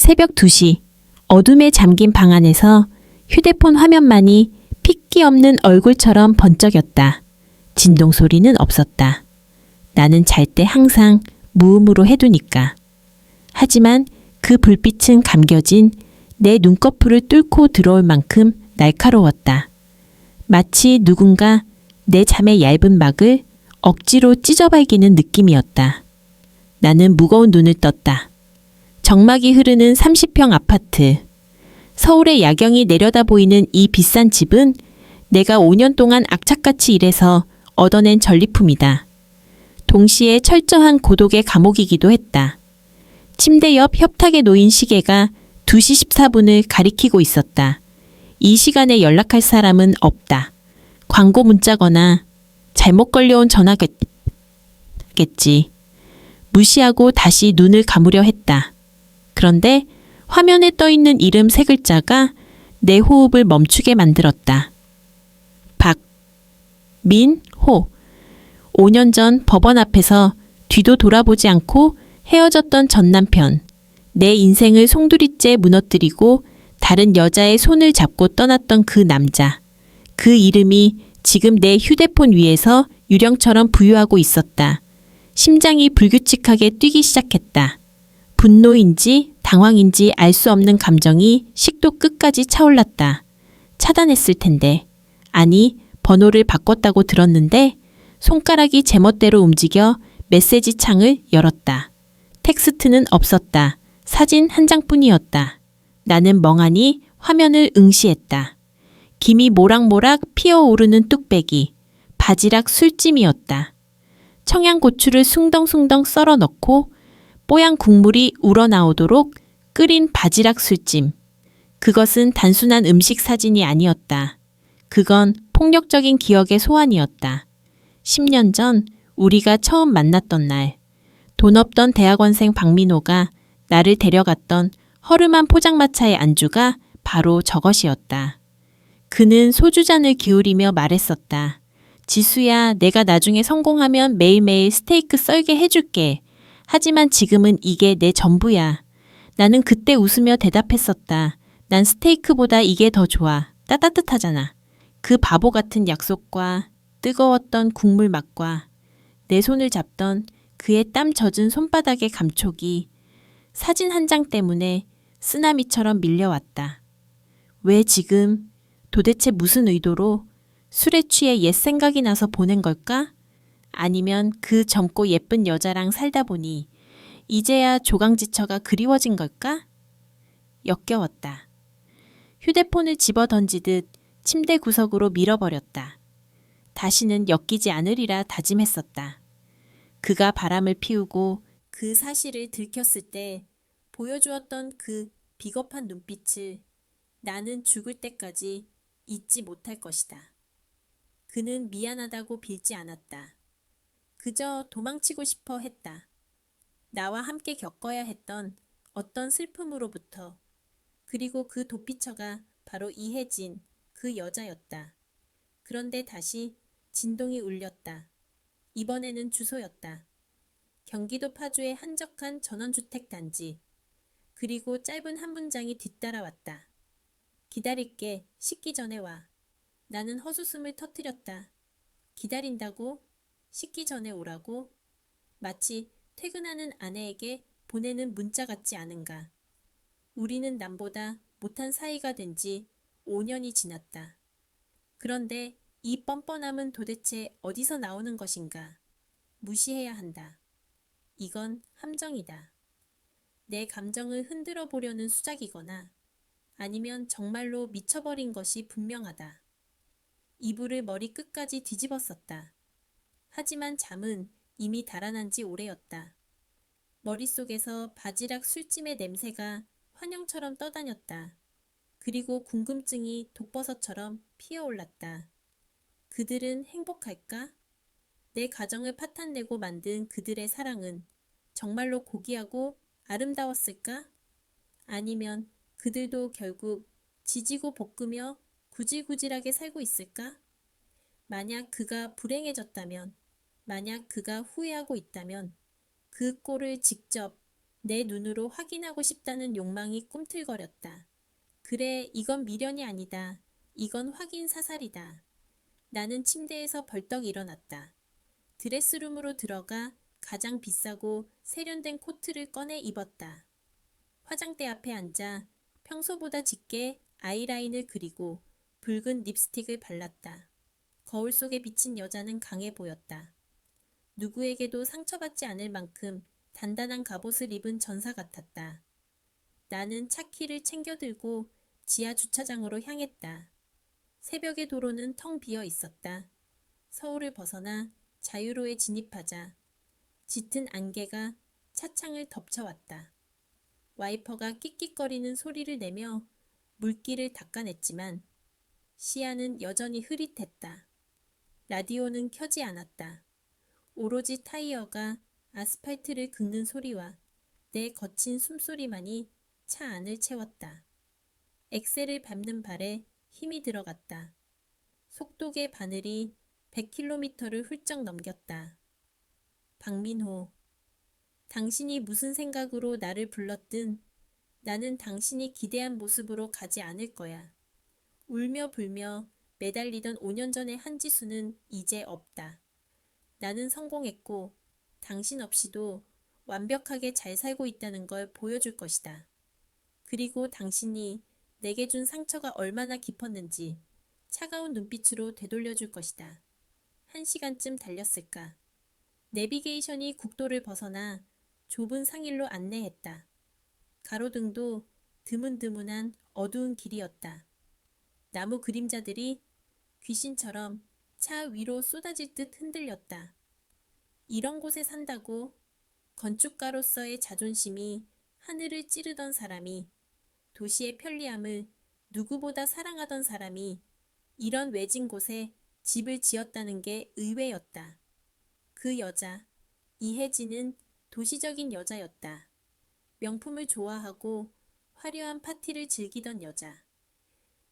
새벽 2시, 어둠에 잠긴 방 안에서 휴대폰 화면만이 핏기 없는 얼굴처럼 번쩍였다. 진동 소리는 없었다. 나는 잘 때 항상 무음으로 해두니까. 하지만 그 불빛은 감겨진 내 눈꺼풀을 뚫고 들어올 만큼 날카로웠다. 마치 누군가 내 잠의 얇은 막을 억지로 찢어발기는 느낌이었다. 나는 무거운 눈을 떴다. 정막이 흐르는 30평 아파트. 서울의 야경이 내려다 보이는 이 비싼 집은 내가 5년 동안 악착같이 일해서 얻어낸 전리품이다. 동시에 철저한 고독의 감옥이기도 했다. 침대 옆 협탁에 놓인 시계가 2시 14분을 가리키고 있었다. 이 시간에 연락할 사람은 없다. 광고 문자거나 잘못 걸려온 전화겠지. 무시하고 다시 눈을 감으려 했다. 그런데 화면에 떠있는 이름 3글자가 내 호흡을 멈추게 만들었다. 박민호. 5년 전 법원 앞에서 뒤도 돌아보지 않고 헤어졌던 전 남편. 내 인생을 송두리째 무너뜨리고 다른 여자의 손을 잡고 떠났던 그 남자. 그 이름이 지금 내 휴대폰 위에서 유령처럼 부유하고 있었다. 심장이 불규칙하게 뛰기 시작했다. 분노인지 당황인지 알 수 없는 감정이 식도 끝까지 차올랐다. 차단했을 텐데. 아니, 번호를 바꿨다고 들었는데 손가락이 제멋대로 움직여 메시지 창을 열었다. 텍스트는 없었다. 사진 한 장뿐이었다. 나는 멍하니 화면을 응시했다. 김이 모락모락 피어오르는 뚝배기, 바지락 술찜이었다. 청양고추를 숭덩숭덩 썰어 넣고 뽀얀 국물이 우러나오도록 끓인 바지락 술찜. 그것은 단순한 음식 사진이 아니었다. 그건 폭력적인 기억의 소환이었다. 10년 전 우리가 처음 만났던 날, 돈 없던 대학원생 박민호가 나를 데려갔던 허름한 포장마차의 안주가 바로 저것이었다. 그는 소주잔을 기울이며 말했었다. 지수야, 내가 나중에 성공하면 매일매일 스테이크 썰게 해줄게. 하지만 지금은 이게 내 전부야. 나는 그때 웃으며 대답했었다. 난 스테이크보다 이게 더 좋아. 따뜻하잖아. 그 바보 같은 약속과 뜨거웠던 국물 맛과 내 손을 잡던 그의 땀 젖은 손바닥의 감촉이 사진 한 장 때문에 쓰나미처럼 밀려왔다. 왜 지금, 도대체 무슨 의도로 술에 취해 옛 생각이 나서 보낸 걸까? 아니면 그 젊고 예쁜 여자랑 살다 보니 이제야 조강지처가 그리워진 걸까? 역겨웠다. 휴대폰을 집어 던지듯 침대 구석으로 밀어버렸다. 다시는 엮이지 않으리라 다짐했었다. 그가 바람을 피우고 그 사실을 들켰을 때 보여주었던 그 비겁한 눈빛을 나는 죽을 때까지 잊지 못할 것이다. 그는 미안하다고 빌지 않았다. 그저 도망치고 싶어 했다. 나와 함께 겪어야 했던 어떤 슬픔으로부터. 그리고 그 도피처가 바로 이혜진, 그 여자였다. 그런데 다시 진동이 울렸다. 이번에는 주소였다. 경기도 파주의 한적한 전원주택 단지. 그리고 짧은 한 문장이 뒤따라왔다. 기다릴게. 식기 전에 와. 나는 헛웃음을 터뜨렸다. 기다린다고? 식기 전에 오라고? 마치 퇴근하는 아내에게 보내는 문자 같지 않은가. 우리는 남보다 못한 사이가 된 지 5년이 지났다. 그런데 이 뻔뻔함은 도대체 어디서 나오는 것인가? 무시해야 한다. 이건 함정이다. 내 감정을 흔들어 보려는 수작이거나 아니면 정말로 미쳐버린 것이 분명하다. 이불을 머리 끝까지 뒤집었었다. 하지만 잠은 이미 달아난 지 오래였다. 머릿속에서 바지락 술찜의 냄새가 환영처럼 떠다녔다. 그리고 궁금증이 독버섯처럼 피어올랐다. 그들은 행복할까? 내 가정을 파탄내고 만든 그들의 사랑은 정말로 고귀하고 아름다웠을까? 아니면 그들도 결국 지지고 볶으며 구질구질하게 살고 있을까? 만약 그가 불행해졌다면, 만약 그가 후회하고 있다면 그 꼴을 직접 내 눈으로 확인하고 싶다는 욕망이 꿈틀거렸다. 그래, 이건 미련이 아니다. 이건 확인 사살이다. 나는 침대에서 벌떡 일어났다. 드레스룸으로 들어가 가장 비싸고 세련된 코트를 꺼내 입었다. 화장대 앞에 앉아 평소보다 짙게 아이라인을 그리고 붉은 립스틱을 발랐다. 거울 속에 비친 여자는 강해 보였다. 누구에게도 상처받지 않을 만큼 단단한 갑옷을 입은 전사 같았다. 나는 차 키를 챙겨 들고 지하 주차장으로 향했다. 새벽의 도로는 텅 비어 있었다. 서울을 벗어나 자유로에 진입하자 짙은 안개가 차창을 덮쳐왔다. 와이퍼가 끽끽거리는 소리를 내며 물기를 닦아냈지만 시야는 여전히 흐릿했다. 라디오는 켜지 않았다. 오로지 타이어가 아스팔트를 긁는 소리와 내 거친 숨소리만이 차 안을 채웠다. 엑셀을 밟는 발에 힘이 들어갔다. 속도계 바늘이 100km를 훌쩍 넘겼다. 박민호, 당신이 무슨 생각으로 나를 불렀든 나는 당신이 기대한 모습으로 가지 않을 거야. 울며 불며 매달리던 5년 전의 한지수는 이제 없다. 나는 성공했고 당신 없이도 완벽하게 잘 살고 있다는 걸 보여줄 것이다. 그리고 당신이 내게 준 상처가 얼마나 깊었는지 차가운 눈빛으로 되돌려줄 것이다. 1시간쯤 달렸을까. 내비게이션이 국도를 벗어나 좁은 상일로 안내했다. 가로등도 드문드문한 어두운 길이었다. 나무 그림자들이 귀신처럼 차 위로 쏟아질 듯 흔들렸다. 이런 곳에 산다고 건축가로서의 자존심이 하늘을 찌르던 사람이, 도시의 편리함을 누구보다 사랑하던 사람이 이런 외진 곳에 집을 지었다는 게 의외였다. 그 여자, 이혜진은 도시적인 여자였다. 명품을 좋아하고 화려한 파티를 즐기던 여자.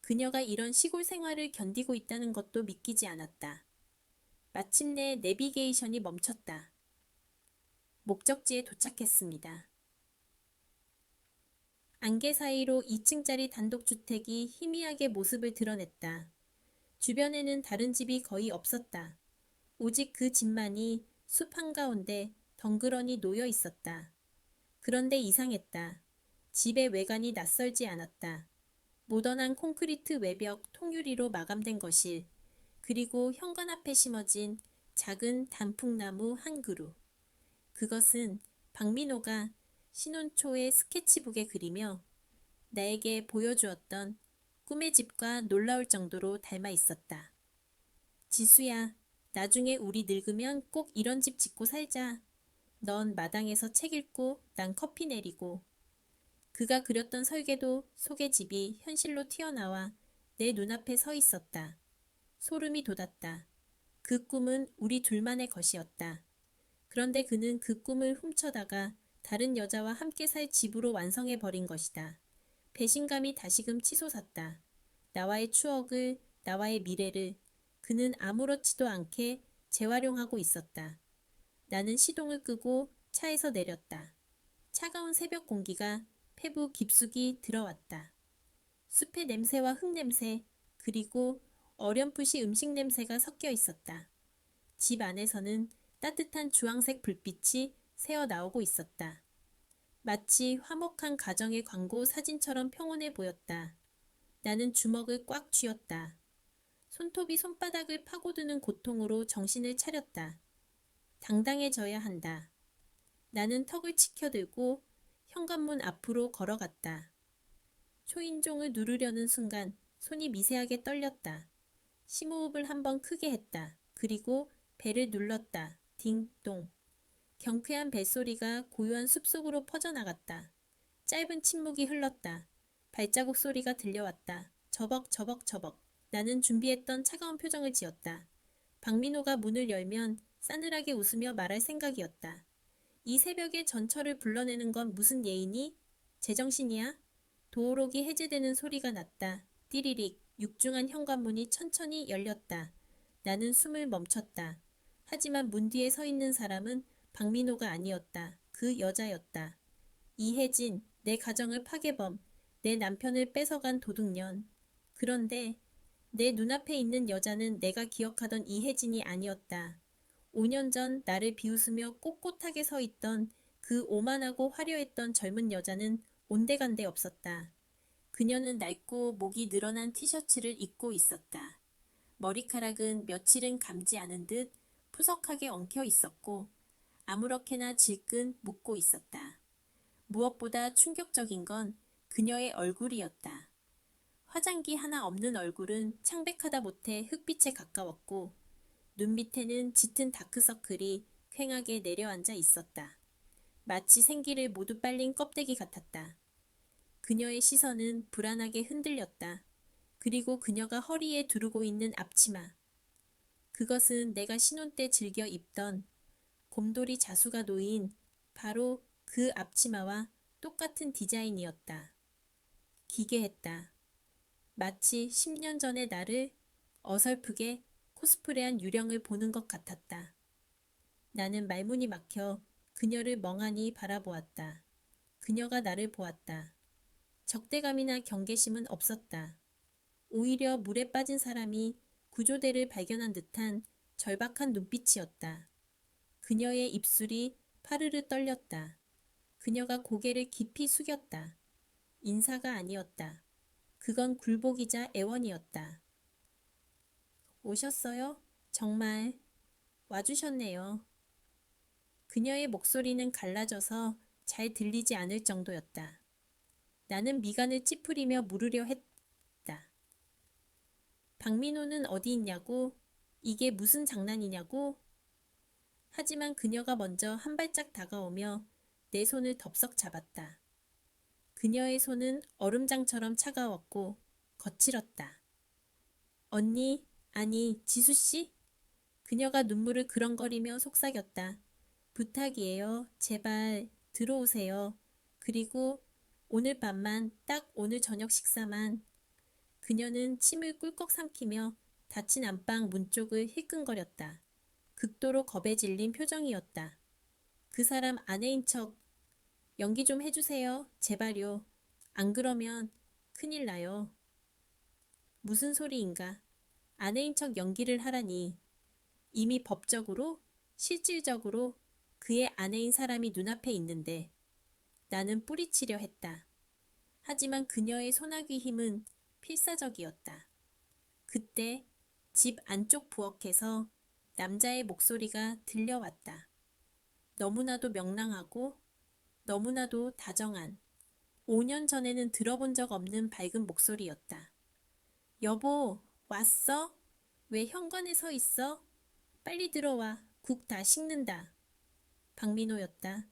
그녀가 이런 시골 생활을 견디고 있다는 것도 믿기지 않았다. 마침내 내비게이션이 멈췄다. 목적지에 도착했습니다. 안개 사이로 2층짜리 단독주택이 희미하게 모습을 드러냈다. 주변에는 다른 집이 거의 없었다. 오직 그 집만이 숲 한가운데 덩그러니 놓여 있었다. 그런데 이상했다. 집의 외관이 낯설지 않았다. 모던한 콘크리트 외벽 통유리로 마감된 거실, 그리고 현관 앞에 심어진 작은 단풍나무 한 그루. 그것은 박민호가 신혼 초에 스케치북에 그리며 나에게 보여주었던 꿈의 집과 놀라울 정도로 닮아 있었다. 지수야, 나중에 우리 늙으면 꼭 이런 집 짓고 살자. 넌 마당에서 책 읽고 난 커피 내리고. 그가 그렸던 설계도 속의 집이 현실로 튀어나와 내 눈앞에 서 있었다. 소름이 돋았다. 그 꿈은 우리 둘만의 것이었다. 그런데 그는 그 꿈을 훔쳐다가 다른 여자와 함께 살 집으로 완성해버린 것이다. 배신감이 다시금 치솟았다. 나와의 추억을, 나와의 미래를 그는 아무렇지도 않게 재활용하고 있었다. 나는 시동을 끄고 차에서 내렸다. 차가운 새벽 공기가 폐부 깊숙이 들어왔다. 숲의 냄새와 흙냄새, 그리고 어렴풋이 음식 냄새가 섞여 있었다. 집 안에서는 따뜻한 주황색 불빛이 새어 나오고 있었다. 마치 화목한 가정의 광고 사진처럼 평온해 보였다. 나는 주먹을 꽉 쥐었다. 손톱이 손바닥을 파고드는 고통으로 정신을 차렸다. 당당해져야 한다. 나는 턱을 치켜들고 현관문 앞으로 걸어갔다. 초인종을 누르려는 순간 손이 미세하게 떨렸다. 심호흡을 한번 크게 했다. 그리고 벨을 눌렀다. 딩동. 경쾌한 벨소리가 고요한 숲속으로 퍼져나갔다. 짧은 침묵이 흘렀다. 발자국 소리가 들려왔다. 저벅저벅저벅. 나는 준비했던 차가운 표정을 지었다. 박민호가 문을 열면 싸늘하게 웃으며 말할 생각이었다. 이 새벽에 전철을 불러내는 건 무슨 예의니? 제정신이야? 도어록이 해제되는 소리가 났다. 띠리릭. 육중한 현관문이 천천히 열렸다. 나는 숨을 멈췄다. 하지만 문 뒤에 서 있는 사람은 박민호가 아니었다. 그 여자였다. 이혜진, 내 가정을 파괴범, 내 남편을 뺏어간 도둑년. 그런데 내 눈앞에 있는 여자는 내가 기억하던 이혜진이 아니었다. 5년 전 나를 비웃으며 꼿꼿하게 서 있던 그 오만하고 화려했던 젊은 여자는 온데간데 없었다. 그녀는 낡고 목이 늘어난 티셔츠를 입고 있었다. 머리카락은 며칠은 감지 않은 듯 푸석하게 엉켜 있었고 아무렇게나 질끈 묶고 있었다. 무엇보다 충격적인 건 그녀의 얼굴이었다. 화장기 하나 없는 얼굴은 창백하다 못해 흑빛에 가까웠고 눈 밑에는 짙은 다크서클이 퀭하게 내려앉아 있었다. 마치 생기를 모두 빨린 껍데기 같았다. 그녀의 시선은 불안하게 흔들렸다. 그리고 그녀가 허리에 두르고 있는 앞치마. 그것은 내가 신혼 때 즐겨 입던 곰돌이 자수가 놓인 바로 그 앞치마와 똑같은 디자인이었다. 기괴했다. 마치 10년 전의 나를 어설프게 코스프레한 유령을 보는 것 같았다. 나는 말문이 막혀 그녀를 멍하니 바라보았다. 그녀가 나를 보았다. 적대감이나 경계심은 없었다. 오히려 물에 빠진 사람이 구조대를 발견한 듯한 절박한 눈빛이었다. 그녀의 입술이 파르르 떨렸다. 그녀가 고개를 깊이 숙였다. 인사가 아니었다. 그건 굴복이자 애원이었다. 오셨어요? 정말 와주셨네요. 그녀의 목소리는 갈라져서 잘 들리지 않을 정도였다. 나는 미간을 찌푸리며 물으려 했다. 박민호는 어디 있냐고? 이게 무슨 장난이냐고? 하지만 그녀가 먼저 한 발짝 다가오며 내 손을 덥석 잡았다. 그녀의 손은 얼음장처럼 차가웠고 거칠었다. 언니, 아니, 지수씨? 그녀가 눈물을 그렁거리며 속삭였다. 부탁이에요. 제발 들어오세요. 그리고 오늘 밤만, 딱 오늘 저녁 식사만. 그녀는 침을 꿀꺽 삼키며 닫힌 안방 문 쪽을 힐끔거렸다. 극도로 겁에 질린 표정이었다. 그 사람 아내인 척 연기 좀 해주세요. 제발요. 안 그러면 큰일 나요. 무슨 소리인가? 아내인 척 연기를 하라니. 이미 법적으로, 실질적으로 그의 아내인 사람이 눈앞에 있는데 나는 뿌리치려 했다. 하지만 그녀의 소나기 힘은 필사적이었다. 그때 집 안쪽 부엌에서 남자의 목소리가 들려왔다. 너무나도 명랑하고 너무나도 다정한 5년 전에는 들어본 적 없는 밝은 목소리였다. 여보, 왔어? 왜 현관에 서 있어? 빨리 들어와. 국 다 식는다. 박민호였다.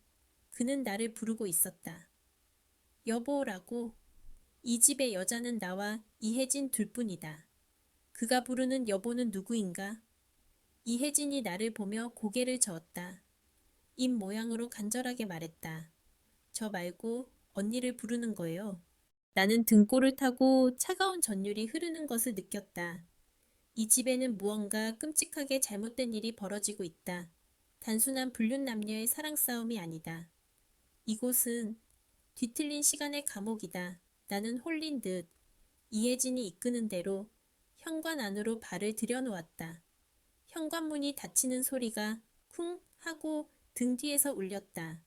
그는 나를 부르고 있었다. 여보라고. 이 집의 여자는 나와 이혜진 둘뿐이다. 그가 부르는 여보는 누구인가? 이혜진이 나를 보며 고개를 저었다. 입 모양으로 간절하게 말했다. 저 말고 언니를 부르는 거예요. 나는 등골을 타고 차가운 전율이 흐르는 것을 느꼈다. 이 집에는 무언가 끔찍하게 잘못된 일이 벌어지고 있다. 단순한 불륜 남녀의 사랑 싸움이 아니다. 이곳은 뒤틀린 시간의 감옥이다. 나는 홀린 듯 이혜진이 이끄는 대로 현관 안으로 발을 들여놓았다. 현관문이 닫히는 소리가 쿵 하고 등 뒤에서 울렸다.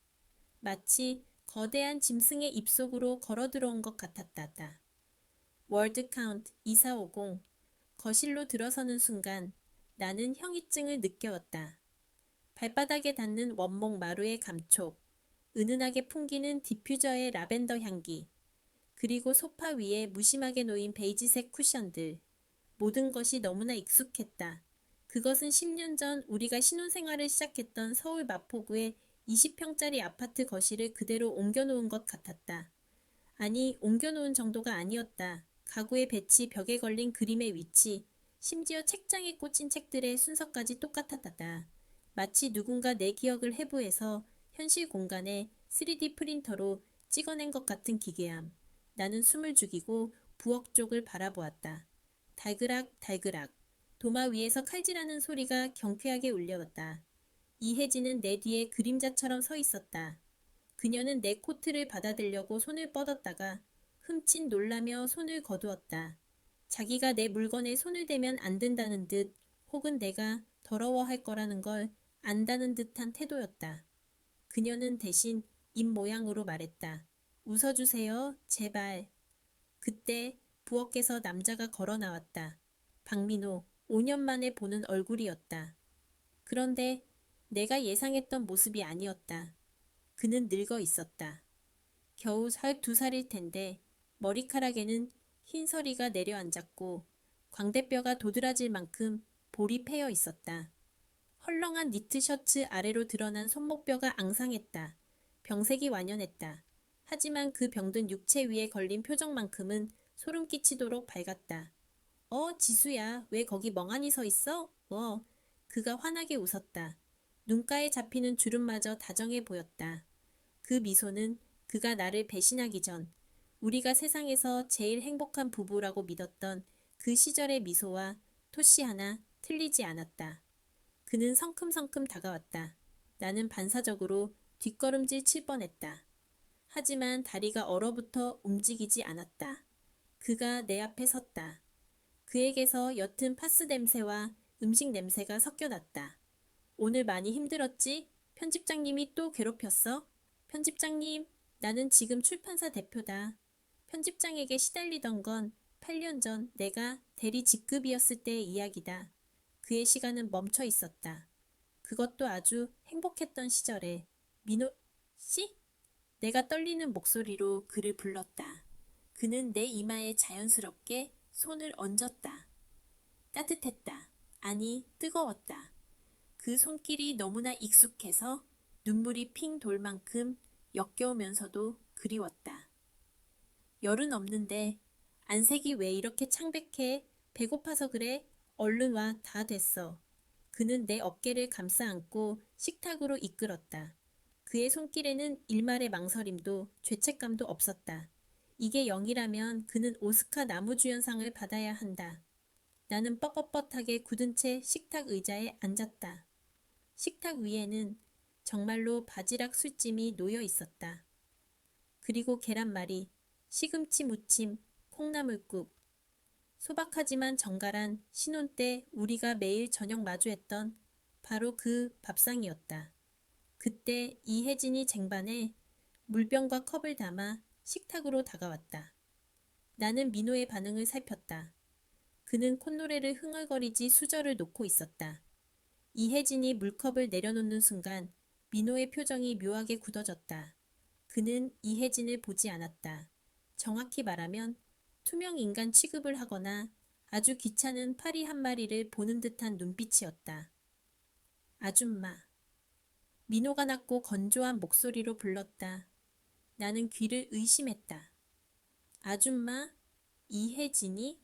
마치 거대한 짐승의 입속으로 걸어 들어온 것 같았다. 월드 카운트 2450. 거실로 들어서는 순간 나는 형이증을 느껴왔다. 발바닥에 닿는 원목 마루의 감촉, 은은하게 풍기는 디퓨저의 라벤더 향기, 그리고 소파 위에 무심하게 놓인 베이지색 쿠션들. 모든 것이 너무나 익숙했다. 그것은 10년 전 우리가 신혼생활을 시작했던 서울 마포구의 20평짜리 아파트 거실을 그대로 옮겨놓은 것 같았다. 아니, 옮겨놓은 정도가 아니었다. 가구의 배치, 벽에 걸린 그림의 위치, 심지어 책장에 꽂힌 책들의 순서까지 똑같았다. 마치 누군가 내 기억을 해부해서 현실 공간에 3D 프린터로 찍어낸 것 같은 기괴함. 나는 숨을 죽이고 부엌 쪽을 바라보았다. 달그락 달그락. 도마 위에서 칼질하는 소리가 경쾌하게 울려왔다. 이혜진은 내 뒤에 그림자처럼 서 있었다. 그녀는 내 코트를 받아들려고 손을 뻗었다가 흠칫 놀라며 손을 거두었다. 자기가 내 물건에 손을 대면 안 된다는 듯 혹은 내가 더러워할 거라는 걸 안다는 듯한 태도였다. 그녀는 대신 입 모양으로 말했다. 웃어주세요, 제발. 그때 부엌에서 남자가 걸어 나왔다. 박민호, 5년 만에 보는 얼굴이었다. 그런데 내가 예상했던 모습이 아니었다. 그는 늙어 있었다. 겨우 42살일 텐데 머리카락에는 흰 서리가 내려앉았고 광대뼈가 도드라질 만큼 볼이 패여 있었다. 헐렁한 니트 셔츠 아래로 드러난 손목뼈가 앙상했다. 병색이 완연했다. 하지만 그 병든 육체 위에 걸린 표정만큼은 소름 끼치도록 밝았다. 지수야, 왜 거기 멍하니 서 있어? 그가 환하게 웃었다. 눈가에 잡히는 주름마저 다정해 보였다. 그 미소는 그가 나를 배신하기 전 우리가 세상에서 제일 행복한 부부라고 믿었던 그 시절의 미소와 토시 하나 틀리지 않았다. 그는 성큼성큼 다가왔다. 나는 반사적으로 뒷걸음질 칠 뻔했다. 하지만 다리가 얼어붙어 움직이지 않았다. 그가 내 앞에 섰다. 그에게서 옅은 파스 냄새와 음식 냄새가 섞여났다. 오늘 많이 힘들었지? 편집장님이 또 괴롭혔어? 편집장님, 나는 지금 출판사 대표다. 편집장에게 시달리던 건 8년 전 내가 대리 직급이었을 때의 이야기다. 그의 시간은 멈춰 있었다. 그것도 아주 행복했던 시절에. 민호 씨? 내가 떨리는 목소리로 그를 불렀다. 그는 내 이마에 자연스럽게 손을 얹었다. 따뜻했다. 아니, 뜨거웠다. 그 손길이 너무나 익숙해서 눈물이 핑 돌 만큼 역겨우면서도 그리웠다. 열은 없는데 안색이 왜 이렇게 창백해? 배고파서 그래? 얼른 와, 다 됐어. 그는 내 어깨를 감싸 안고 식탁으로 이끌었다. 그의 손길에는 일말의 망설임도 죄책감도 없었다. 이게 영이라면 그는 오스카 나무주연상을 받아야 한다. 나는 뻣뻣뻣하게 굳은 채 식탁 의자에 앉았다. 식탁 위에는 정말로 바지락 술찜이 놓여 있었다. 그리고 계란말이, 시금치 무침, 콩나물국, 소박하지만 정갈한 신혼 때 우리가 매일 저녁 마주했던 바로 그 밥상이었다. 그때 이혜진이 쟁반에 물병과 컵을 담아 식탁으로 다가왔다. 나는 민호의 반응을 살폈다. 그는 콧노래를 흥얼거리지 수저를 놓고 있었다. 이혜진이 물컵을 내려놓는 순간 민호의 표정이 묘하게 굳어졌다. 그는 이혜진을 보지 않았다. 정확히 말하면 투명 인간 취급을 하거나 아주 귀찮은 파리 한 마리를 보는 듯한 눈빛이었다. 아줌마. 민호가 낮고 건조한 목소리로 불렀다. 나는 귀를 의심했다. 아줌마? 이혜진이?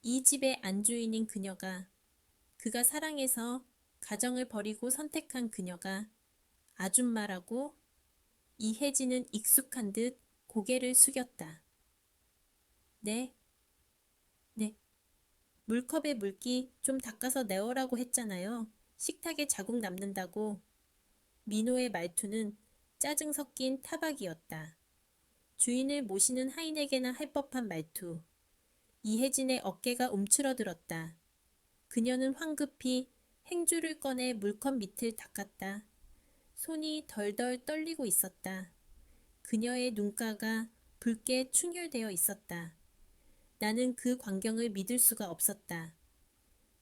이 집의 안주인인 그녀가, 그가 사랑해서 가정을 버리고 선택한 그녀가 아줌마라고? 이혜진은 익숙한 듯 고개를 숙였다. 네, 네. 물컵에 물기 좀 닦아서 내어라고 했잖아요. 식탁에 자국 남는다고. 민호의 말투는 짜증 섞인 타박이었다. 주인을 모시는 하인에게나 할 법한 말투. 이혜진의 어깨가 움츠러들었다. 그녀는 황급히 행주를 꺼내 물컵 밑을 닦았다. 손이 덜덜 떨리고 있었다. 그녀의 눈가가 붉게 충혈되어 있었다. 나는 그 광경을 믿을 수가 없었다.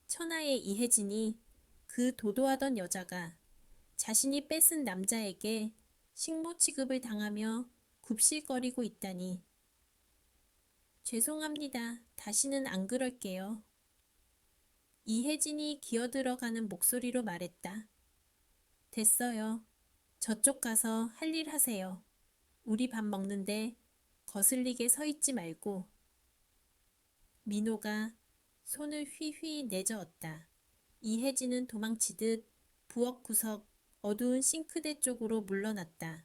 천하의 이혜진이, 그 도도하던 여자가 자신이 뺏은 남자에게 식모 취급을 당하며 굽실거리고 있다니. 죄송합니다. 다시는 안 그럴게요. 이혜진이 기어들어가는 목소리로 말했다. 됐어요. 저쪽 가서 할 일 하세요. 우리 밥 먹는데 거슬리게 서 있지 말고. 민호가 손을 휘휘 내저었다. 이혜진은 도망치듯 부엌 구석 어두운 싱크대 쪽으로 물러났다.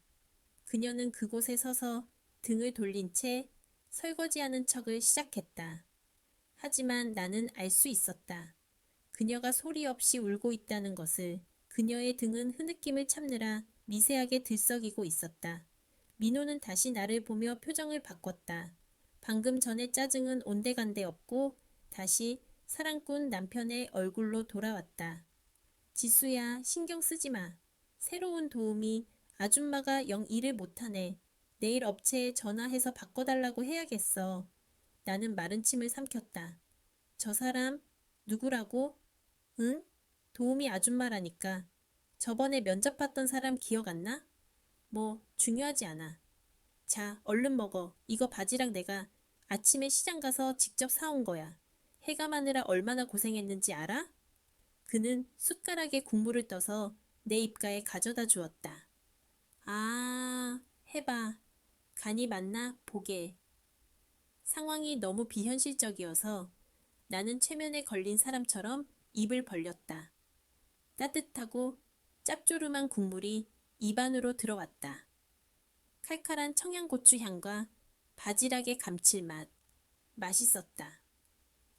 그녀는 그곳에 서서 등을 돌린 채 설거지하는 척을 시작했다. 하지만 나는 알 수 있었다. 그녀가 소리 없이 울고 있다는 것을. 그녀의 등은 흐느낌을 참느라 미세하게 들썩이고 있었다. 민호는 다시 나를 보며 표정을 바꿨다. 방금 전의 짜증은 온데간데 없고 다시 사랑꾼 남편의 얼굴로 돌아왔다. 지수야, 신경 쓰지 마. 새로운 도우미 아줌마가 영 일을 못하네. 내일 업체에 전화해서 바꿔달라고 해야겠어. 나는 마른 침을 삼켰다. 저 사람 누구라고? 응? 도우미 아줌마라니까. 저번에 면접 봤던 사람 기억 안 나? 뭐 중요하지 않아. 자, 얼른 먹어. 이거 바지락 내가 아침에 시장 가서 직접 사온 거야. 해감하느라 얼마나 고생했는지 알아? 그는 숟가락에 국물을 떠서 내 입가에 가져다 주었다. 아, 해봐. 간이 맞나? 보게. 상황이 너무 비현실적이어서 나는 최면에 걸린 사람처럼 입을 벌렸다. 따뜻하고 짭조름한 국물이 입안으로 들어왔다. 칼칼한 청양고추 향과 바지락의 감칠맛. 맛있었다.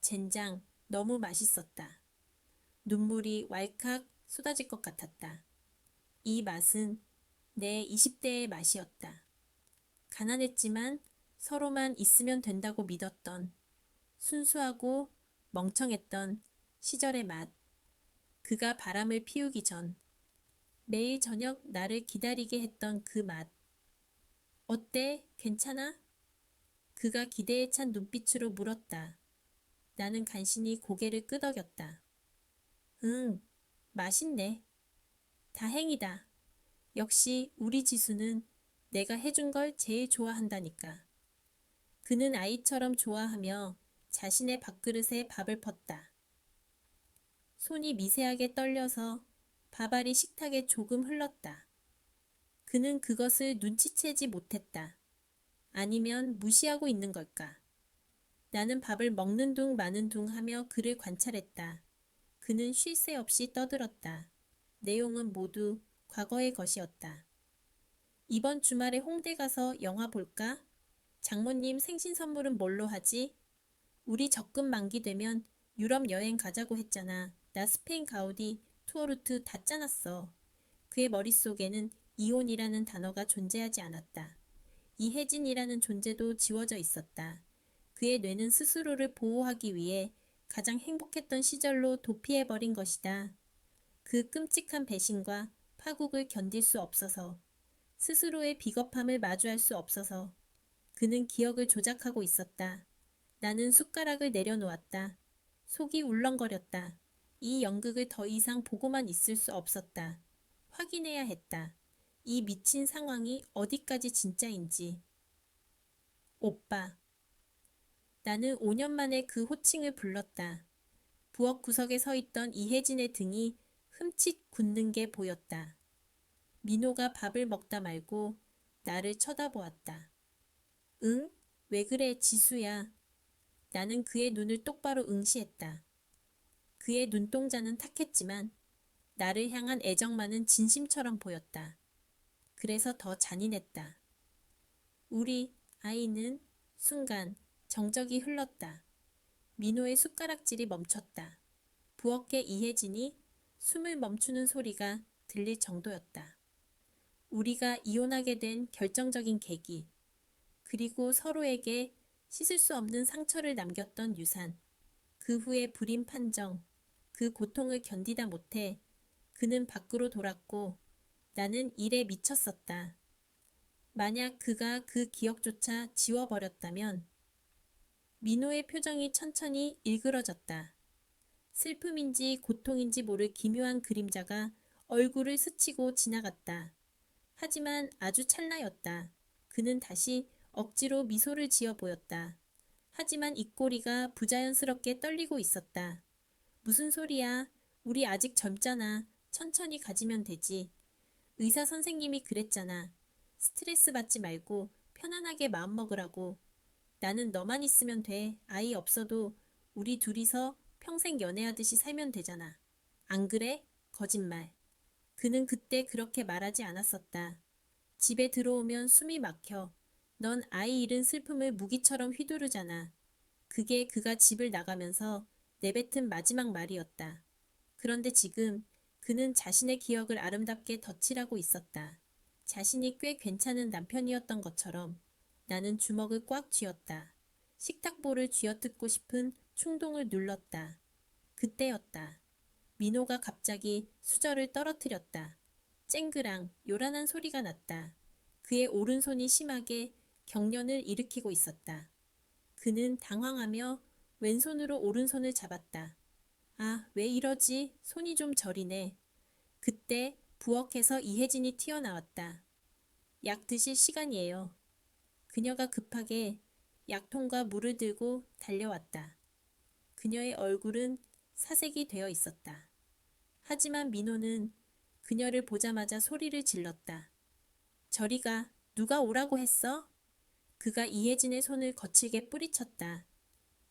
젠장, 너무 맛있었다. 눈물이 왈칵 쏟아질 것 같았다. 이 맛은 내 20대의 맛이었다. 가난했지만 서로만 있으면 된다고 믿었던 순수하고 멍청했던 시절의 맛. 그가 바람을 피우기 전 매일 저녁 나를 기다리게 했던 그 맛. 어때? 괜찮아? 그가 기대에 찬 눈빛으로 물었다. 나는 간신히 고개를 끄덕였다. 응, 맛있네. 다행이다. 역시 우리 지수는 내가 해준 걸 제일 좋아한다니까. 그는 아이처럼 좋아하며 자신의 밥그릇에 밥을 펐다. 손이 미세하게 떨려서 밥알이 식탁에 조금 흘렀다. 그는 그것을 눈치채지 못했다. 아니면 무시하고 있는 걸까? 나는 밥을 먹는 둥 마는 둥 하며 그를 관찰했다. 그는 쉴 새 없이 떠들었다. 내용은 모두 과거의 것이었다. 이번 주말에 홍대 가서 영화 볼까? 장모님 생신 선물은 뭘로 하지? 우리 적금 만기 되면 유럽 여행 가자고 했잖아. 나 스페인 가우디 투어 루트 다 짜놨어. 그의 머릿속에는 이혼이라는 단어가 존재하지 않았다. 이혜진이라는 존재도 지워져 있었다. 그의 뇌는 스스로를 보호하기 위해 가장 행복했던 시절로 도피해버린 것이다. 그 끔찍한 배신과 파국을 견딜 수 없어서, 스스로의 비겁함을 마주할 수 없어서 그는 기억을 조작하고 있었다. 나는 숟가락을 내려놓았다. 속이 울렁거렸다. 이 연극을 더 이상 보고만 있을 수 없었다. 확인해야 했다. 이 미친 상황이 어디까지 진짜인지. 오빠. 나는 5년 만에 그 호칭을 불렀다. 부엌 구석에 서 있던 이혜진의 등이 흠칫 굳는 게 보였다. 민호가 밥을 먹다 말고 나를 쳐다보았다. 응? 왜 그래, 지수야. 나는 그의 눈을 똑바로 응시했다. 그의 눈동자는 탁했지만 나를 향한 애정만은 진심처럼 보였다. 그래서 더 잔인했다. 우리 아이는 순간 정적이 흘렀다. 민호의 숟가락질이 멈췄다. 부엌의 이혜진이 숨을 멈추는 소리가 들릴 정도였다. 우리가 이혼하게 된 결정적인 계기, 그리고 서로에게 씻을 수 없는 상처를 남겼던 유산, 그 후의 불임 판정, 그 고통을 견디다 못해 그는 밖으로 돌았고 나는 일에 미쳤었다. 만약 그가 그 기억조차 지워버렸다면. 민호의 표정이 천천히 일그러졌다. 슬픔인지 고통인지 모를 기묘한 그림자가 얼굴을 스치고 지나갔다. 하지만 아주 찰나였다. 그는 다시 억지로 미소를 지어 보였다. 하지만 입꼬리가 부자연스럽게 떨리고 있었다. 무슨 소리야? 우리 아직 젊잖아. 천천히 가지면 되지. 의사 선생님이 그랬잖아. 스트레스 받지 말고 편안하게 마음 먹으라고. 나는 너만 있으면 돼. 아이 없어도 우리 둘이서 평생 연애하듯이 살면 되잖아. 안 그래? 거짓말. 그는 그때 그렇게 말하지 않았었다. 집에 들어오면 숨이 막혀. 넌 아이 잃은 슬픔을 무기처럼 휘두르잖아. 그게 그가 집을 나가면서 내뱉은 마지막 말이었다. 그런데 지금 그는 자신의 기억을 아름답게 덧칠하고 있었다. 자신이 꽤 괜찮은 남편이었던 것처럼. 나는 주먹을 꽉 쥐었다. 식탁볼을 쥐어뜯고 싶은 충동을 눌렀다. 그때였다. 민호가 갑자기 수저를 떨어뜨렸다. 쨍그랑 요란한 소리가 났다. 그의 오른손이 심하게 경련을 일으키고 있었다. 그는 당황하며 왼손으로 오른손을 잡았다. 아, 왜 이러지? 손이 좀 저리네. 그때 부엌에서 이혜진이 튀어나왔다. 약 드실 시간이에요. 그녀가 급하게 약통과 물을 들고 달려왔다. 그녀의 얼굴은 사색이 되어 있었다. 하지만 민호는 그녀를 보자마자 소리를 질렀다. 저리 가. 누가 오라고 했어? 그가 이혜진의 손을 거칠게 뿌리쳤다.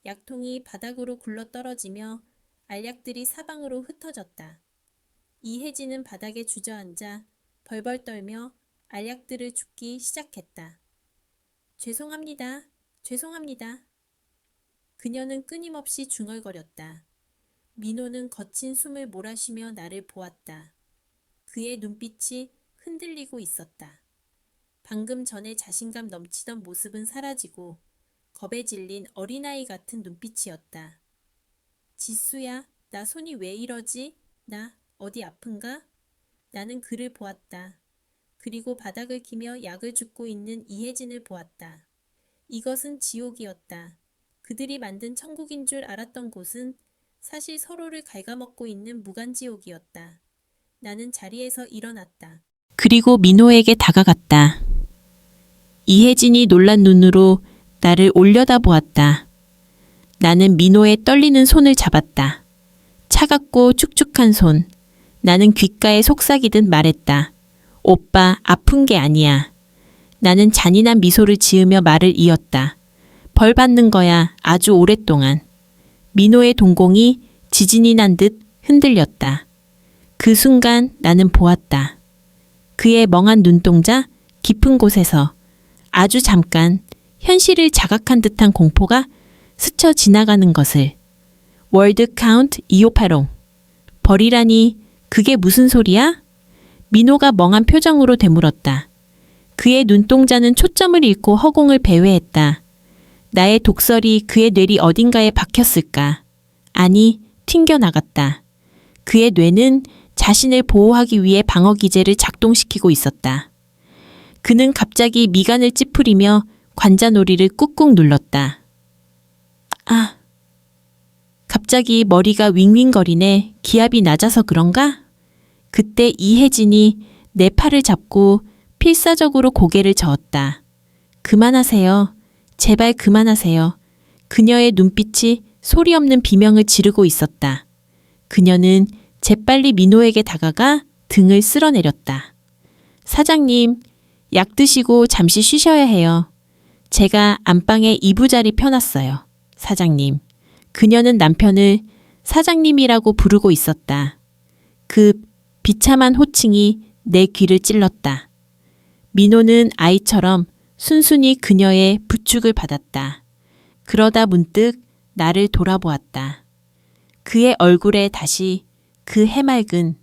약통이 바닥으로 굴러떨어지며 알약들이 사방으로 흩어졌다. 이혜진은 바닥에 주저앉아 벌벌 떨며 알약들을 줍기 시작했다. 죄송합니다. 죄송합니다. 그녀는 끊임없이 중얼거렸다. 민호는 거친 숨을 몰아쉬며 나를 보았다. 그의 눈빛이 흔들리고 있었다. 방금 전에 자신감 넘치던 모습은 사라지고 겁에 질린 어린아이 같은 눈빛이었다. 지수야, 나 손이 왜 이러지? 나 어디 아픈가? 나는 그를 보았다. 그리고 바닥을 기며 약을 줍고 있는 이혜진을 보았다. 이것은 지옥이었다. 그들이 만든 천국인 줄 알았던 곳은 사실 서로를 갉아먹고 있는 무간지옥이었다. 나는 자리에서 일어났다. 그리고 민호에게 다가갔다. 이혜진이 놀란 눈으로 나를 올려다보았다. 나는 민호의 떨리는 손을 잡았다. 차갑고 축축한 손. 나는 귓가에 속삭이듯 말했다. 오빠, 아픈 게 아니야. 나는 잔인한 미소를 지으며 말을 이었다. 벌 받는 거야, 아주 오랫동안. 민호의 동공이 지진이 난 듯 흔들렸다. 그 순간 나는 보았다. 그의 멍한 눈동자 깊은 곳에서 아주 잠깐 현실을 자각한 듯한 공포가 스쳐 지나가는 것을. 월드 카운트 2580. 벌이라니 그게 무슨 소리야? 민호가 멍한 표정으로 되물었다. 그의 눈동자는 초점을 잃고 허공을 배회했다. 나의 독설이 그의 뇌리 어딘가에 박혔을까? 아니, 튕겨나갔다. 그의 뇌는 자신을 보호하기 위해 방어기제를 작동시키고 있었다. 그는 갑자기 미간을 찌푸리며 관자놀이를 꾹꾹 눌렀다. 아! 갑자기 머리가 윙윙거리네. 기압이 낮아서 그런가? 그때 이혜진이 내 팔을 잡고 필사적으로 고개를 저었다. 그만하세요. 제발 그만하세요. 그녀의 눈빛이 소리 없는 비명을 지르고 있었다. 그녀는 재빨리 민호에게 다가가 등을 쓸어내렸다. 사장님, 약 드시고 잠시 쉬셔야 해요. 제가 안방에 이부자리 펴놨어요. 사장님. 그녀는 남편을 사장님이라고 부르고 있었다. 그 비참한 호칭이 내 귀를 찔렀다. 민호는 아이처럼 순순히 그녀의 부축을 받았다. 그러다 문득 나를 돌아보았다. 그의 얼굴에 다시 그 해맑은,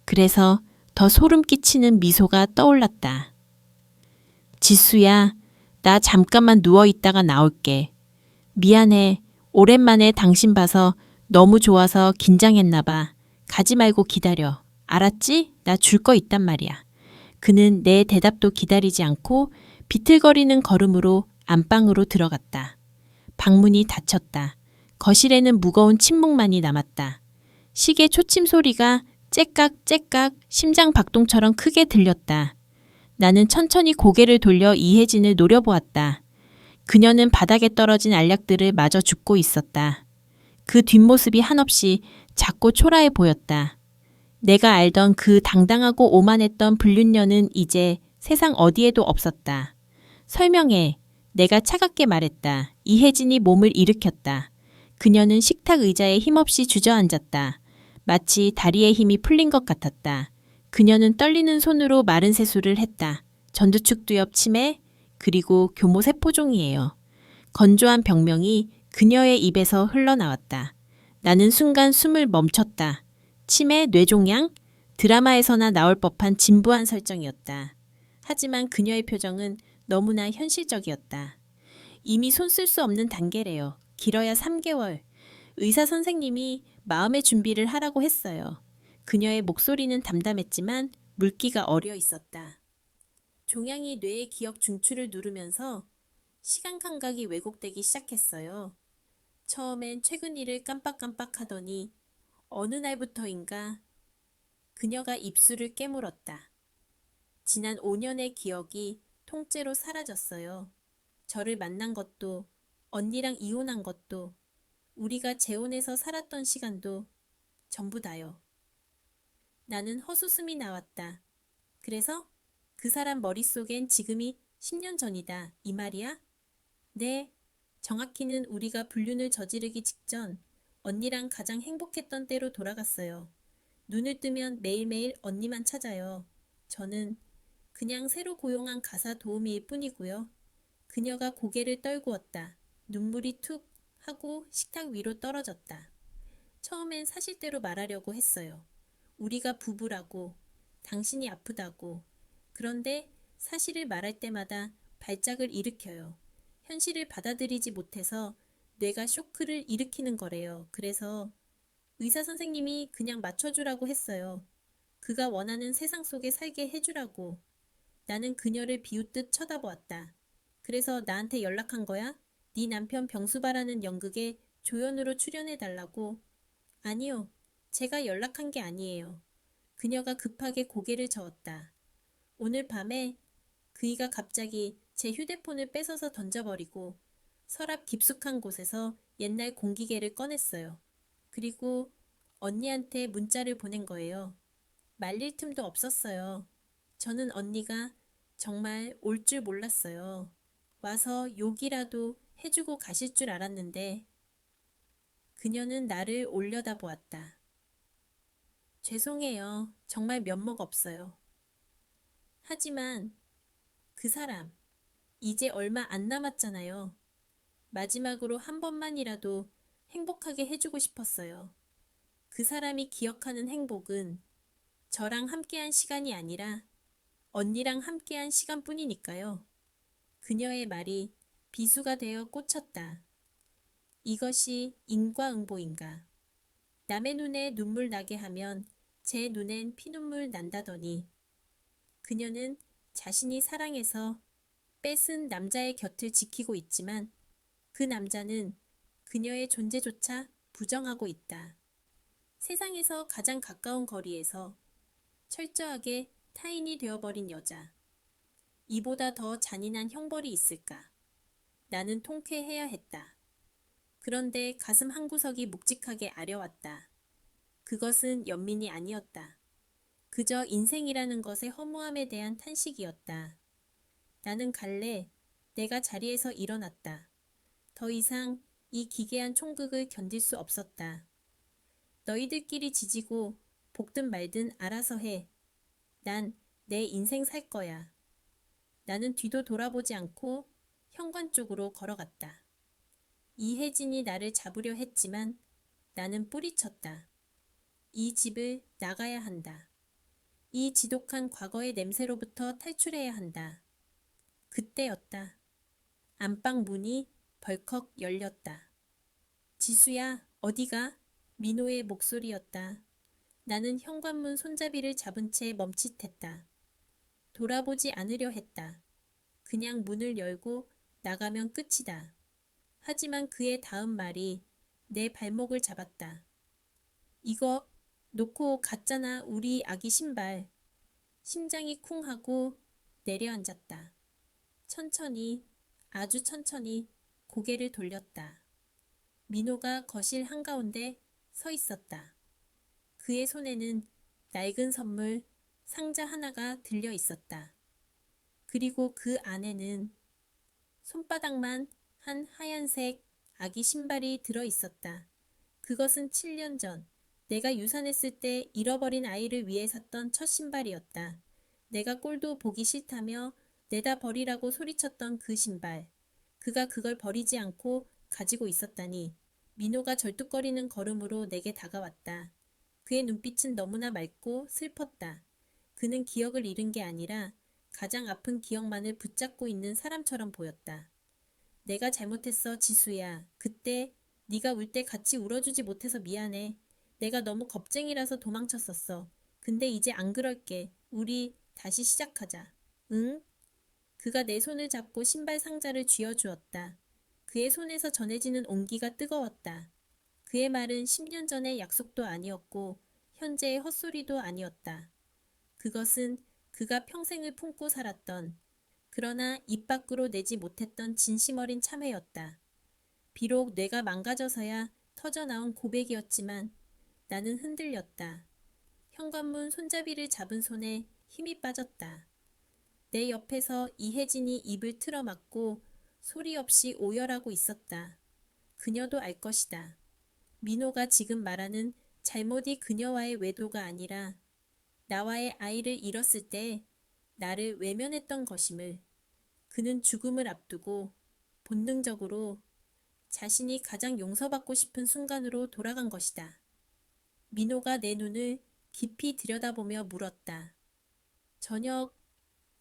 그래서 더 소름 끼치는 미소가 떠올랐다. 지수야, 나 잠깐만 누워있다가 나올게. 미안해. 오랜만에 당신 봐서 너무 좋아서 긴장했나 봐. 가지 말고 기다려. 알았지? 나 줄 거 있단 말이야. 그는 내 대답도 기다리지 않고 비틀거리는 걸음으로 안방으로 들어갔다. 방문이 닫혔다. 거실에는 무거운 침묵만이 남았다. 시계 초침 소리가 째깍째깍 심장 박동처럼 크게 들렸다. 나는 천천히 고개를 돌려 이혜진을 노려보았다. 그녀는 바닥에 떨어진 알약들을 마저 줍고 있었다. 그 뒷모습이 한없이 작고 초라해 보였다. 내가 알던 그 당당하고 오만했던 불륜녀는 이제 세상 어디에도 없었다. 설명해. 내가 차갑게 말했다. 이혜진이 몸을 일으켰다. 그녀는 식탁 의자에 힘없이 주저앉았다. 마치 다리의 힘이 풀린 것 같았다. 그녀는 떨리는 손으로 마른 세수를 했다. 전두축두 옆 치매, 그리고 교모 세포종이에요. 건조한 병명이 그녀의 입에서 흘러나왔다. 나는 순간 숨을 멈췄다. 치매, 뇌종양? 드라마에서나 나올 법한 진부한 설정이었다. 하지만 그녀의 표정은 너무나 현실적이었다. 이미 손 쓸 수 없는 단계래요. 길어야 3개월. 의사 선생님이 마음의 준비를 하라고 했어요. 그녀의 목소리는 담담했지만 물기가 어려 있었다. 종양이 뇌의 기억 중추를 누르면서 시간 감각이 왜곡되기 시작했어요. 처음엔 최근 일을 깜빡깜빡 하더니 어느 날부터인가 그녀가 입술을 깨물었다. 지난 5년의 기억이 통째로 사라졌어요. 저를 만난 것도, 언니랑 이혼한 것도, 우리가 재혼해서 살았던 시간도 전부 다요. 나는 헛웃음이 나왔다. 그래서 그 사람 머릿속엔 지금이 10년 전이다. 이 말이야? 네. 정확히는 우리가 불륜을 저지르기 직전 언니랑 가장 행복했던 때로 돌아갔어요. 눈을 뜨면 매일매일 언니만 찾아요. 저는 그냥 새로 고용한 가사 도우미일 뿐이고요. 그녀가 고개를 떨구었다. 눈물이 툭 하고 식탁 위로 떨어졌다. 처음엔 사실대로 말하려고 했어요. 우리가 부부라고, 당신이 아프다고. 그런데 사실을 말할 때마다 발작을 일으켜요. 현실을 받아들이지 못해서 뇌가 쇼크를 일으키는 거래요. 그래서 의사 선생님이 그냥 맞춰주라고 했어요. 그가 원하는 세상 속에 살게 해주라고. 나는 그녀를 비웃듯 쳐다보았다. 그래서 나한테 연락한 거야? 네 남편 병수바라는 연극에 조연으로 출연해달라고. 아니요. 제가 연락한 게 아니에요. 그녀가 급하게 고개를 저었다. 오늘 밤에 그이가 갑자기 제 휴대폰을 뺏어서 던져버리고 서랍 깊숙한 곳에서 옛날 공기계를 꺼냈어요. 그리고 언니한테 문자를 보낸 거예요. 말릴 틈도 없었어요. 저는 언니가 정말 올 줄 몰랐어요. 와서 욕이라도 해주고 가실 줄 알았는데 그녀는 나를 올려다보았다. 죄송해요. 정말 면목 없어요. 하지만 그 사람, 이제 얼마 안 남았잖아요. 마지막으로 한 번만이라도 행복하게 해주고 싶었어요. 그 사람이 기억하는 행복은 저랑 함께한 시간이 아니라 언니랑 함께한 시간뿐이니까요. 그녀의 말이 비수가 되어 꽂혔다. 이것이 인과응보인가? 남의 눈에 눈물 나게 하면 제 눈엔 피눈물 난다더니 그녀는 자신이 사랑해서 뺏은 남자의 곁을 지키고 있지만 그 남자는 그녀의 존재조차 부정하고 있다. 세상에서 가장 가까운 거리에서 철저하게 타인이 되어버린 여자. 이보다 더 잔인한 형벌이 있을까? 나는 통쾌해야 했다. 그런데 가슴 한구석이 묵직하게 아려왔다. 그것은 연민이 아니었다. 그저 인생이라는 것의 허무함에 대한 탄식이었다. 나는 갈래. 내가 자리에서 일어났다. 더 이상 이 기괴한 총극을 견딜 수 없었다. 너희들끼리 지지고 볶든 말든 알아서 해. 난 내 인생 살 거야. 나는 뒤도 돌아보지 않고 현관 쪽으로 걸어갔다. 이혜진이 나를 잡으려 했지만 나는 뿌리쳤다. 이 집을 나가야 한다. 이 지독한 과거의 냄새로부터 탈출해야 한다. 그때였다. 안방 문이 벌컥 열렸다. 지수야, 어디가? 민호의 목소리였다. 나는 현관문 손잡이를 잡은 채 멈칫했다. 돌아보지 않으려 했다. 그냥 문을 열고 나가면 끝이다. 하지만 그의 다음 말이 내 발목을 잡았다. 이거 놓고 갔잖아, 우리 아기 신발. 심장이 쿵 하고 내려앉았다. 천천히, 아주 천천히 고개를 돌렸다. 민호가 거실 한가운데 서 있었다. 그의 손에는 낡은 선물 상자 하나가 들려 있었다. 그리고 그 안에는 손바닥만 한 하얀색 아기 신발이 들어 있었다. 그것은 7년 전 내가 유산했을 때 잃어버린 아이를 위해 샀던 첫 신발이었다. 내가 꼴도 보기 싫다며 내다 버리라고 소리쳤던 그 신발. 그가 그걸 버리지 않고 가지고 있었다니. 민호가 절뚝거리는 걸음으로 내게 다가왔다. 그의 눈빛은 너무나 맑고 슬펐다. 그는 기억을 잃은 게 아니라 가장 아픈 기억만을 붙잡고 있는 사람처럼 보였다. 내가 잘못했어, 지수야. 그때 네가 울 때 같이 울어주지 못해서 미안해. 내가 너무 겁쟁이라서 도망쳤었어. 근데 이제 안 그럴게. 우리 다시 시작하자. 응? 그가 내 손을 잡고 신발 상자를 쥐어주었다. 그의 손에서 전해지는 온기가 뜨거웠다. 그의 말은 10년 전의 약속도 아니었고 현재의 헛소리도 아니었다. 그것은 그가 평생을 품고 살았던, 그러나 입 밖으로 내지 못했던 진심 어린 참회였다. 비록 뇌가 망가져서야 터져나온 고백이었지만 나는 흔들렸다. 현관문 손잡이를 잡은 손에 힘이 빠졌다. 내 옆에서 이혜진이 입을 틀어막고 소리 없이 오열하고 있었다. 그녀도 알 것이다. 민호가 지금 말하는 잘못이 그녀와의 외도가 아니라 나와의 아이를 잃었을 때 나를 외면했던 것임을. 그는 죽음을 앞두고 본능적으로 자신이 가장 용서받고 싶은 순간으로 돌아간 것이다. 민호가 내 눈을 깊이 들여다보며 물었다. 저녁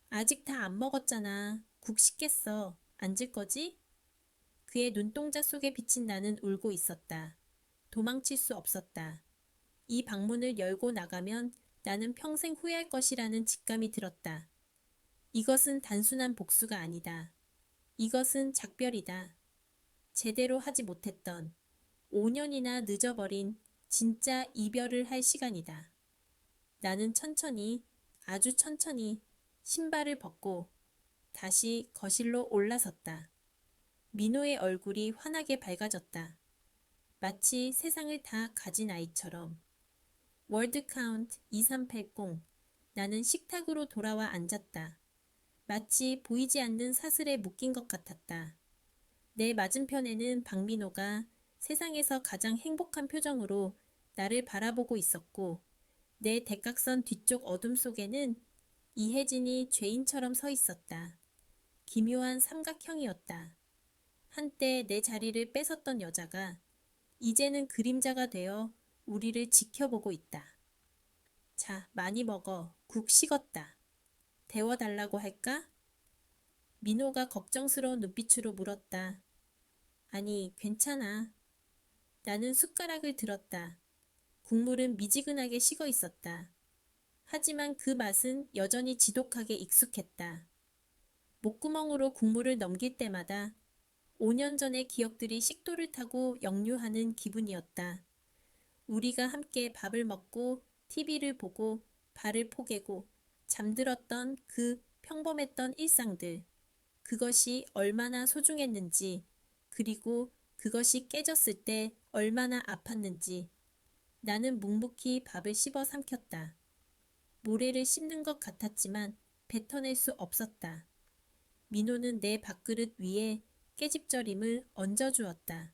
아직 다 안 먹었잖아. 국 식겠어. 앉을 거지? 그의 눈동자 속에 비친 나는 울고 있었다. 도망칠 수 없었다. 이 방문을 열고 나가면 나는 평생 후회할 것이라는 직감이 들었다. 이것은 단순한 복수가 아니다. 이것은 작별이다. 제대로 하지 못했던, 5년이나 늦어버린 진짜 이별을 할 시간이다. 나는 천천히, 아주 천천히 신발을 벗고 다시 거실로 올라섰다. 민호의 얼굴이 환하게 밝아졌다. 마치 세상을 다 가진 아이처럼. 월드 카운트 2380. 나는 식탁으로 돌아와 앉았다. 마치 보이지 않는 사슬에 묶인 것 같았다. 내 맞은편에는 박민호가 세상에서 가장 행복한 표정으로 나를 바라보고 있었고, 내 대각선 뒤쪽 어둠 속에는 이혜진이 죄인처럼 서 있었다. 기묘한 삼각형이었다. 한때 내 자리를 뺏었던 여자가 이제는 그림자가 되어 우리를 지켜보고 있다. 자, 많이 먹어. 국 식었다. 데워달라고 할까? 민호가 걱정스러운 눈빛으로 물었다. 아니, 괜찮아. 나는 숟가락을 들었다. 국물은 미지근하게 식어 있었다. 하지만 그 맛은 여전히 지독하게 익숙했다. 목구멍으로 국물을 넘길 때마다 5년 전의 기억들이 식도를 타고 역류하는 기분이었다. 우리가 함께 밥을 먹고 TV를 보고 발을 포개고 잠들었던 그 평범했던 일상들. 그것이 얼마나 소중했는지, 그리고 그것이 깨졌을 때 얼마나 아팠는지. 나는 묵묵히 밥을 씹어 삼켰다. 모래를 씹는 것 같았지만 뱉어낼 수 없었다. 민호는 내 밥그릇 위에 깨집절임을 얹어주었다.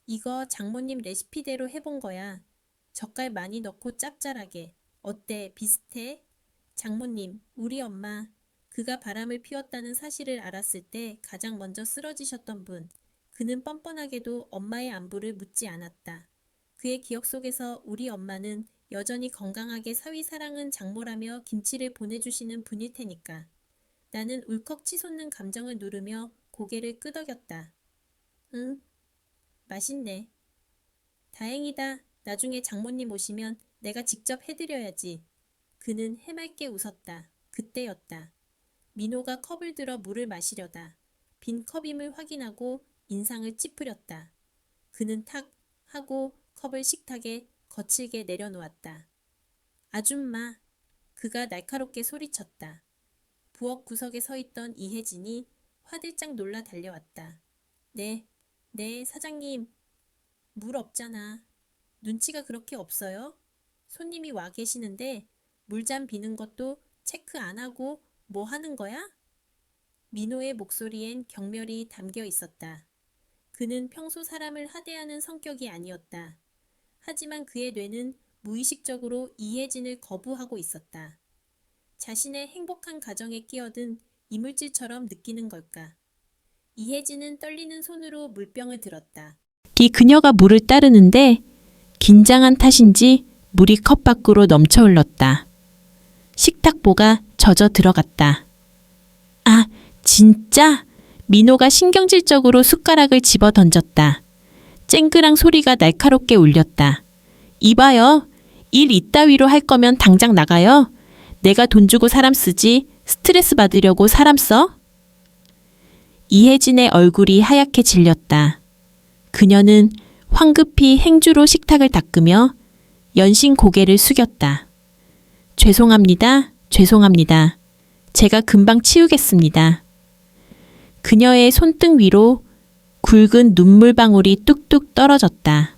이거 장모님 레시피대로 해본 거야. 젓갈 많이 넣고 짭짤하게. 어때? 비슷해? 장모님, 우리 엄마, 그가 바람을 피웠다는 사실을 알았을 때 가장 먼저 쓰러지셨던 분. 그는 뻔뻔하게도 엄마의 안부를 묻지 않았다. 그의 기억 속에서 우리 엄마는 여전히 건강하게 사위 사랑은 장모라며 김치를 보내주시는 분일 테니까. 나는 울컥 치솟는 감정을 누르며 고개를 끄덕였다. 응, 맛있네. 다행이다. 나중에 장모님 오시면 내가 직접 해드려야지. 그는 해맑게 웃었다. 그때였다. 민호가 컵을 들어 물을 마시려다 빈 컵임을 확인하고 인상을 찌푸렸다. 그는 탁 하고 컵을 식탁에 거칠게 내려놓았다. 아줌마, 그가 날카롭게 소리쳤다. 부엌 구석에 서 있던 이혜진이 화들짝 놀라 달려왔다. 네, 사장님. 물 없잖아. 눈치가 그렇게 없어요? 손님이 와 계시는데 물잔 비는 것도 체크 안 하고 뭐 하는 거야? 민호의 목소리엔 경멸이 담겨 있었다. 그는 평소 사람을 하대하는 성격이 아니었다. 하지만 그의 뇌는 무의식적으로 이혜진을 거부하고 있었다. 자신의 행복한 가정에 끼어든 이물질처럼 느끼는 걸까? 이혜진은 떨리는 손으로 물병을 들었다. 그녀가 물을 따르는데 긴장한 탓인지 물이 컵 밖으로 넘쳐 흘렀다. 식탁보가 젖어 들어갔다. 아, 진짜? 민호가 신경질적으로 숟가락을 집어 던졌다. 쨍그랑 소리가 날카롭게 울렸다. 이봐요. 일 이따위로 할 거면 당장 나가요. 내가 돈 주고 사람 쓰지 스트레스 받으려고 사람 써? 이혜진의 얼굴이 하얗게 질렸다. 그녀는 황급히 행주로 식탁을 닦으며 연신 고개를 숙였다. 죄송합니다. 죄송합니다. 제가 금방 치우겠습니다. 그녀의 손등 위로 굵은 눈물방울이 뚝뚝 떨어졌다.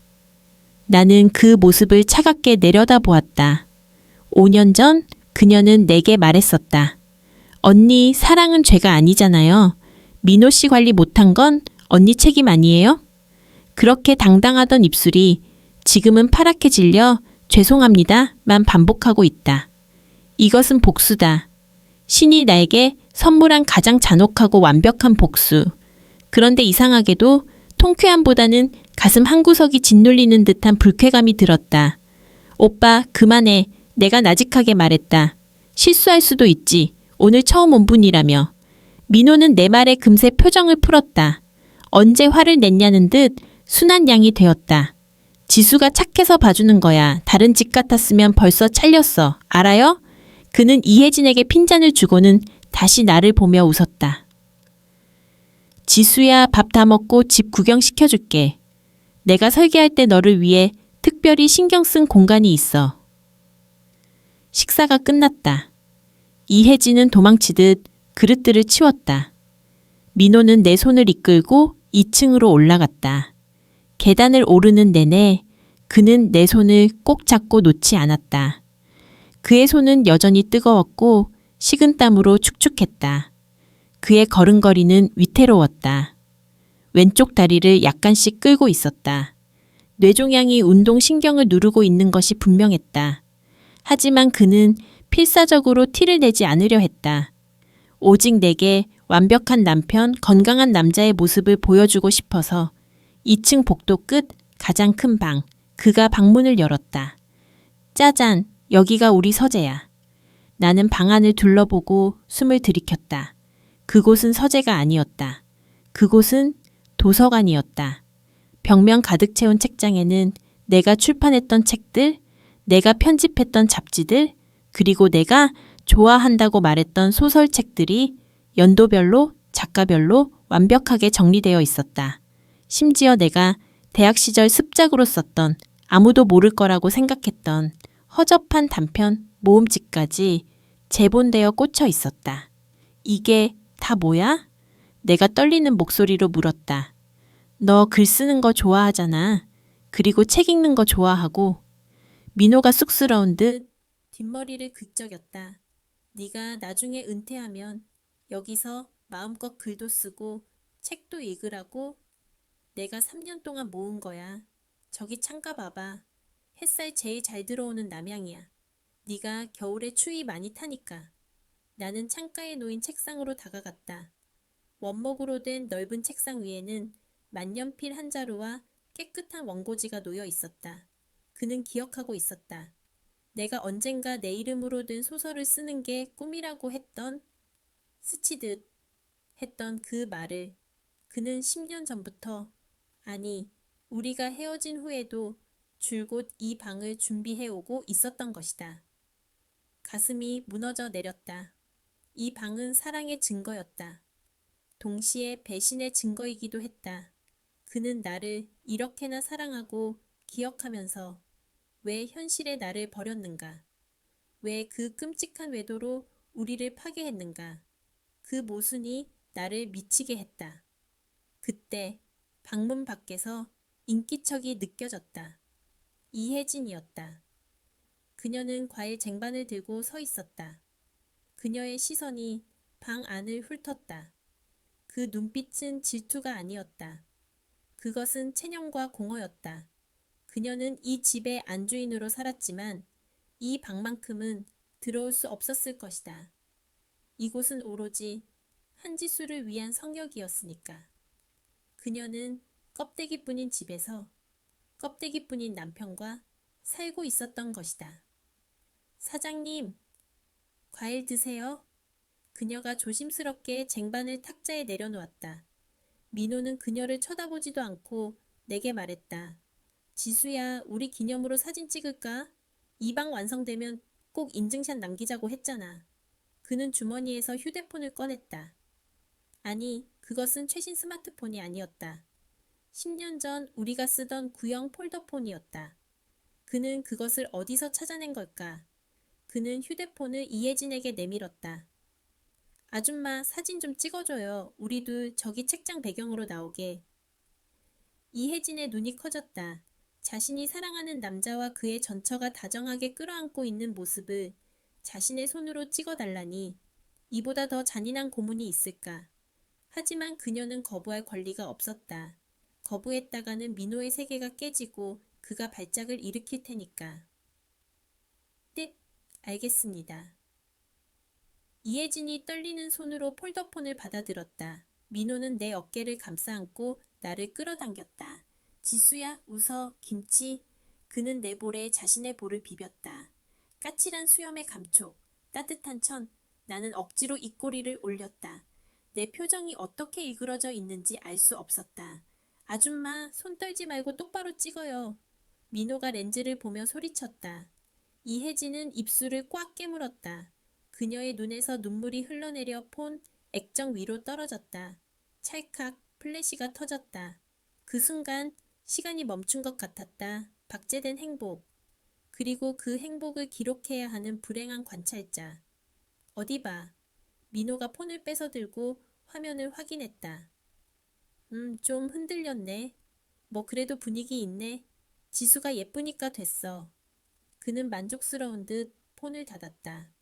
나는 그 모습을 차갑게 내려다보았다. 5년 전 그녀는 내게 말했었다. 언니, 사랑은 죄가 아니잖아요. 민호 씨 관리 못한 건 언니 책임 아니에요? 그렇게 당당하던 입술이 지금은 파랗게 질려 죄송합니다만 반복하고 있다. 이것은 복수다. 신이 나에게 선물한 가장 잔혹하고 완벽한 복수. 그런데 이상하게도 통쾌함보다는 가슴 한구석이 짓눌리는 듯한 불쾌감이 들었다. 오빠, 그만해. 내가 나직하게 말했다. 실수할 수도 있지. 오늘 처음 온 분이라며. 민호는 내 말에 금세 표정을 풀었다. 언제 화를 냈냐는 듯 순한 양이 되었다. 지수가 착해서 봐주는 거야. 다른 집 같았으면 벌써 찰렸어. 알아요? 그는 이혜진에게 핀잔을 주고는 다시 나를 보며 웃었다. 지수야, 밥 다 먹고 집 구경시켜줄게. 내가 설계할 때 너를 위해 특별히 신경 쓴 공간이 있어. 식사가 끝났다. 이혜진은 도망치듯 그릇들을 치웠다. 민호는 내 손을 이끌고 2층으로 올라갔다. 계단을 오르는 내내 그는 내 손을 꼭 잡고 놓지 않았다. 그의 손은 여전히 뜨거웠고 식은땀으로 축축했다. 그의 걸음걸이는 위태로웠다. 왼쪽 다리를 약간씩 끌고 있었다. 뇌종양이 운동신경을 누르고 있는 것이 분명했다. 하지만 그는 필사적으로 티를 내지 않으려 했다. 오직 내게 완벽한 남편, 건강한 남자의 모습을 보여주고 싶어서 2층 복도 끝 가장 큰 방, 그가 방문을 열었다. 짜잔, 여기가 우리 서재야. 나는 방 안을 둘러보고 숨을 들이켰다. 그곳은 서재가 아니었다. 그곳은 도서관이었다. 벽면 가득 채운 책장에는 내가 출판했던 책들, 내가 편집했던 잡지들, 그리고 내가 좋아한다고 말했던 소설책들이 연도별로, 작가별로 완벽하게 정리되어 있었다. 심지어 내가 대학 시절 습작으로 썼던 아무도 모를 거라고 생각했던 허접한 단편 모음집까지 재본되어 꽂혀 있었다. 이게 다 뭐야? 내가 떨리는 목소리로 물었다. 너 글 쓰는 거 좋아하잖아. 그리고 책 읽는 거 좋아하고. 민호가 쑥스러운 듯 뒷머리를 긁적였다. 네가 나중에 은퇴하면 여기서 마음껏 글도 쓰고 책도 읽으라고 내가 3년 동안 모은 거야. 저기 창가 봐봐. 햇살 제일 잘 들어오는 남향이야. 네가 겨울에 추위 많이 타니까. 나는 창가에 놓인 책상으로 다가갔다. 원목으로 된 넓은 책상 위에는 만년필 한 자루와 깨끗한 원고지가 놓여 있었다. 그는 기억하고 있었다. 내가 언젠가 내 이름으로 된 소설을 쓰는 게 꿈이라고 스치듯 했던 그 말을 그는 10년 전부터, 아니, 우리가 헤어진 후에도 줄곧 이 방을 준비해오고 있었던 것이다. 가슴이 무너져 내렸다. 이 방은 사랑의 증거였다. 동시에 배신의 증거이기도 했다. 그는 나를 이렇게나 사랑하고 기억하면서 왜 현실의 나를 버렸는가? 왜 그 끔찍한 외도로 우리를 파괴했는가? 그 모순이 나를 미치게 했다. 그때 방문 밖에서 인기척이 느껴졌다. 이혜진이었다. 그녀는 과일 쟁반을 들고 서 있었다. 그녀의 시선이 방 안을 훑었다. 그 눈빛은 질투가 아니었다. 그것은 체념과 공허였다. 그녀는 이 집의 안주인으로 살았지만 이 방만큼은 들어올 수 없었을 것이다. 이곳은 오로지 한지수를 위한 성역이었으니까. 그녀는 껍데기뿐인 집에서 껍데기뿐인 남편과 살고 있었던 것이다. 사장님, 과일 드세요. 그녀가 조심스럽게 쟁반을 탁자에 내려놓았다. 민호는 그녀를 쳐다보지도 않고 내게 말했다. 지수야, 우리 기념으로 사진 찍을까? 이 방 완성되면 꼭 인증샷 남기자고 했잖아. 그는 주머니에서 휴대폰을 꺼냈다. 아니, 그것은 최신 스마트폰이 아니었다. 10년 전 우리가 쓰던 구형 폴더폰이었다. 그는 그것을 어디서 찾아낸 걸까? 그는 휴대폰을 이혜진에게 내밀었다. 아줌마, 사진 좀 찍어줘요. 우리도 저기 책장 배경으로 나오게. 이혜진의 눈이 커졌다. 자신이 사랑하는 남자와 그의 전처가 다정하게 끌어안고 있는 모습을 자신의 손으로 찍어달라니 이보다 더 잔인한 고문이 있을까? 하지만 그녀는 거부할 권리가 없었다. 거부했다가는 민호의 세계가 깨지고 그가 발작을 일으킬 테니까. 네, 알겠습니다. 이혜진이 떨리는 손으로 폴더폰을 받아들었다. 민호는 내 어깨를 감싸 안고 나를 끌어당겼다. 지수야, 웃어, 김치. 그는 내 볼에 자신의 볼을 비볐다. 까칠한 수염의 감촉, 따뜻한 천. 나는 억지로 입꼬리를 올렸다. 내 표정이 어떻게 일그러져 있는지 알 수 없었다. 아줌마, 손 떨지 말고 똑바로 찍어요. 민호가 렌즈를 보며 소리쳤다. 이혜진은 입술을 꽉 깨물었다. 그녀의 눈에서 눈물이 흘러내려 폰 액정 위로 떨어졌다. 찰칵 플래시가 터졌다. 그 순간 시간이 멈춘 것 같았다. 박제된 행복. 그리고 그 행복을 기록해야 하는 불행한 관찰자. 어디 봐. 민호가 폰을 뺏어 들고 화면을 확인했다. 좀 흔들렸네. 뭐 그래도 분위기 있네. 지수가 예쁘니까 됐어. 그는 만족스러운 듯 폰을 닫았다.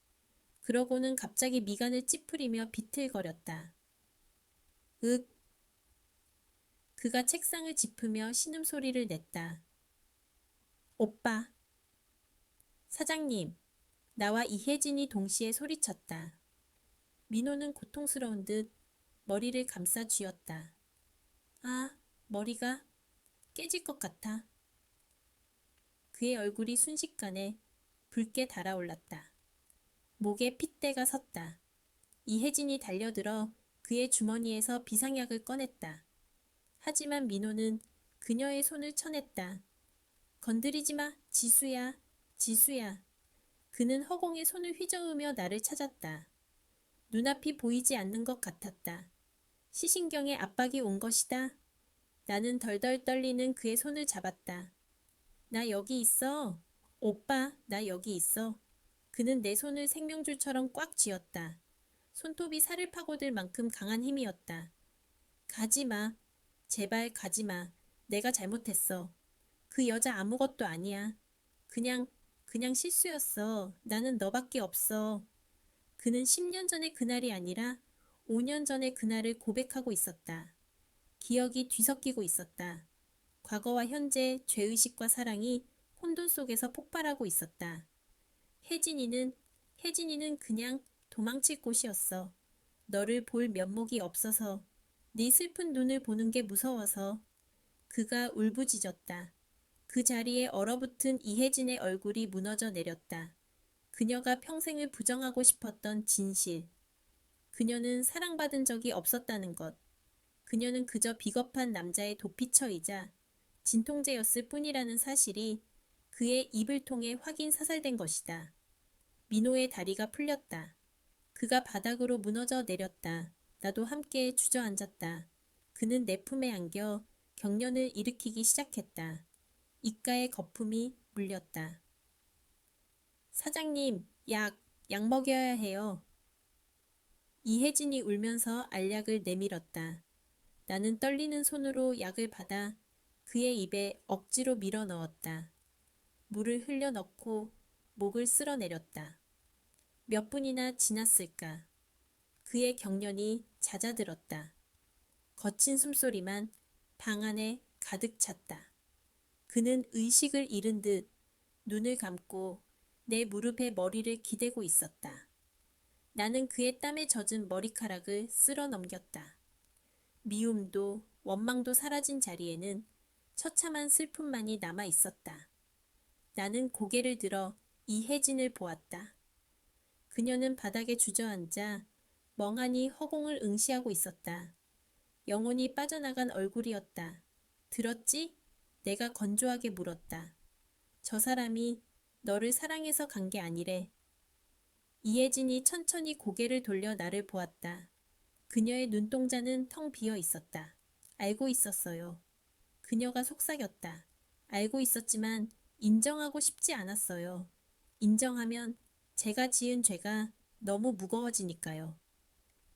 그러고는 갑자기 미간을 찌푸리며 비틀거렸다. 윽. 그가 책상을 짚으며 신음소리를 냈다. 오빠. 사장님. 나와 이혜진이 동시에 소리쳤다. 민호는 고통스러운 듯 머리를 감싸 쥐었다. 아, 머리가 깨질 것 같아. 그의 얼굴이 순식간에 붉게 달아올랐다. 목에 핏대가 섰다. 이혜진이 달려들어 그의 주머니에서 비상약을 꺼냈다. 하지만 민호는 그녀의 손을 쳐냈다. 건드리지 마, 지수야, 지수야. 그는 허공에 손을 휘저으며 나를 찾았다. 눈앞이 보이지 않는 것 같았다. 시신경에 압박이 온 것이다. 나는 덜덜 떨리는 그의 손을 잡았다. 나 여기 있어. 오빠, 나 여기 있어. 그는 내 손을 생명줄처럼 꽉 쥐었다. 손톱이 살을 파고들 만큼 강한 힘이었다. 가지마. 제발 가지마. 내가 잘못했어. 그 여자 아무것도 아니야. 그냥 실수였어. 나는 너밖에 없어. 그는 10년 전의 그날이 아니라 5년 전의 그날을 고백하고 있었다. 기억이 뒤섞이고 있었다. 과거와 현재, 죄의식과 사랑이 혼돈 속에서 폭발하고 있었다. 혜진이는 그냥 도망칠 곳이었어. 너를 볼 면목이 없어서, 네 슬픈 눈을 보는 게 무서워서. 그가 울부짖었다. 그 자리에 얼어붙은 이혜진의 얼굴이 무너져 내렸다. 그녀가 평생을 부정하고 싶었던 진실. 그녀는 사랑받은 적이 없었다는 것. 그녀는 그저 비겁한 남자의 도피처이자 진통제였을 뿐이라는 사실이 그의 입을 통해 확인 사살된 것이다. 민호의 다리가 풀렸다. 그가 바닥으로 무너져 내렸다. 나도 함께 주저앉았다. 그는 내 품에 안겨 경련을 일으키기 시작했다. 입가에 거품이 물렸다. 사장님, 약 먹여야 해요. 이혜진이 울면서 알약을 내밀었다. 나는 떨리는 손으로 약을 받아 그의 입에 억지로 밀어 넣었다. 물을 흘려 넣고 목을 쓸어내렸다. 몇 분이나 지났을까. 그의 경련이 잦아들었다. 거친 숨소리만 방 안에 가득 찼다. 그는 의식을 잃은 듯 눈을 감고 내 무릎에 머리를 기대고 있었다. 나는 그의 땀에 젖은 머리카락을 쓸어 넘겼다. 미움도 원망도 사라진 자리에는 처참한 슬픔만이 남아 있었다. 나는 고개를 들어 이혜진을 보았다. 그녀는 바닥에 주저앉아 멍하니 허공을 응시하고 있었다. 영혼이 빠져나간 얼굴이었다. 들었지? 내가 건조하게 물었다. 저 사람이 너를 사랑해서 간 게 아니래. 이혜진이 천천히 고개를 돌려 나를 보았다. 그녀의 눈동자는 텅 비어 있었다. 알고 있었어요. 그녀가 속삭였다. 알고 있었지만 인정하고 싶지 않았어요. 인정하면 제가 지은 죄가 너무 무거워지니까요.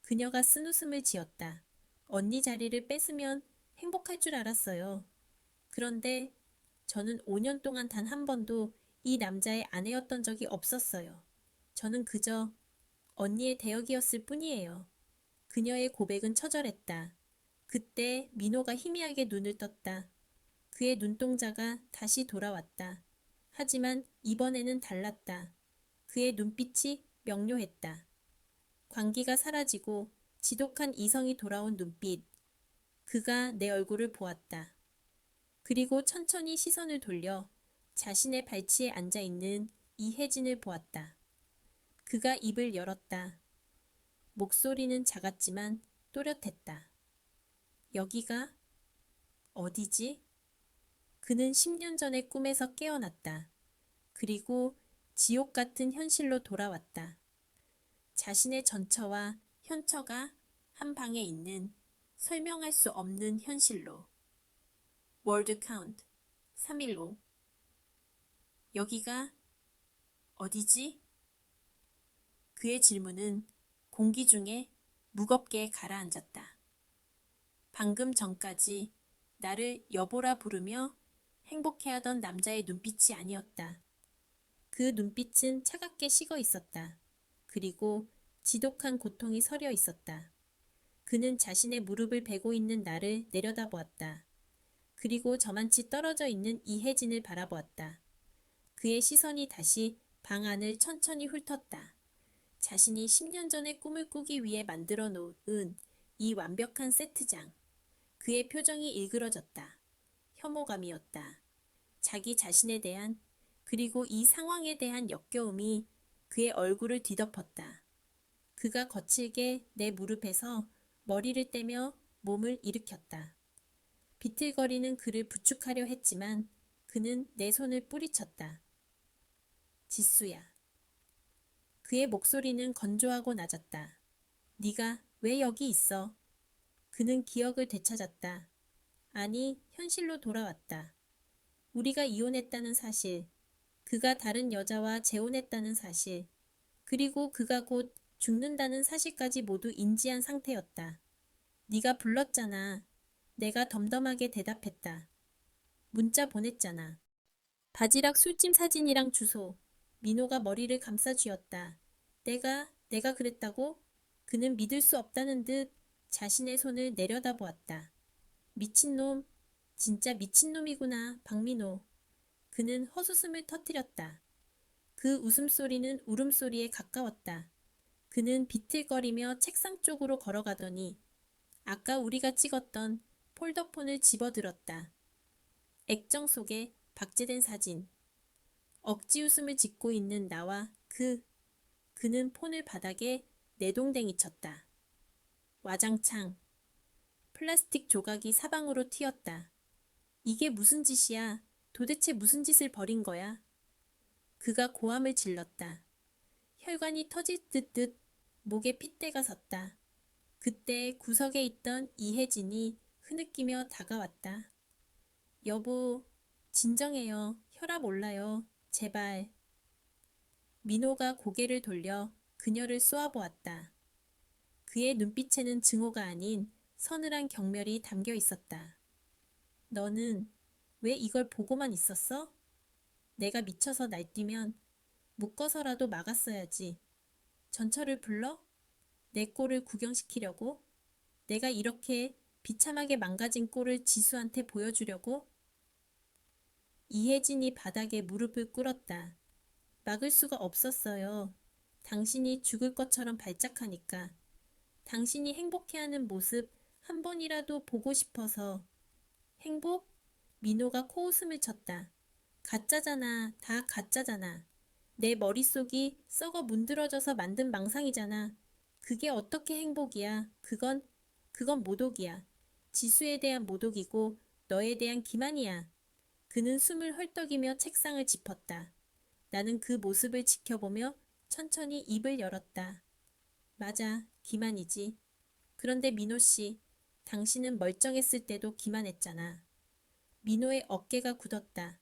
그녀가 쓴웃음을 지었다. 언니 자리를 뺏으면 행복할 줄 알았어요. 그런데 저는 5년 동안 단 한 번도 이 남자의 아내였던 적이 없었어요. 저는 그저 언니의 대역이었을 뿐이에요. 그녀의 고백은 처절했다. 그때 민호가 희미하게 눈을 떴다. 그의 눈동자가 다시 돌아왔다. 하지만 이번에는 달랐다. 그의 눈빛이 명료했다. 광기가 사라지고 지독한 이성이 돌아온 눈빛. 그가 내 얼굴을 보았다. 그리고 천천히 시선을 돌려 자신의 발치에 앉아있는 이혜진을 보았다. 그가 입을 열었다. 목소리는 작았지만 또렷했다. 여기가 어디지? 그는 10년 전의 꿈에서 깨어났다. 그리고 지옥 같은 현실로 돌아왔다. 자신의 전처와 현처가 한 방에 있는 설명할 수 없는 현실로. 월드 카운트 315. 여기가 어디지? 그의 질문은 공기 중에 무겁게 가라앉았다. 방금 전까지 나를 여보라 부르며 행복해하던 남자의 눈빛이 아니었다. 그 눈빛은 차갑게 식어 있었다. 그리고 지독한 고통이 서려 있었다. 그는 자신의 무릎을 베고 있는 나를 내려다보았다. 그리고 저만치 떨어져 있는 이혜진을 바라보았다. 그의 시선이 다시 방 안을 천천히 훑었다. 자신이 10년 전에 꿈을 꾸기 위해 만들어 놓은 이 완벽한 세트장. 그의 표정이 일그러졌다. 혐오감이었다. 자기 자신에 대한 그리고 이 상황에 대한 역겨움이 그의 얼굴을 뒤덮었다. 그가 거칠게 내 무릎에서 머리를 떼며 몸을 일으켰다. 비틀거리는 그를 부축하려 했지만 그는 내 손을 뿌리쳤다. 지수야. 그의 목소리는 건조하고 낮았다. 네가 왜 여기 있어? 그는 기억을 되찾았다. 아니, 현실로 돌아왔다. 우리가 이혼했다는 사실, 그가 다른 여자와 재혼했다는 사실, 그리고 그가 곧 죽는다는 사실까지 모두 인지한 상태였다. 네가 불렀잖아. 내가 덤덤하게 대답했다. 문자 보냈잖아. 바지락 술찜 사진이랑 주소. 민호가 머리를 감싸 쥐었다. 내가 그랬다고? 그는 믿을 수 없다는 듯 자신의 손을 내려다보았다. 미친놈, 진짜 미친놈이구나, 박민호. 그는 헛웃음을 터뜨렸다. 그 웃음소리는 울음소리에 가까웠다. 그는 비틀거리며 책상 쪽으로 걸어가더니 아까 우리가 찍었던 폴더폰을 집어들었다. 액정 속에 박제된 사진. 억지 웃음을 짓고 있는 나와 그는 폰을 바닥에 내동댕이 쳤다. 와장창. 플라스틱 조각이 사방으로 튀었다. 이게 무슨 짓이야? 도대체 무슨 짓을 벌인 거야? 그가 고함을 질렀다. 혈관이 터질 듯 목에 핏대가 섰다. 그때 구석에 있던 이혜진이 흐느끼며 다가왔다. 여보, 진정해요. 혈압 올라요. 제발. 민호가 고개를 돌려 그녀를 쏘아보았다. 그의 눈빛에는 증오가 아닌 서늘한 경멸이 담겨 있었다. 너는 왜 이걸 보고만 있었어? 내가 미쳐서 날뛰면 묶어서라도 막았어야지. 전철을 불러? 내 꼴을 구경시키려고? 내가 이렇게 비참하게 망가진 꼴을 지수한테 보여주려고? 이혜진이 바닥에 무릎을 꿇었다. 막을 수가 없었어요. 당신이 죽을 것처럼 발작하니까. 당신이 행복해하는 모습 한 번이라도 보고 싶어서. 행복? 민호가 코웃음을 쳤다. 가짜잖아. 다 가짜잖아. 내 머릿속이 썩어 문드러져서 만든 망상이잖아. 그게 어떻게 행복이야. 그건 모독이야. 지수에 대한 모독이고 너에 대한 기만이야. 그는 숨을 헐떡이며 책상을 짚었다. 나는 그 모습을 지켜보며 천천히 입을 열었다. 맞아, 기만이지. 그런데 민호 씨, 당신은 멀쩡했을 때도 기만했잖아. 민호의 어깨가 굳었다.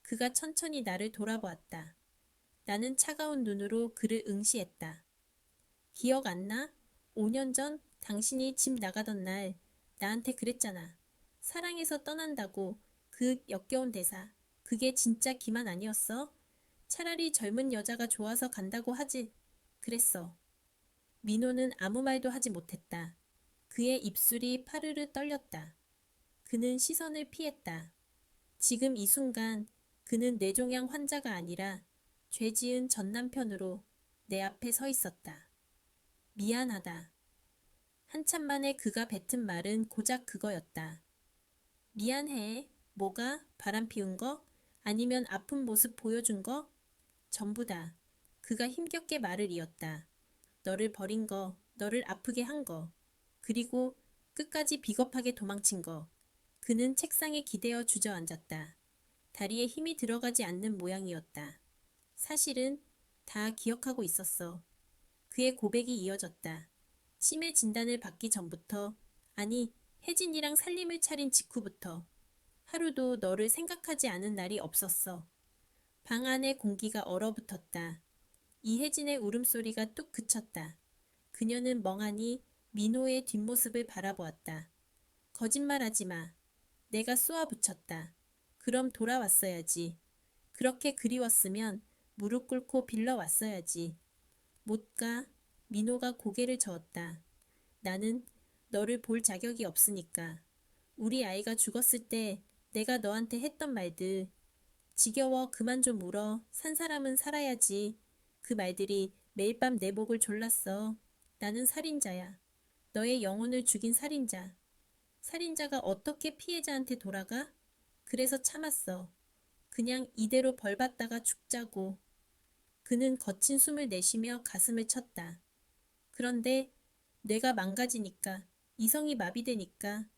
그가 천천히 나를 돌아보았다. 나는 차가운 눈으로 그를 응시했다. 기억 안 나? 5년 전 당신이 집 나가던 날 나한테 그랬잖아. 사랑해서 떠난다고. 그 역겨운 대사. 그게 진짜 기만 아니었어? 차라리 젊은 여자가 좋아서 간다고 하지. 그랬어. 민호는 아무 말도 하지 못했다. 그의 입술이 파르르 떨렸다. 그는 시선을 피했다. 지금 이 순간 그는 뇌종양 환자가 아니라 죄 지은 전 남편으로 내 앞에 서 있었다. 미안하다. 한참 만에 그가 뱉은 말은 고작 그거였다. 미안해. 뭐가? 바람 피운 거? 아니면 아픈 모습 보여준 거? 전부 다. 그가 힘겹게 말을 이었다. 너를 버린 거, 너를 아프게 한 거, 그리고 끝까지 비겁하게 도망친 거. 그는 책상에 기대어 주저앉았다. 다리에 힘이 들어가지 않는 모양이었다. 사실은 다 기억하고 있었어. 그의 고백이 이어졌다. 치매 진단을 받기 전부터, 아니, 혜진이랑 살림을 차린 직후부터 하루도 너를 생각하지 않은 날이 없었어. 방 안의 공기가 얼어붙었다. 이혜진의 울음소리가 뚝 그쳤다. 그녀는 멍하니 민호의 뒷모습을 바라보았다. 거짓말하지 마. 내가 쏘아붙였다. 그럼 돌아왔어야지. 그렇게 그리웠으면 무릎 꿇고 빌러왔어야지. 못 가. 민호가 고개를 저었다. 나는 너를 볼 자격이 없으니까. 우리 아이가 죽었을 때 내가 너한테 했던 말들. 지겨워 그만 좀 울어. 산 사람은 살아야지. 그 말들이 매일 밤 내 목을 졸랐어. 나는 살인자야. 너의 영혼을 죽인 살인자. 살인자가 어떻게 피해자한테 돌아가? 그래서 참았어. 그냥 이대로 벌받다가 죽자고. 그는 거친 숨을 내쉬며 가슴을 쳤다. 그런데 뇌가 망가지니까, 이성이 마비되니까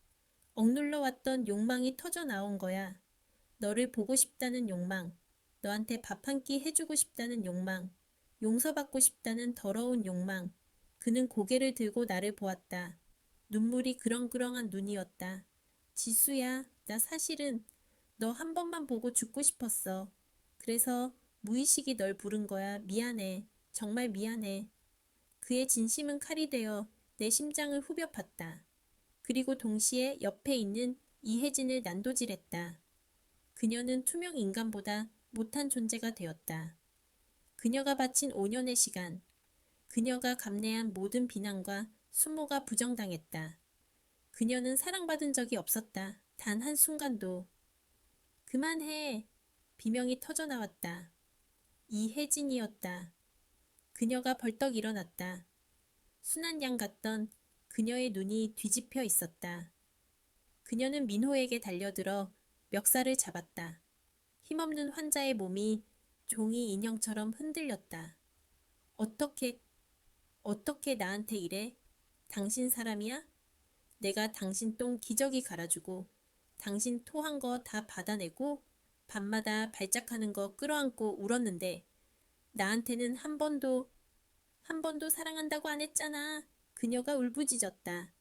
억눌러 왔던 욕망이 터져 나온 거야. 너를 보고 싶다는 욕망, 너한테 밥 한 끼 해주고 싶다는 욕망, 용서받고 싶다는 더러운 욕망. 그는 고개를 들고 나를 보았다. 눈물이 그렁그렁한 눈이었다. 지수야, 나 사실은 너 한 번만 보고 죽고 싶었어. 그래서 무의식이 널 부른 거야. 미안해. 정말 미안해. 그의 진심은 칼이 되어 내 심장을 후벼 팠다. 그리고 동시에 옆에 있는 이혜진을 난도질했다. 그녀는 투명 인간보다 못한 존재가 되었다. 그녀가 바친 5년의 시간, 그녀가 감내한 모든 비난과 수모가 부정당했다. 그녀는 사랑받은 적이 없었다. 단 한순간도. 그만해. 비명이 터져나왔다. 이혜진이었다. 그녀가 벌떡 일어났다. 순한 양 같던 그녀의 눈이 뒤집혀 있었다. 그녀는 민호에게 달려들어 멱살을 잡았다. 힘없는 환자의 몸이 종이 인형처럼 흔들렸다. 어떻게 나한테 이래? 당신 사람이야? 내가 당신 똥 기저귀 갈아주고 당신 토한 거 다 받아내고 밤마다 발작하는 거 끌어안고 울었는데 나한테는 한 번도 사랑한다고 안 했잖아. 그녀가 울부짖었다.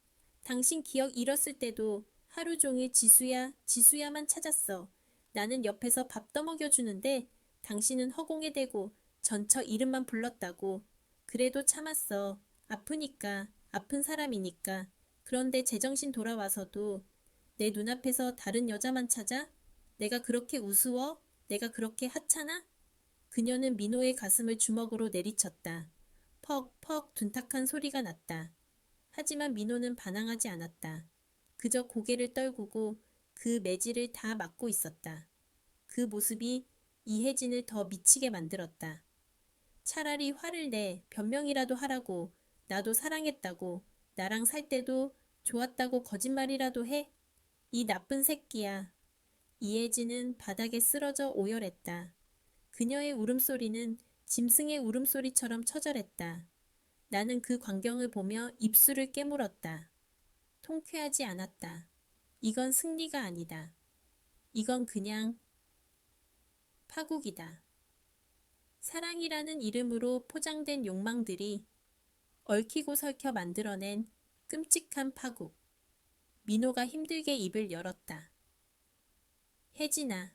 당신 기억 잃었을 때도 하루 종일 지수야, 지수야만 찾았어. 나는 옆에서 밥 떠먹여주는데 당신은 허공에 대고 전처 이름만 불렀다고. 그래도 참았어. 아프니까, 아픈 사람이니까. 그런데 제정신 돌아와서도 내 눈앞에서 다른 여자만 찾아? 내가 그렇게 우스워? 내가 그렇게 하찮아? 그녀는 민호의 가슴을 주먹으로 내리쳤다. 퍽퍽 둔탁한 소리가 났다. 하지만 민호는 반항하지 않았다. 그저 고개를 떨구고 그 매질을 다 막고 있었다. 그 모습이 이혜진을 더 미치게 만들었다. 차라리 화를 내 변명이라도 하라고. 나도 사랑했다고. 나랑 살 때도 좋았다고 거짓말이라도 해. 이 나쁜 새끼야. 이혜진은 바닥에 쓰러져 오열했다. 그녀의 울음소리는 짐승의 울음소리처럼 처절했다. 나는 그 광경을 보며 입술을 깨물었다. 통쾌하지 않았다. 이건 승리가 아니다. 이건 그냥 파국이다. 사랑이라는 이름으로 포장된 욕망들이 얽히고 설켜 만들어낸 끔찍한 파국. 민호가 힘들게 입을 열었다. 혜진아.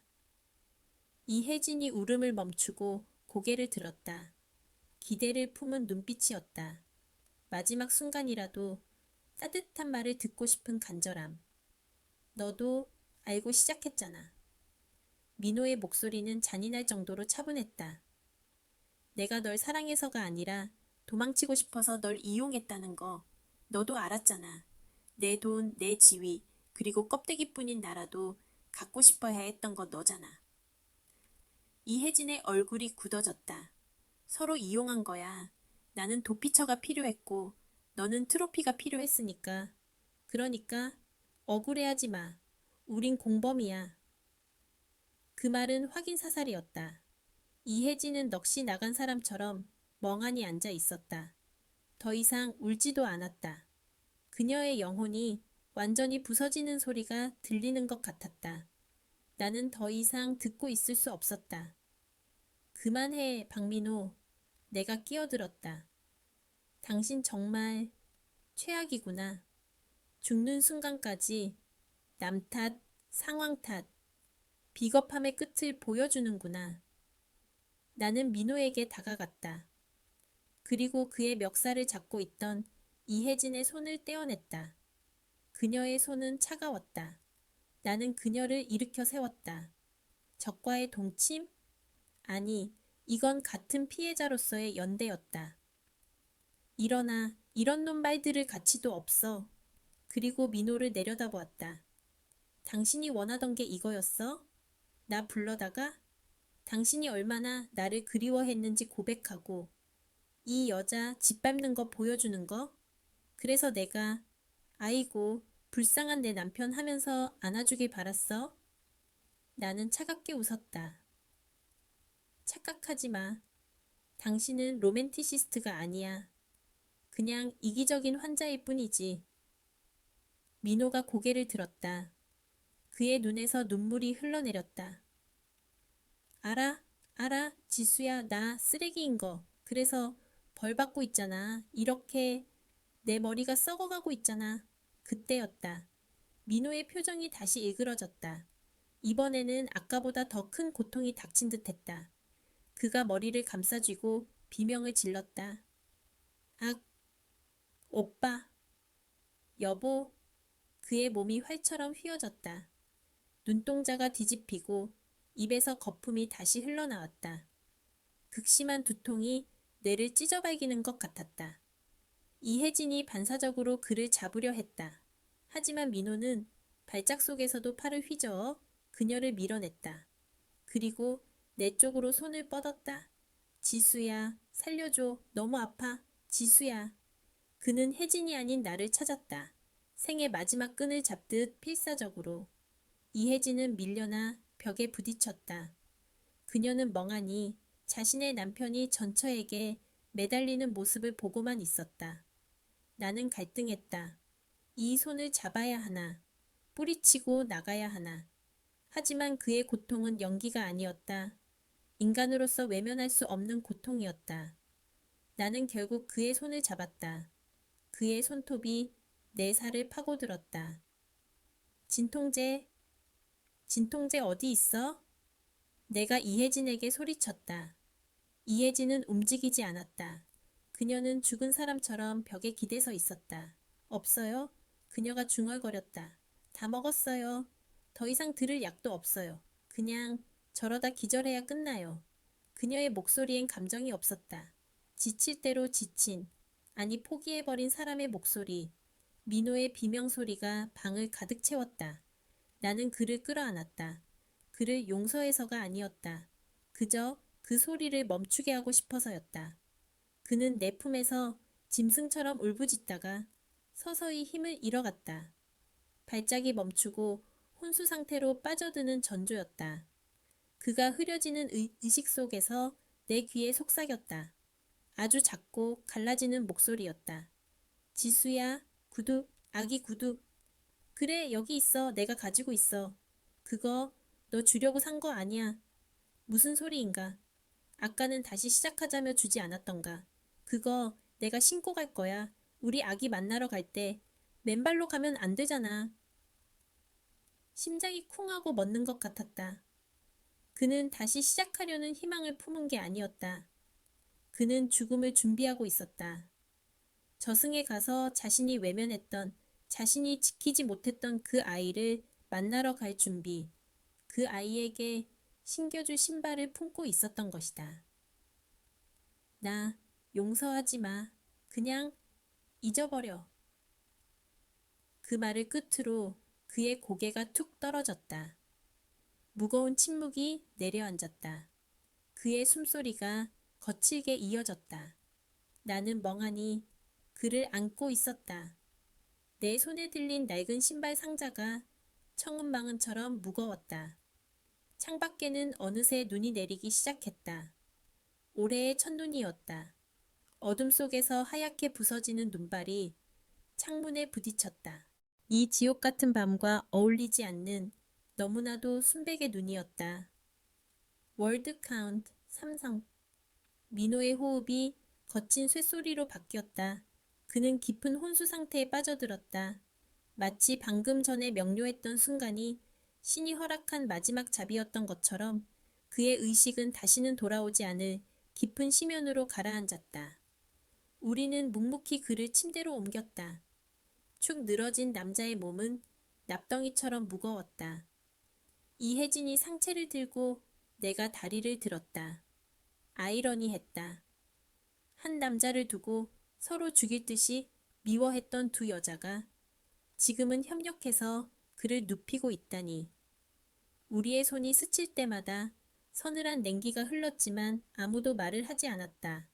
이혜진이 울음을 멈추고 고개를 들었다. 기대를 품은 눈빛이었다. 마지막 순간이라도 따뜻한 말을 듣고 싶은 간절함. 너도 알고 시작했잖아. 민호의 목소리는 잔인할 정도로 차분했다. 내가 널 사랑해서가 아니라 도망치고 싶어서 널 이용했다는 거 너도 알았잖아. 내 돈, 내 지위, 그리고 껍데기뿐인 나라도 갖고 싶어야 했던 거 너잖아. 이혜진의 얼굴이 굳어졌다. 서로 이용한 거야. 나는 도피처가 필요했고 너는 트로피가 필요했으니까. 그러니까 억울해하지 마. 우린 공범이야. 그 말은 확인 사살이었다. 이혜진은 넋이 나간 사람처럼 멍하니 앉아 있었다. 더 이상 울지도 않았다. 그녀의 영혼이 완전히 부서지는 소리가 들리는 것 같았다. 나는 더 이상 듣고 있을 수 없었다. 그만해, 박민호. 내가 끼어들었다. 당신 정말 최악이구나. 죽는 순간까지 남 탓, 상황 탓, 비겁함의 끝을 보여주는구나. 나는 민호에게 다가갔다. 그리고 그의 멱살을 잡고 있던 이혜진의 손을 떼어냈다. 그녀의 손은 차가웠다. 나는 그녀를 일으켜 세웠다. 적과의 동침? 아니, 이건 같은 피해자로서의 연대였다. 일어나, 이런 놈말들을 가치도 없어. 그리고 민호를 내려다보았다. 당신이 원하던 게 이거였어? 나 불러다가? 당신이 얼마나 나를 그리워했는지 고백하고 이 여자 짓밟는 거 보여주는 거? 그래서 내가 아이고 불쌍한 내 남편 하면서 안아주길 바랐어? 나는 차갑게 웃었다. 착각하지 마. 당신은 로맨티시스트가 아니야. 그냥 이기적인 환자일 뿐이지. 민호가 고개를 들었다. 그의 눈에서 눈물이 흘러내렸다. 알아, 지수야, 나 쓰레기인 거. 그래서 벌 받고 있잖아. 이렇게 내 머리가 썩어가고 있잖아. 그때였다. 민호의 표정이 다시 일그러졌다. 이번에는 아까보다 더 큰 고통이 닥친 듯했다. 그가 머리를 감싸쥐고 비명을 질렀다. 악, 오빠. 여보. 그의 몸이 활처럼 휘어졌다. 눈동자가 뒤집히고 입에서 거품이 다시 흘러나왔다. 극심한 두통이 뇌를 찢어발기는 것 같았다. 이혜진이 반사적으로 그를 잡으려 했다. 하지만 민호는 발작 속에서도 팔을 휘저어 그녀를 밀어냈다. 그리고 내 쪽으로 손을 뻗었다. 지수야, 살려줘. 너무 아파. 지수야. 그는 혜진이 아닌 나를 찾았다. 생의 마지막 끈을 잡듯 필사적으로. 이혜진은 밀려나 벽에 부딪혔다. 그녀는 멍하니 자신의 남편이 전처에게 매달리는 모습을 보고만 있었다. 나는 갈등했다. 이 손을 잡아야 하나, 뿌리치고 나가야 하나. 하지만 그의 고통은 연기가 아니었다. 인간으로서 외면할 수 없는 고통이었다. 나는 결국 그의 손을 잡았다. 그의 손톱이 내 살을 파고들었다. 진통제, 진통제 어디 있어? 내가 이혜진에게 소리쳤다. 이혜진은 움직이지 않았다. 그녀는 죽은 사람처럼 벽에 기대서 있었다. 없어요? 그녀가 중얼거렸다. 다 먹었어요. 더 이상 들을 약도 없어요. 그냥 저러다 기절해야 끝나요. 그녀의 목소리엔 감정이 없었다. 지칠 대로 지친, 아니 포기해버린 사람의 목소리. 민호의 비명소리가 방을 가득 채웠다. 나는 그를 끌어안았다. 그를 용서해서가 아니었다. 그저 그 소리를 멈추게 하고 싶어서였다. 그는 내 품에서 짐승처럼 울부짖다가 서서히 힘을 잃어갔다. 발작이 멈추고 혼수 상태로 빠져드는 전조였다. 그가 흐려지는 의식 속에서 내 귀에 속삭였다. 아주 작고 갈라지는 목소리였다. 지수야, 구두, 아기 구두. 그래, 여기 있어. 내가 가지고 있어. 그거 너 주려고 산 거 아니야. 무슨 소리인가? 아까는 다시 시작하자며 주지 않았던가. 그거 내가 신고 갈 거야. 우리 아기 만나러 갈 때 맨발로 가면 안 되잖아. 심장이 쿵 하고 멎는 것 같았다. 그는 다시 시작하려는 희망을 품은 게 아니었다. 그는 죽음을 준비하고 있었다. 저승에 가서 자신이 외면했던, 자신이 지키지 못했던 그 아이를 만나러 갈 준비, 그 아이에게 신겨줄 신발을 품고 있었던 것이다. 나 용서하지 마. 그냥 잊어버려. 그 말을 끝으로 그의 고개가 툭 떨어졌다. 무거운 침묵이 내려앉았다. 그의 숨소리가 거칠게 이어졌다. 나는 멍하니 그를 안고 있었다. 내 손에 들린 낡은 신발 상자가 청은망은처럼 무거웠다. 창밖에는 어느새 눈이 내리기 시작했다. 올해의 첫눈이었다. 어둠 속에서 하얗게 부서지는 눈발이 창문에 부딪혔다. 이 지옥 같은 밤과 어울리지 않는 너무나도 순백의 눈이었다. 월드 카운트 삼성. 민호의 호흡이 거친 쇳소리로 바뀌었다. 그는 깊은 혼수 상태에 빠져들었다. 마치 방금 전에 명료했던 순간이 신이 허락한 마지막 잡이었던 것처럼 그의 의식은 다시는 돌아오지 않을 깊은 심연으로 가라앉았다. 우리는 묵묵히 그를 침대로 옮겼다. 축 늘어진 남자의 몸은 납덩이처럼 무거웠다. 이혜진이 상체를 들고 내가 다리를 들었다. 아이러니했다. 한 남자를 두고 서로 죽일 듯이 미워했던 두 여자가 지금은 협력해서 그를 눕히고 있다니. 우리의 손이 스칠 때마다 서늘한 냉기가 흘렀지만 아무도 말을 하지 않았다.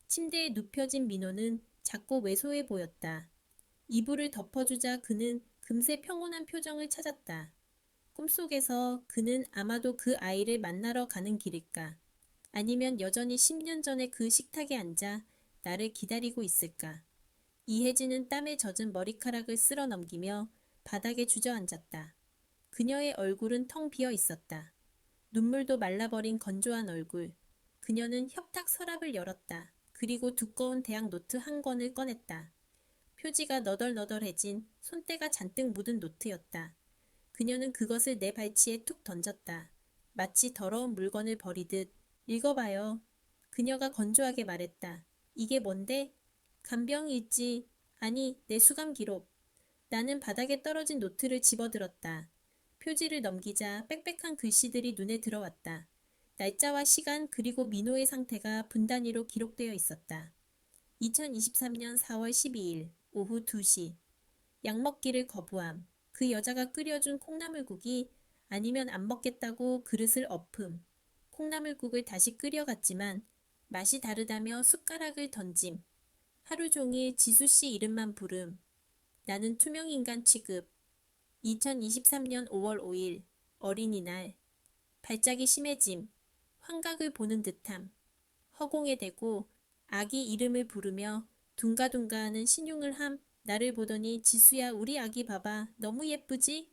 침대에 눕혀진 민호는 작고 왜소해 보였다. 이불을 덮어주자 그는 금세 평온한 표정을 찾았다. 꿈속에서 그는 아마도 그 아이를 만나러 가는 길일까? 아니면 여전히 10년 전에 그 식탁에 앉아 나를 기다리고 있을까? 이혜진은 땀에 젖은 머리카락을 쓸어 넘기며 바닥에 주저앉았다. 그녀의 얼굴은 텅 비어 있었다. 눈물도 말라버린 건조한 얼굴. 그녀는 협탁 서랍을 열었다. 그리고 두꺼운 대학 노트 한 권을 꺼냈다. 표지가 너덜너덜해진 손때가 잔뜩 묻은 노트였다. 그녀는 그것을 내 발치에 툭 던졌다. 마치 더러운 물건을 버리듯. 읽어봐요. 그녀가 건조하게 말했다. 이게 뭔데? 간병일지. 아니, 내 수감 기록. 나는 바닥에 떨어진 노트를 집어들었다. 표지를 넘기자 빽빽한 글씨들이 눈에 들어왔다. 날짜와 시간 그리고 민호의 상태가 분단위로 기록되어 있었다. 2023년 4월 12일 오후 2시. 약 먹기를 거부함. 그 여자가 끓여준 콩나물국이 아니면 안 먹겠다고 그릇을 엎음. 콩나물국을 다시 끓여갔지만 맛이 다르다며 숟가락을 던짐. 하루 종일 지수씨 이름만 부름. 나는 투명인간 취급. 2023년 5월 5일 어린이날. 발작이 심해짐. 환각을 보는 듯함. 허공에 대고 아기 이름을 부르며 둥가둥가하는 신용을 함. 나를 보더니 지수야 우리 아기 봐봐. 너무 예쁘지?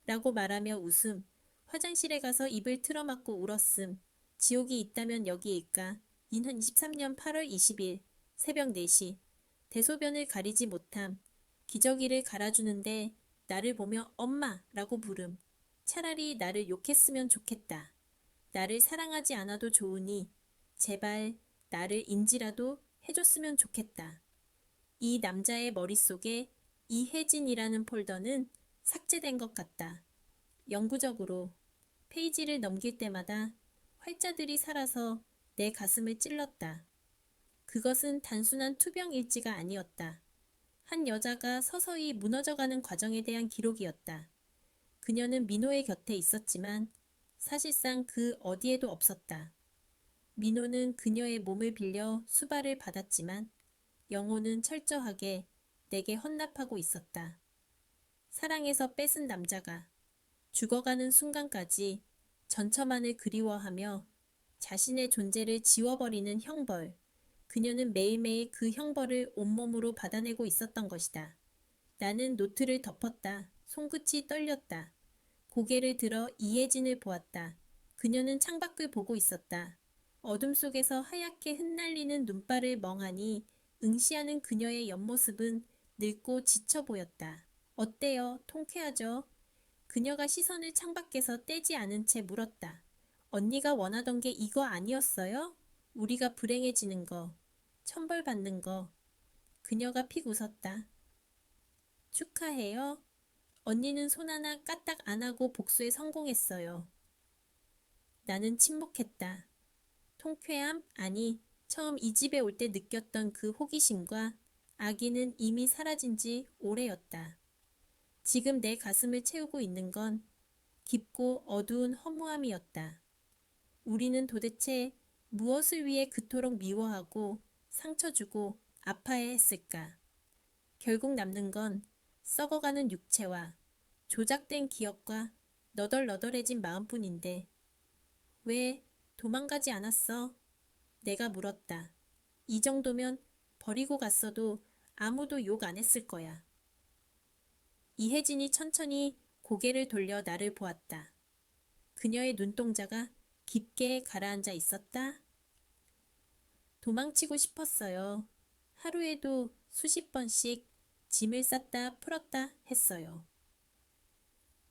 라고 말하며 웃음. 화장실에 가서 입을 틀어막고 울었음. 지옥이 있다면 여기일까? 2023년 8월 20일 새벽 4시. 대소변을 가리지 못함. 기저귀를 갈아주는데 나를 보며 엄마라고 부름. 차라리 나를 욕했으면 좋겠다. 나를 사랑하지 않아도 좋으니 제발 나를 인지라도 해줬으면 좋겠다. 이 남자의 머릿속에 이혜진이라는 폴더는 삭제된 것 같다. 영구적으로. 페이지를 넘길 때마다 활자들이 살아서 내 가슴을 찔렀다. 그것은 단순한 투병 일지가 아니었다. 한 여자가 서서히 무너져가는 과정에 대한 기록이었다. 그녀는 민호의 곁에 있었지만 사실상 그 어디에도 없었다. 민호는 그녀의 몸을 빌려 수발을 받았지만 영혼은 철저하게 내게 헌납하고 있었다. 사랑에서 뺏은 남자가 죽어가는 순간까지 전처만을 그리워하며 자신의 존재를 지워버리는 형벌. 그녀는 매일매일 그 형벌을 온몸으로 받아내고 있었던 것이다. 나는 노트를 덮었다. 손끝이 떨렸다. 고개를 들어 이혜진을 보았다. 그녀는 창밖을 보고 있었다. 어둠 속에서 하얗게 흩날리는 눈발을 멍하니 응시하는 그녀의 옆모습은 늙고 지쳐 보였다. 어때요? 통쾌하죠? 그녀가 시선을 창밖에서 떼지 않은 채 물었다. 언니가 원하던 게 이거 아니었어요? 우리가 불행해지는 거, 천벌받는 거. 그녀가 픽 웃었다. 축하해요. 언니는 손 하나 까딱 안 하고 복수에 성공했어요. 나는 침묵했다. 통쾌함? 아니, 처음 이 집에 올 때 느꼈던 그 호기심과 아기는 이미 사라진 지 오래였다. 지금 내 가슴을 채우고 있는 건 깊고 어두운 허무함이었다. 우리는 도대체 무엇을 위해 그토록 미워하고 상처 주고 아파해 했을까? 결국 남는 건 썩어가는 육체와 조작된 기억과 너덜너덜해진 마음뿐인데 왜 도망가지 않았어? 내가 물었다. 이 정도면 버리고 갔어도 아무도 욕 안 했을 거야. 이혜진이 천천히 고개를 돌려 나를 보았다. 그녀의 눈동자가 깊게 가라앉아 있었다. 도망치고 싶었어요. 하루에도 수십 번씩 짐을 쌌다 풀었다 했어요.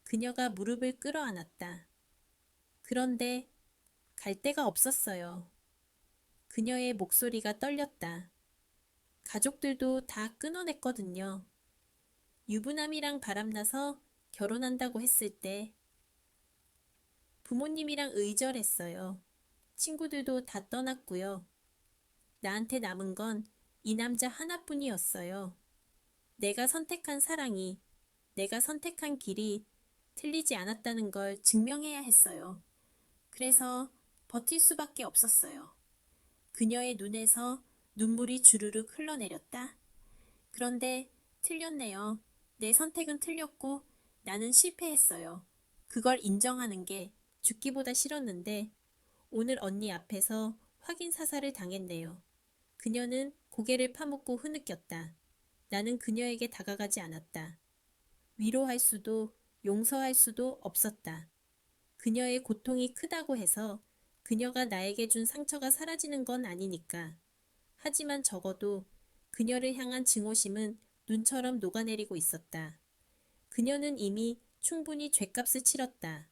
그녀가 무릎을 끌어안았다. 그런데 갈 데가 없었어요. 그녀의 목소리가 떨렸다. 가족들도 다 끊어냈거든요. 유부남이랑 바람나서 결혼한다고 했을 때 부모님이랑 의절했어요. 친구들도 다 떠났고요. 나한테 남은 건 이 남자 하나뿐이었어요. 내가 선택한 사랑이, 내가 선택한 길이 틀리지 않았다는 걸 증명해야 했어요. 그래서 버틸 수밖에 없었어요. 그녀의 눈에서 눈물이 주르륵 흘러내렸다. 그런데 틀렸네요. 내 선택은 틀렸고 나는 실패했어요. 그걸 인정하는 게 죽기보다 싫었는데 오늘 언니 앞에서 확인 사살을 당했네요. 그녀는 고개를 파묻고 흐느꼈다. 나는 그녀에게 다가가지 않았다. 위로할 수도 용서할 수도 없었다. 그녀의 고통이 크다고 해서 그녀가 나에게 준 상처가 사라지는 건 아니니까. 하지만 적어도 그녀를 향한 증오심은 눈처럼 녹아내리고 있었다. 그녀는 이미 충분히 죗값을 치렀다.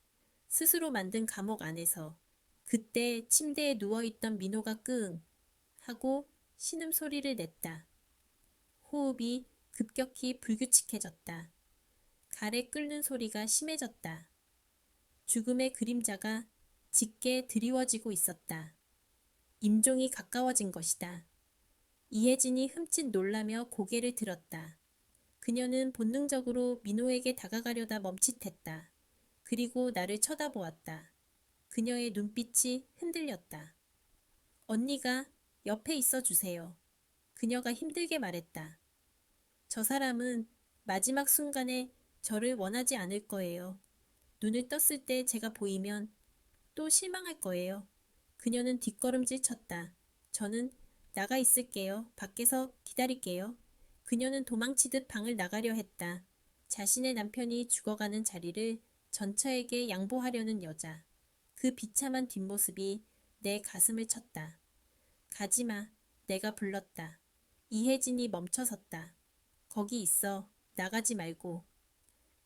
스스로 만든 감옥 안에서. 그때 침대에 누워있던 민호가 끙 하고 신음소리를 냈다. 호흡이 급격히 불규칙해졌다. 가래 끓는 소리가 심해졌다. 죽음의 그림자가 짙게 드리워지고 있었다. 임종이 가까워진 것이다. 이혜진이 흠칫 놀라며 고개를 들었다. 그녀는 본능적으로 민호에게 다가가려다 멈칫했다. 그리고 나를 쳐다보았다. 그녀의 눈빛이 흔들렸다. 언니가 옆에 있어 주세요. 그녀가 힘들게 말했다. 저 사람은 마지막 순간에 저를 원하지 않을 거예요. 눈을 떴을 때 제가 보이면 또 실망할 거예요. 그녀는 뒷걸음질 쳤다. 저는 나가 있을게요. 밖에서 기다릴게요. 그녀는 도망치듯 방을 나가려 했다. 자신의 남편이 죽어가는 자리를 전처에게 양보하려는 여자. 그 비참한 뒷모습이 내 가슴을 쳤다. 가지마. 내가 불렀다. 이혜진이 멈춰섰다. 거기 있어. 나가지 말고.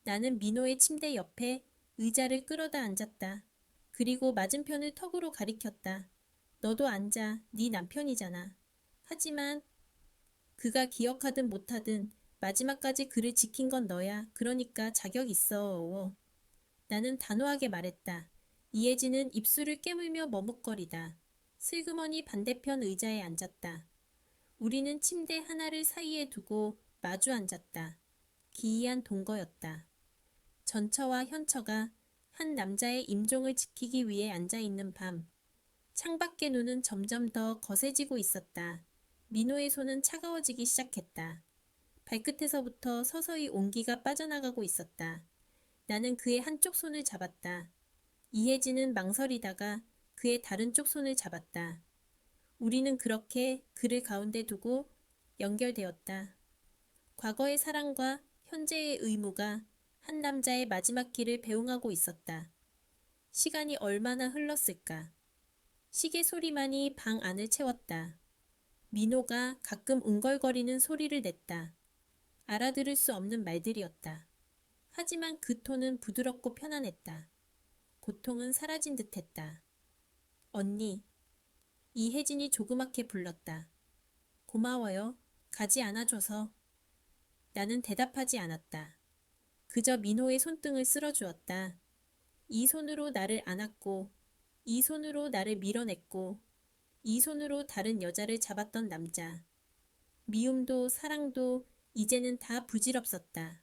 나는 민호의 침대 옆에 의자를 끌어다 앉았다. 그리고 맞은편을 턱으로 가리켰다. 너도 앉아. 네 남편이잖아. 하지만 그가 기억하든 못하든 마지막까지 그를 지킨 건 너야. 그러니까 자격 있어. 나는 단호하게 말했다. 이혜진은 입술을 깨물며 머뭇거리다. 슬그머니 반대편 의자에 앉았다. 우리는 침대 하나를 사이에 두고 마주 앉았다. 기이한 동거였다. 전처와 현처가 한 남자의 임종을 지키기 위해 앉아있는 밤. 창밖의 눈은 점점 더 거세지고 있었다. 민호의 손은 차가워지기 시작했다. 발끝에서부터 서서히 온기가 빠져나가고 있었다. 나는 그의 한쪽 손을 잡았다. 이혜진은 망설이다가 그의 다른 쪽 손을 잡았다. 우리는 그렇게 그를 가운데 두고 연결되었다. 과거의 사랑과 현재의 의무가 한 남자의 마지막 길을 배웅하고 있었다. 시간이 얼마나 흘렀을까? 시계 소리만이 방 안을 채웠다. 민호가 가끔 웅걸거리는 소리를 냈다. 알아들을 수 없는 말들이었다. 하지만 그 톤은 부드럽고 편안했다. 고통은 사라진 듯했다. 언니, 이혜진이 조그맣게 불렀다. 고마워요. 가지 않아줘서. 나는 대답하지 않았다. 그저 민호의 손등을 쓸어주었다. 이 손으로 나를 안았고, 이 손으로 나를 밀어냈고, 이 손으로 다른 여자를 잡았던 남자. 미움도 사랑도 이제는 다 부질없었다.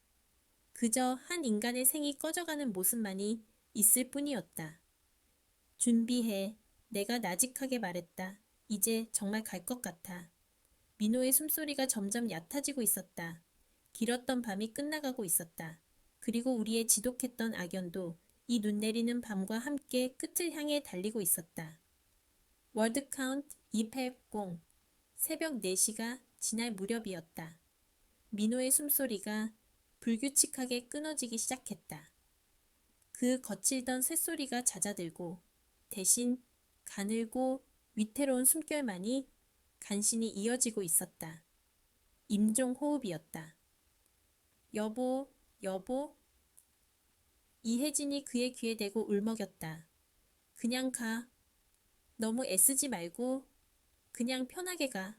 그저 한 인간의 생이 꺼져가는 모습만이 있을 뿐이었다. 준비해. 내가 나직하게 말했다. 이제 정말 갈 것 같아. 민호의 숨소리가 점점 얕아지고 있었다. 길었던 밤이 끝나가고 있었다. 그리고 우리의 지독했던 악연도 이 눈 내리는 밤과 함께 끝을 향해 달리고 있었다. 월드 카운트 280. 새벽 4시가 지날 무렵이었다. 민호의 숨소리가 불규칙하게 끊어지기 시작했다. 그 거칠던 쇳소리가 잦아들고 대신 가늘고 위태로운 숨결만이 간신히 이어지고 있었다. 임종 호흡이었다. 여보, 여보. 이혜진이 그의 귀에 대고 울먹였다. 그냥 가. 너무 애쓰지 말고 그냥 편하게 가.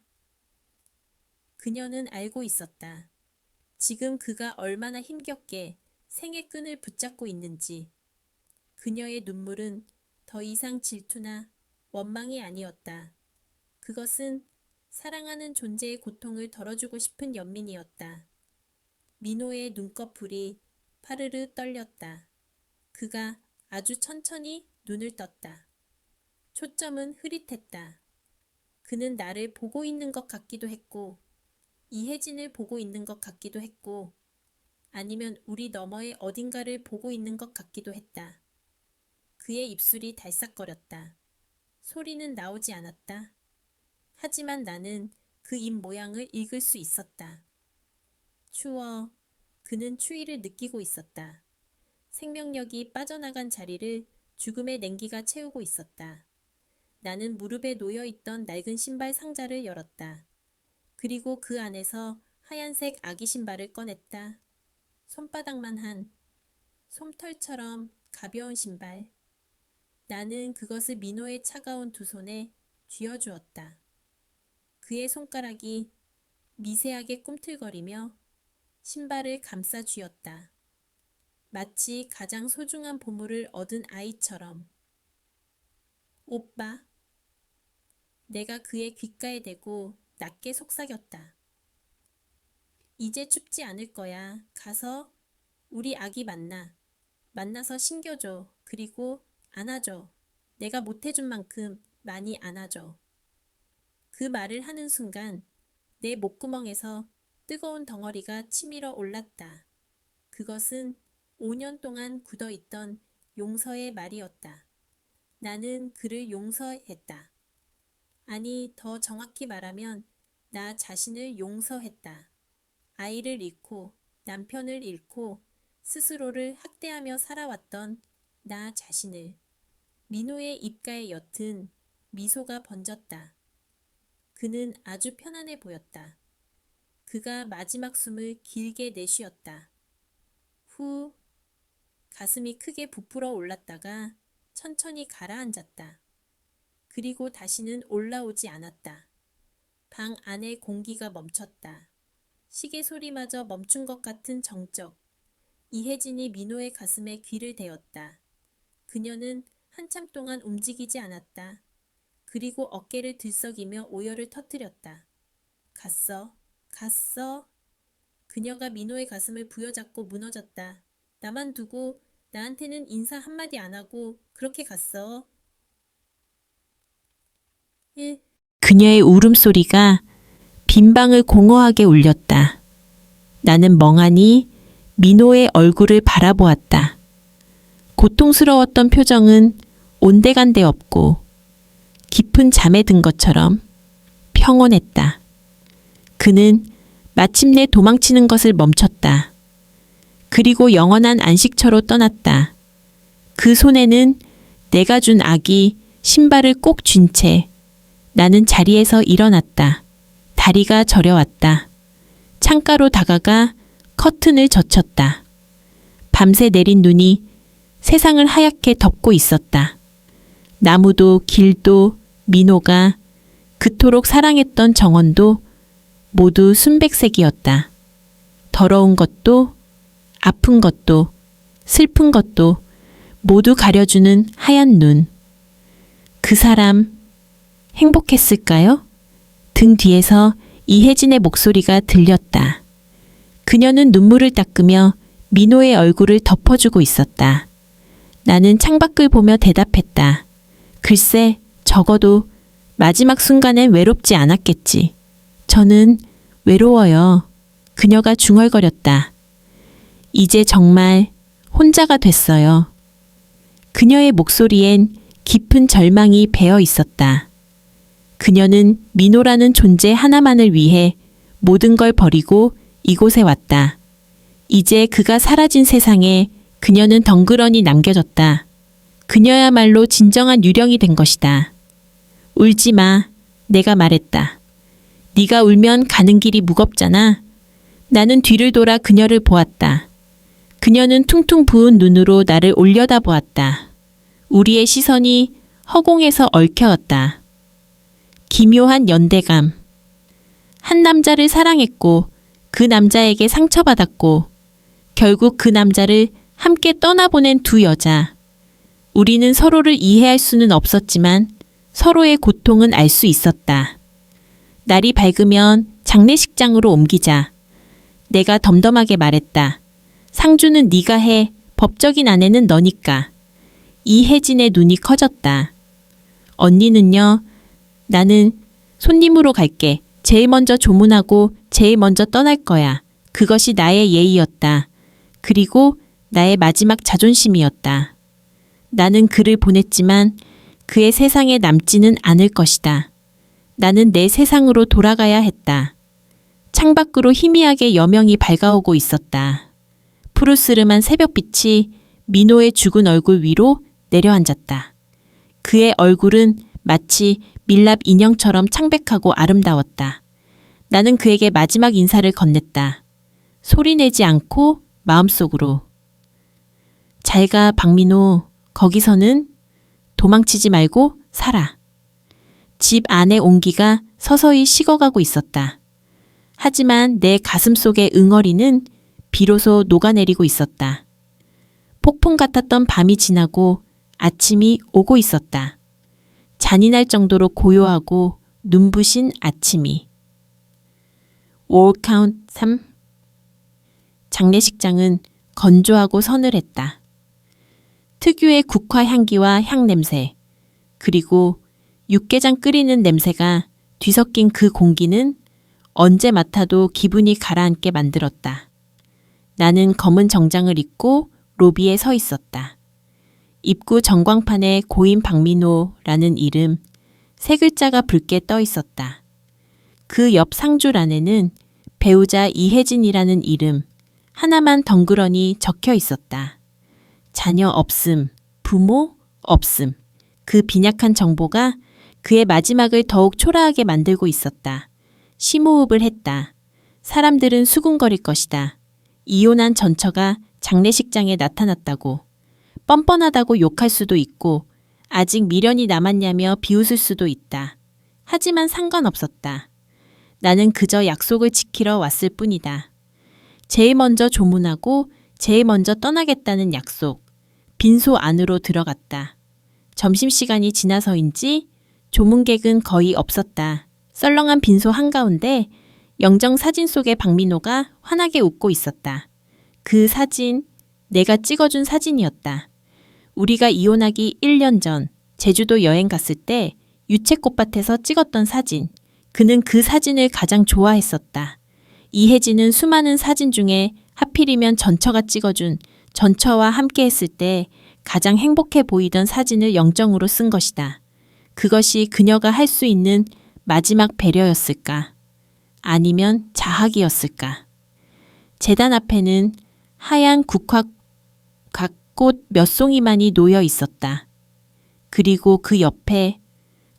그녀는 알고 있었다. 지금 그가 얼마나 힘겹게 생의 끈을 붙잡고 있는지. 그녀의 눈물은 더 이상 질투나 원망이 아니었다. 그것은 사랑하는 존재의 고통을 덜어주고 싶은 연민이었다. 민호의 눈꺼풀이 파르르 떨렸다. 그가 아주 천천히 눈을 떴다. 초점은 흐릿했다. 그는 나를 보고 있는 것 같기도 했고, 이혜진을 보고 있는 것 같기도 했고, 아니면 우리 너머의 어딘가를 보고 있는 것 같기도 했다. 그의 입술이 달싹거렸다. 소리는 나오지 않았다. 하지만 나는 그 입 모양을 읽을 수 있었다. 추워. 그는 추위를 느끼고 있었다. 생명력이 빠져나간 자리를 죽음의 냉기가 채우고 있었다. 나는 무릎에 놓여있던 낡은 신발 상자를 열었다. 그리고 그 안에서 하얀색 아기 신발을 꺼냈다. 손바닥만 한 솜털처럼 가벼운 신발. 나는 그것을 민호의 차가운 두 손에 쥐어주었다. 그의 손가락이 미세하게 꿈틀거리며 신발을 감싸 쥐었다. 마치 가장 소중한 보물을 얻은 아이처럼. 오빠. 내가 그의 귓가에 대고 낮게 속삭였다. 이제 춥지 않을 거야. 가서 우리 아기 만나서 신겨줘. 그리고 안아줘. 내가 못해준 만큼 많이 안아줘. 그 말을 하는 순간 내 목구멍에서 뜨거운 덩어리가 치밀어 올랐다. 그것은 5년 동안 굳어있던 용서의 말이었다. 나는 그를 용서했다. 아니, 더 정확히 말하면 나 자신을 용서했다. 아이를 잃고 남편을 잃고 스스로를 학대하며 살아왔던 나 자신을. 민호의 입가에 옅은 미소가 번졌다. 그는 아주 편안해 보였다. 그가 마지막 숨을 길게 내쉬었다. 후, 가슴이 크게 부풀어 올랐다가 천천히 가라앉았다. 그리고 다시는 올라오지 않았다. 방 안의 공기가 멈췄다. 시계 소리마저 멈춘 것 같은 정적. 이혜진이 민호의 가슴에 귀를 대었다. 그녀는 한참 동안 움직이지 않았다. 그리고 어깨를 들썩이며 오열을 터뜨렸다. 갔어. 갔어. 그녀가 민호의 가슴을 부여잡고 무너졌다. 나만 두고 나한테는 인사 한마디 안 하고 그렇게 갔어. 그녀의 울음소리가 빈방을 공허하게 울렸다. 나는 멍하니 민호의 얼굴을 바라보았다. 고통스러웠던 표정은 온데간데 없고 깊은 잠에 든 것처럼 평온했다. 그는 마침내 도망치는 것을 멈췄다. 그리고 영원한 안식처로 떠났다. 그 손에는 내가 준 아기 신발을 꼭 쥔 채 나는 자리에서 일어났다. 다리가 저려왔다. 창가로 다가가 커튼을 젖혔다. 밤새 내린 눈이 세상을 하얗게 덮고 있었다. 나무도 길도 민호가 그토록 사랑했던 정원도 모두 순백색이었다. 더러운 것도 아픈 것도 슬픈 것도 모두 가려주는 하얀 눈. 그 사람 행복했을까요? 등 뒤에서 이혜진의 목소리가 들렸다. 그녀는 눈물을 닦으며 민호의 얼굴을 덮어주고 있었다. 나는 창밖을 보며 대답했다. 글쎄, 적어도 마지막 순간엔 외롭지 않았겠지. 저는 외로워요. 그녀가 중얼거렸다. 이제 정말 혼자가 됐어요. 그녀의 목소리엔 깊은 절망이 배어 있었다. 그녀는 민호라는 존재 하나만을 위해 모든 걸 버리고 이곳에 왔다. 이제 그가 사라진 세상에 그녀는 덩그러니 남겨졌다. 그녀야말로 진정한 유령이 된 것이다. 울지 마. 내가 말했다. 네가 울면 가는 길이 무겁잖아. 나는 뒤를 돌아 그녀를 보았다. 그녀는 퉁퉁 부은 눈으로 나를 올려다보았다. 우리의 시선이 허공에서 얽혀왔다. 기묘한 연대감. 한 남자를 사랑했고 그 남자에게 상처받았고 결국 그 남자를 함께 떠나보낸 두 여자. 우리는 서로를 이해할 수는 없었지만 서로의 고통은 알 수 있었다. 날이 밝으면 장례식장으로 옮기자. 내가 덤덤하게 말했다. 상주는 네가 해. 법적인 아내는 너니까. 이혜진의 눈이 커졌다. 언니는요? 나는 손님으로 갈게. 제일 먼저 조문하고 제일 먼저 떠날 거야. 그것이 나의 예의였다. 그리고 나의 마지막 자존심이었다. 나는 그를 보냈지만 그의 세상에 남지는 않을 것이다. 나는 내 세상으로 돌아가야 했다. 창밖으로 희미하게 여명이 밝아오고 있었다. 푸르스름한 새벽빛이 민호의 죽은 얼굴 위로 내려앉았다. 그의 얼굴은 마치 밀랍 인형처럼 창백하고 아름다웠다. 나는 그에게 마지막 인사를 건넸다. 소리내지 않고 마음속으로. 잘가 박민호. 거기서는 도망치지 말고 살아. 집 안의 온기가 서서히 식어가고 있었다. 하지만 내 가슴 속의 응어리는 비로소 녹아내리고 있었다. 폭풍 같았던 밤이 지나고 아침이 오고 있었다. 잔인할 정도로 고요하고 눈부신 아침이. 월 카운트 3. 장례식장은 건조하고 서늘했다. 특유의 국화 향기와 향냄새, 그리고 육개장 끓이는 냄새가 뒤섞인 그 공기는 언제 맡아도 기분이 가라앉게 만들었다. 나는 검은 정장을 입고 로비에 서 있었다. 입구 전광판에 고인 박민호라는 이름, 세 글자가 붉게 떠 있었다. 그 옆 상줄안에는 배우자 이혜진이라는 이름 하나만 덩그러니 적혀 있었다. 자녀 없음, 부모 없음. 그 빈약한 정보가 그의 마지막을 더욱 초라하게 만들고 있었다. 심호흡을 했다. 사람들은 수군거릴 것이다. 이혼한 전처가 장례식장에 나타났다고. 뻔뻔하다고 욕할 수도 있고 아직 미련이 남았냐며 비웃을 수도 있다. 하지만 상관없었다. 나는 그저 약속을 지키러 왔을 뿐이다. 제일 먼저 조문하고 제일 먼저 떠나겠다는 약속. 빈소 안으로 들어갔다. 점심시간이 지나서인지 조문객은 거의 없었다. 썰렁한 빈소 한가운데 영정 사진 속의 박민호가 환하게 웃고 있었다. 그 사진, 내가 찍어준 사진이었다. 우리가 이혼하기 1년 전 제주도 여행 갔을 때 유채꽃밭에서 찍었던 사진. 그는 그 사진을 가장 좋아했었다. 이혜진은 수많은 사진 중에 하필이면 전처가 찍어준 전처와 함께 했을 때 가장 행복해 보이던 사진을 영정으로 쓴 것이다. 그것이 그녀가 할 수 있는 마지막 배려였을까? 아니면 자학이었을까? 재단 앞에는 하얀 국화꽃 몇 송이만이 놓여 있었다. 그리고 그 옆에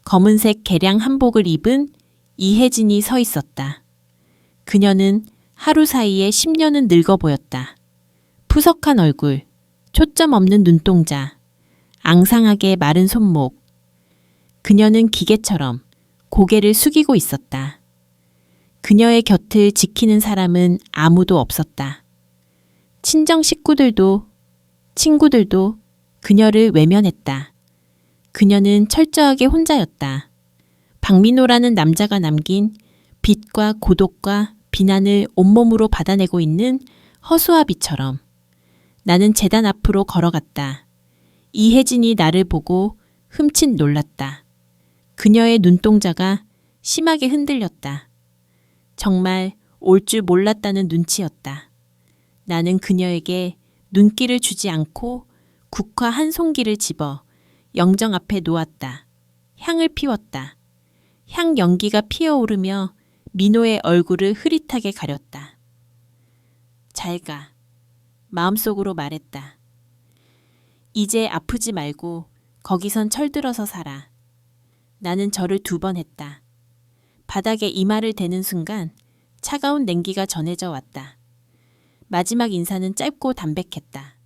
검은색 개량 한복을 입은 이혜진이 서 있었다. 그녀는 하루 사이에 10년은 늙어 보였다. 푸석한 얼굴, 초점 없는 눈동자, 앙상하게 마른 손목. 그녀는 기계처럼 고개를 숙이고 있었다. 그녀의 곁을 지키는 사람은 아무도 없었다. 친정 식구들도, 친구들도 그녀를 외면했다. 그녀는 철저하게 혼자였다. 박민호라는 남자가 남긴 빛과 고독과 비난을 온몸으로 받아내고 있는 허수아비처럼. 나는 재단 앞으로 걸어갔다. 이혜진이 나를 보고 흠칫 놀랐다. 그녀의 눈동자가 심하게 흔들렸다. 정말 올 줄 몰랐다는 눈치였다. 나는 그녀에게 눈길을 주지 않고 국화 한 송기를 집어 영정 앞에 놓았다. 향을 피웠다. 향 연기가 피어오르며 민호의 얼굴을 흐릿하게 가렸다. 잘 가. 마음속으로 말했다. 이제 아프지 말고 거기선 철들어서 살아. 나는 절을 2번 했다. 바닥에 이마를 대는 순간 차가운 냉기가 전해져 왔다. 마지막 인사는 짧고 담백했다.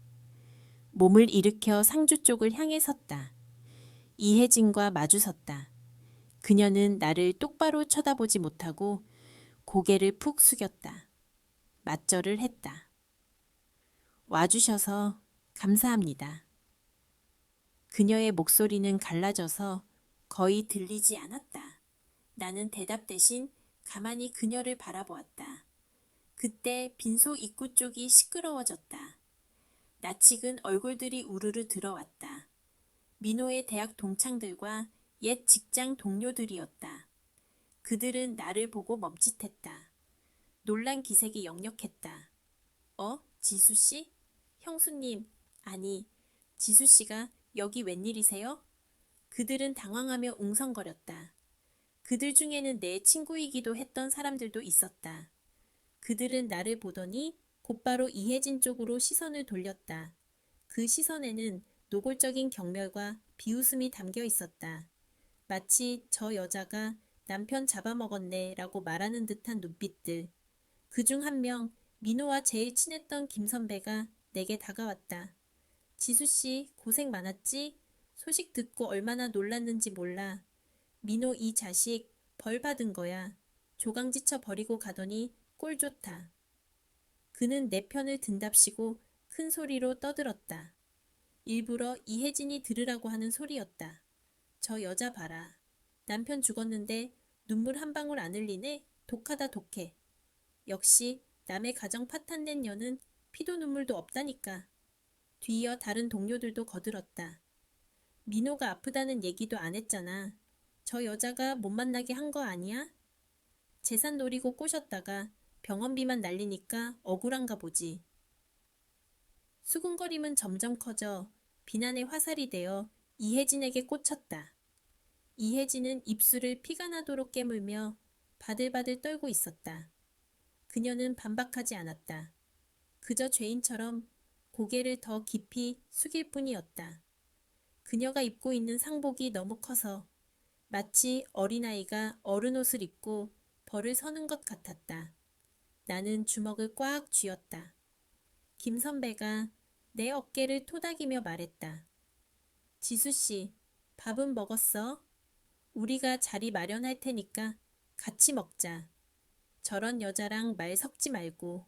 몸을 일으켜 상주 쪽을 향해 섰다. 이혜진과 마주 섰다. 그녀는 나를 똑바로 쳐다보지 못하고 고개를 푹 숙였다. 맞절을 했다. 와주셔서 감사합니다. 그녀의 목소리는 갈라져서 거의 들리지 않았다. 나는 대답 대신 가만히 그녀를 바라보았다. 그때 빈소 입구 쪽이 시끄러워졌다. 낯익은 얼굴들이 우르르 들어왔다. 민호의 대학 동창들과 옛 직장 동료들이었다. 그들은 나를 보고 멈칫했다. 놀란 기색이 역력했다. 지수씨? 형수님, 아니, 지수씨가 여기 웬일이세요? 그들은 당황하며 웅성거렸다. 그들 중에는 내 친구이기도 했던 사람들도 있었다. 그들은 나를 보더니 곧바로 이혜진 쪽으로 시선을 돌렸다. 그 시선에는 노골적인 경멸과 비웃음이 담겨 있었다. 마치 저 여자가 남편 잡아먹었네 라고 말하는 듯한 눈빛들. 그중 한 명, 민호와 제일 친했던 김 선배가 내게 다가왔다. 지수씨 고생 많았지? 소식 듣고 얼마나 놀랐는지 몰라. 민호 이 자식 벌 받은 거야. 조강지쳐 버리고 가더니 꼴 좋다. 그는 내 편을 든답시고 큰 소리로 떠들었다. 일부러 이혜진이 들으라고 하는 소리였다. 저 여자 봐라. 남편 죽었는데 눈물 한 방울 안 흘리네? 독하다 독해. 역시 남의 가정 파탄낸 년은 피도 눈물도 없다니까. 뒤이어 다른 동료들도 거들었다. 민호가 아프다는 얘기도 안 했잖아. 저 여자가 못 만나게 한 거 아니야? 재산 노리고 꼬셨다가 병원비만 날리니까 억울한가 보지. 수군거림은 점점 커져 비난의 화살이 되어 이혜진에게 꽂혔다. 이혜진은 입술을 피가 나도록 깨물며 바들바들 떨고 있었다. 그녀는 반박하지 않았다. 그저 죄인처럼 고개를 더 깊이 숙일 뿐이었다. 그녀가 입고 있는 상복이 너무 커서 마치 어린아이가 어른 옷을 입고 벌을 서는 것 같았다. 나는 주먹을 꽉 쥐었다. 김 선배가 내 어깨를 토닥이며 말했다. 지수씨, 밥은 먹었어? 우리가 자리 마련할 테니까 같이 먹자. 저런 여자랑 말 섞지 말고.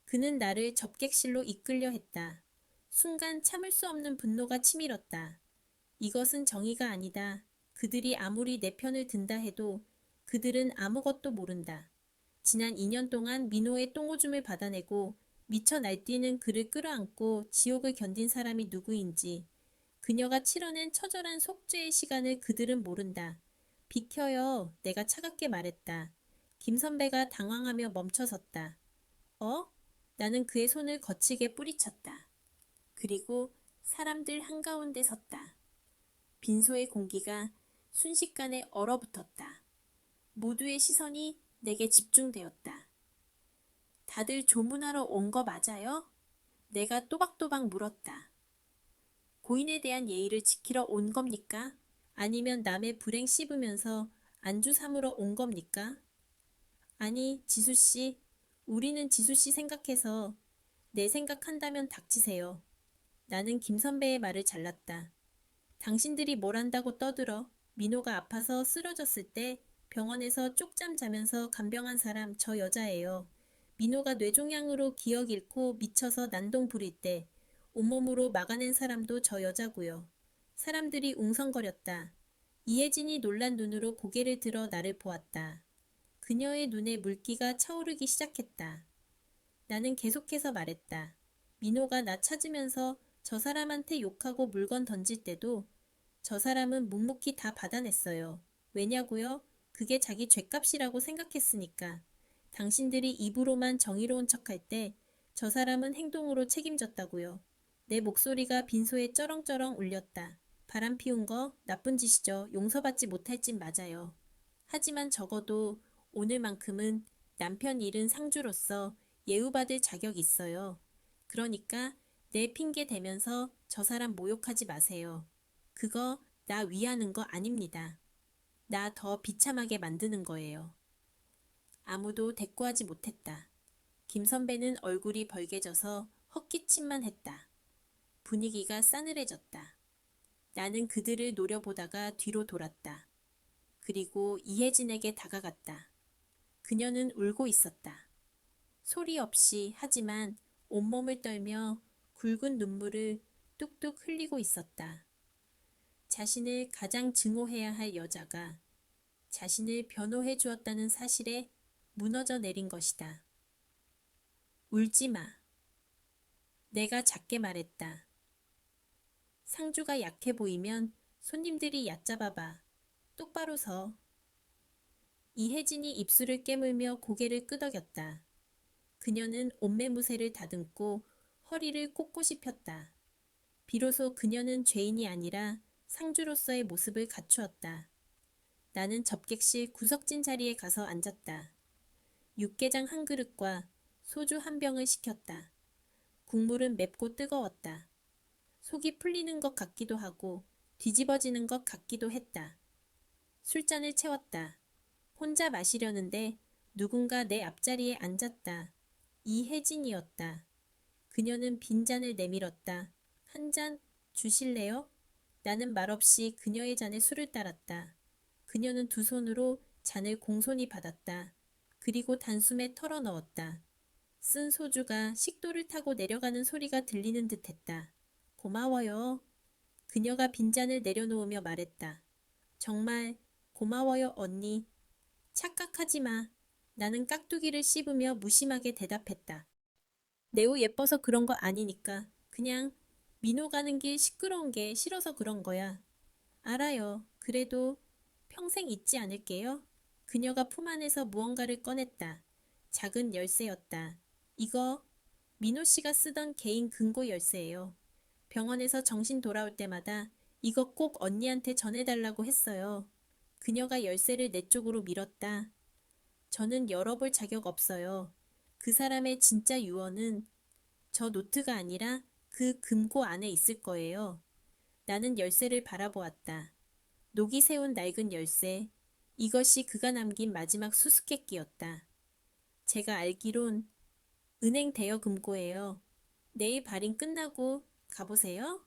그는 나를 접객실로 이끌려 했다. 순간 참을 수 없는 분노가 치밀었다. 이것은 정의가 아니다. 그들이 아무리 내 편을 든다 해도 그들은 아무것도 모른다. 지난 2년 동안 민호의 똥오줌을 받아내고 미쳐 날뛰는 그를 끌어안고 지옥을 견딘 사람이 누구인지, 그녀가 치러낸 처절한 속죄의 시간을 그들은 모른다. 비켜요. 내가 차갑게 말했다. 김 선배가 당황하며 멈춰섰다. 나는 그의 손을 거치게 뿌리쳤다. 그리고 사람들 한가운데 섰다. 빈소의 공기가 순식간에 얼어붙었다. 모두의 시선이 내게 집중되었다. 다들 조문하러 온 거 맞아요? 내가 또박또박 물었다. 고인에 대한 예의를 지키러 온 겁니까? 아니면 남의 불행 씹으면서 안주 삼으러 온 겁니까? 아니, 지수씨, 우리는 지수씨 생각해서 내 생각한다면 닥치세요. 나는 김 선배의 말을 잘랐다. 당신들이 뭘 안다고 떠들어. 민호가 아파서 쓰러졌을 때 병원에서 쪽잠 자면서 간병한 사람 저 여자예요. 민호가 뇌종양으로 기억 잃고 미쳐서 난동 부릴 때 온몸으로 막아낸 사람도 저 여자고요. 사람들이 웅성거렸다. 이혜진이 놀란 눈으로 고개를 들어 나를 보았다. 그녀의 눈에 물기가 차오르기 시작했다. 나는 계속해서 말했다. 민호가 나 찾으면서 저 사람한테 욕하고 물건 던질 때도 저 사람은 묵묵히 다 받아냈어요. 왜냐고요? 그게 자기 죗값이라고 생각했으니까. 당신들이 입으로만 정의로운 척할 때 저 사람은 행동으로 책임졌다고요. 내 목소리가 빈소에 쩌렁쩌렁 울렸다. 바람 피운 거 나쁜 짓이죠. 용서받지 못할 짓 맞아요. 하지만 적어도 오늘만큼은 남편 잃은 상주로서 예우받을 자격 있어요. 그러니까 내 핑계 대면서 저 사람 모욕하지 마세요. 그거 나 위하는 거 아닙니다. 나 더 비참하게 만드는 거예요. 아무도 대꾸하지 못했다. 김 선배는 얼굴이 벌개져서 헛기침만 했다. 분위기가 싸늘해졌다. 나는 그들을 노려보다가 뒤로 돌았다. 그리고 이혜진에게 다가갔다. 그녀는 울고 있었다. 소리 없이 하지만 온몸을 떨며 굵은 눈물을 뚝뚝 흘리고 있었다. 자신을 가장 증오해야 할 여자가 자신을 변호해 주었다는 사실에 무너져 내린 것이다. 울지 마. 내가 작게 말했다. 상주가 약해 보이면 손님들이 얕잡아봐. 똑바로 서. 이혜진이 입술을 깨물며 고개를 끄덕였다. 그녀는 옷매무새를 다듬고 허리를 꼿꼿이 폈다. 비로소 그녀는 죄인이 아니라 상주로서의 모습을 갖추었다. 나는 접객실 구석진 자리에 가서 앉았다. 육개장 한 그릇과 소주 한 병을 시켰다. 국물은 맵고 뜨거웠다. 속이 풀리는 것 같기도 하고 뒤집어지는 것 같기도 했다. 술잔을 채웠다. 혼자 마시려는데 누군가 내 앞자리에 앉았다. 이혜진이었다. 그녀는 빈잔을 내밀었다. 한 잔 주실래요? 나는 말없이 그녀의 잔에 술을 따랐다. 그녀는 두 손으로 잔을 공손히 받았다. 그리고 단숨에 털어 넣었다. 쓴 소주가 식도를 타고 내려가는 소리가 들리는 듯했다. 고마워요. 그녀가 빈잔을 내려놓으며 말했다. 정말 고마워요, 언니. 착각하지 마. 나는 깍두기를 씹으며 무심하게 대답했다. 매우 예뻐서 그런 거 아니니까. 그냥 민호 가는 길 시끄러운 게 싫어서 그런 거야. 알아요. 그래도 평생 잊지 않을게요. 그녀가 품 안에서 무언가를 꺼냈다. 작은 열쇠였다. 이거 민호 씨가 쓰던 개인 금고 열쇠예요. 병원에서 정신 돌아올 때마다 이거 꼭 언니한테 전해달라고 했어요. 그녀가 열쇠를 내 쪽으로 밀었다. 저는 열어볼 자격 없어요. 그 사람의 진짜 유언은 저 노트가 아니라 그 금고 안에 있을 거예요. 나는 열쇠를 바라보았다. 녹이 세운 낡은 열쇠. 이것이 그가 남긴 마지막 수수께끼였다. 제가 알기론 은행 대여 금고예요. 내일 발인 끝나고 가보세요.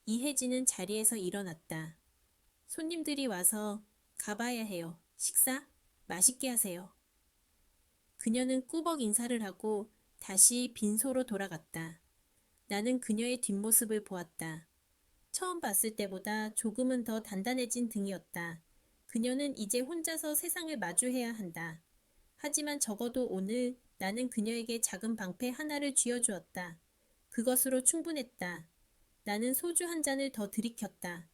이혜진은 자리에서 일어났다. 손님들이 와서 가봐야 해요. 식사 맛있게 하세요. 그녀는 꾸벅 인사를 하고 다시 빈소로 돌아갔다. 나는 그녀의 뒷모습을 보았다. 처음 봤을 때보다 조금은 더 단단해진 등이었다. 그녀는 이제 혼자서 세상을 마주해야 한다. 하지만 적어도 오늘 나는 그녀에게 작은 방패 하나를 쥐어주었다. 그것으로 충분했다. 나는 소주 한 잔을 더 들이켰다.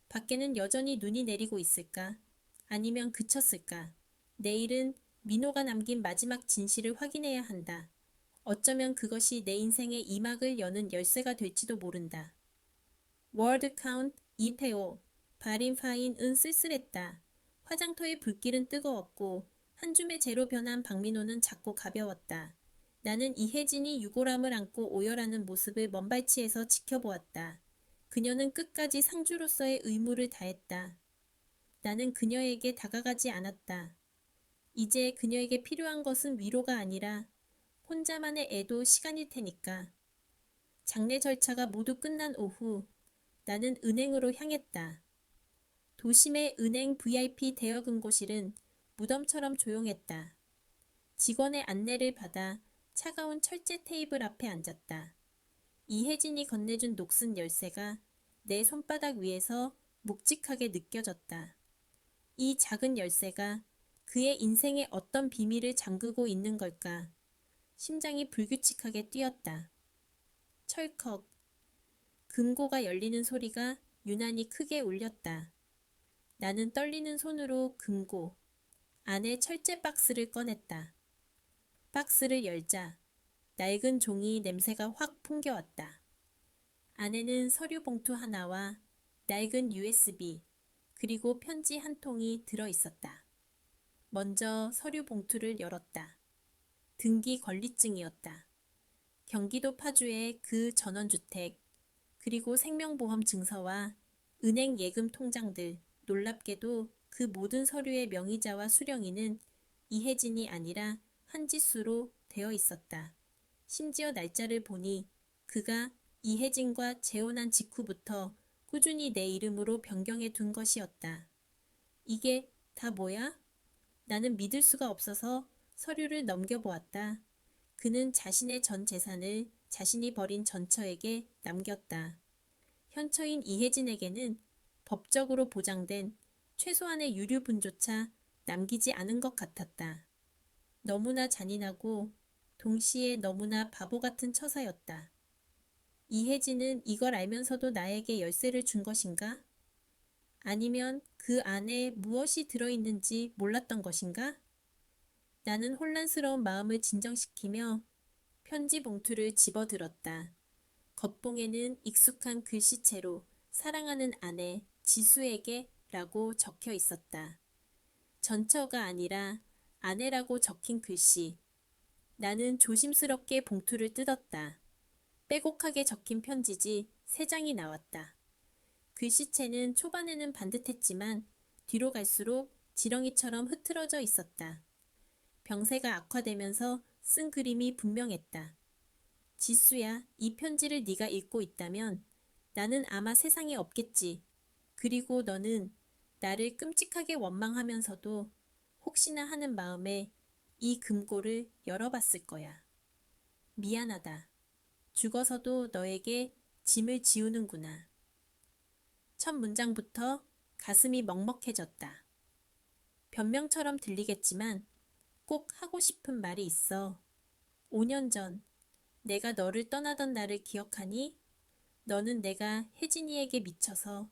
밖에는 여전히 눈이 내리고 있을까? 아니면 그쳤을까? 내일은 민호가 남긴 마지막 진실을 확인해야 한다. 어쩌면 그것이 내 인생의 이막을 여는 열쇠가 될지도 모른다. 워드 카운트 이태오. 발인 파인은 쓸쓸했다. 화장터의 불길은 뜨거웠고 한 줌의 재로 변한 박민호는 작고 가벼웠다. 나는 이혜진이 유골함을 안고 오열하는 모습을 먼발치에서 지켜보았다. 그녀는 끝까지 상주로서의 의무를 다했다. 나는 그녀에게 다가가지 않았다. 이제 그녀에게 필요한 것은 위로가 아니라 혼자만의 애도 시간일 테니까. 장례 절차가 모두 끝난 오후 나는 은행으로 향했다. 도심의 은행 VIP 대여금고실은 무덤처럼 조용했다. 직원의 안내를 받아 차가운 철제 테이블 앞에 앉았다. 이혜진이 건네준 녹슨 열쇠가 내 손바닥 위에서 묵직하게 느껴졌다. 이 작은 열쇠가 그의 인생에 어떤 비밀을 잠그고 있는 걸까? 심장이 불규칙하게 뛰었다. 철컥. 금고가 열리는 소리가 유난히 크게 울렸다. 나는 떨리는 손으로 금고 안에 철제 박스를 꺼냈다. 박스를 열자 낡은 종이 냄새가 확 풍겨왔다. 안에는 서류 봉투 하나와 낡은 USB 그리고 편지 한 통이 들어있었다. 먼저 서류 봉투를 열었다. 등기 권리증이었다. 경기도 파주의 그 전원주택 그리고 생명보험 증서와 은행 예금 통장들, 놀랍게도 그 모든 서류의 명의자와 수령인은 이혜진이 아니라 한지수로 되어 있었다. 심지어 날짜를 보니 그가 이혜진과 재혼한 직후부터 꾸준히 내 이름으로 변경해 둔 것이었다. 이게 다 뭐야? 나는 믿을 수가 없어서 서류를 넘겨보았다. 그는 자신의 전 재산을 자신이 벌인 전처에게 남겼다. 현처인 이혜진에게는 법적으로 보장된 최소한의 유류분조차 남기지 않은 것 같았다. 너무나 잔인하고 동시에 너무나 바보 같은 처사였다. 이혜진은 이걸 알면서도 나에게 열쇠를 준 것인가? 아니면 그 안에 무엇이 들어있는지 몰랐던 것인가? 나는 혼란스러운 마음을 진정시키며 편지 봉투를 집어들었다. 겉봉에는 익숙한 글씨체로 사랑하는 아내 지수에게 라고 적혀 있었다. 전처가 아니라 아내라고 적힌 글씨. 나는 조심스럽게 봉투를 뜯었다. 빼곡하게 적힌 편지지 3장이 나왔다. 글씨체는 초반에는 반듯했지만 뒤로 갈수록 지렁이처럼 흐트러져 있었다. 병세가 악화되면서 쓴 그림이 분명했다. 지수야, 이 편지를 네가 읽고 있다면 나는 아마 세상에 없겠지. 그리고 너는 나를 끔찍하게 원망하면서도 혹시나 하는 마음에 이 금고를 열어봤을 거야. 미안하다. 죽어서도 너에게 짐을 지우는구나. 첫 문장부터 가슴이 먹먹해졌다. 변명처럼 들리겠지만 꼭 하고 싶은 말이 있어. 5년 전 내가 너를 떠나던 날을 기억하니? 너는 내가 혜진이에게 미쳐서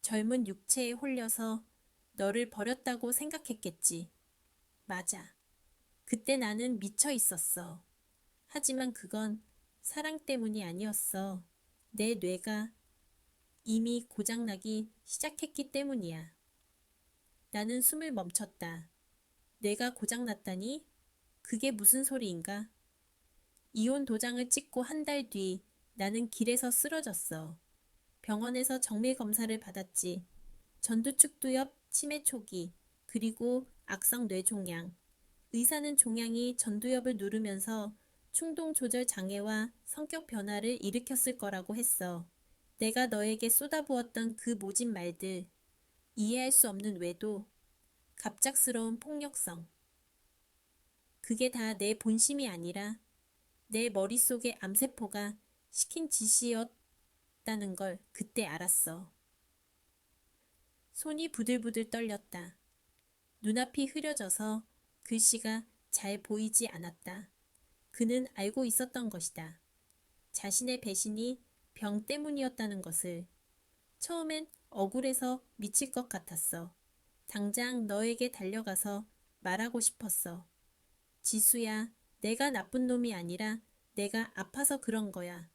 젊은 육체에 홀려서 너를 버렸다고 생각했겠지. 맞아. 그때 나는 미쳐 있었어. 하지만 그건 사랑 때문이 아니었어. 내 뇌가 이미 고장나기 시작했기 때문이야. 나는 숨을 멈췄다. 뇌가 고장났다니? 그게 무슨 소리인가? 이혼 도장을 찍고 한 달 뒤 나는 길에서 쓰러졌어. 병원에서 정밀 검사를 받았지. 전두축두엽 치매 초기, 그리고 악성 뇌종양. 의사는 종양이 전두엽을 누르면서 충동 조절 장애와 성격 변화를 일으켰을 거라고 했어. 내가 너에게 쏟아부었던 그 모진 말들, 이해할 수 없는 외도, 갑작스러운 폭력성. 그게 다 내 본심이 아니라 내 머릿속의 암세포가 시킨 짓이었다는 걸 그때 알았어. 손이 부들부들 떨렸다. 눈앞이 흐려져서 글씨가 잘 보이지 않았다. 그는 알고 있었던 것이다. 자신의 배신이 병 때문이었다는 것을. 처음엔 억울해서 미칠 것 같았어. 당장 너에게 달려가서 말하고 싶었어. 지수야, 내가 나쁜 놈이 아니라 내가 아파서 그런 거야.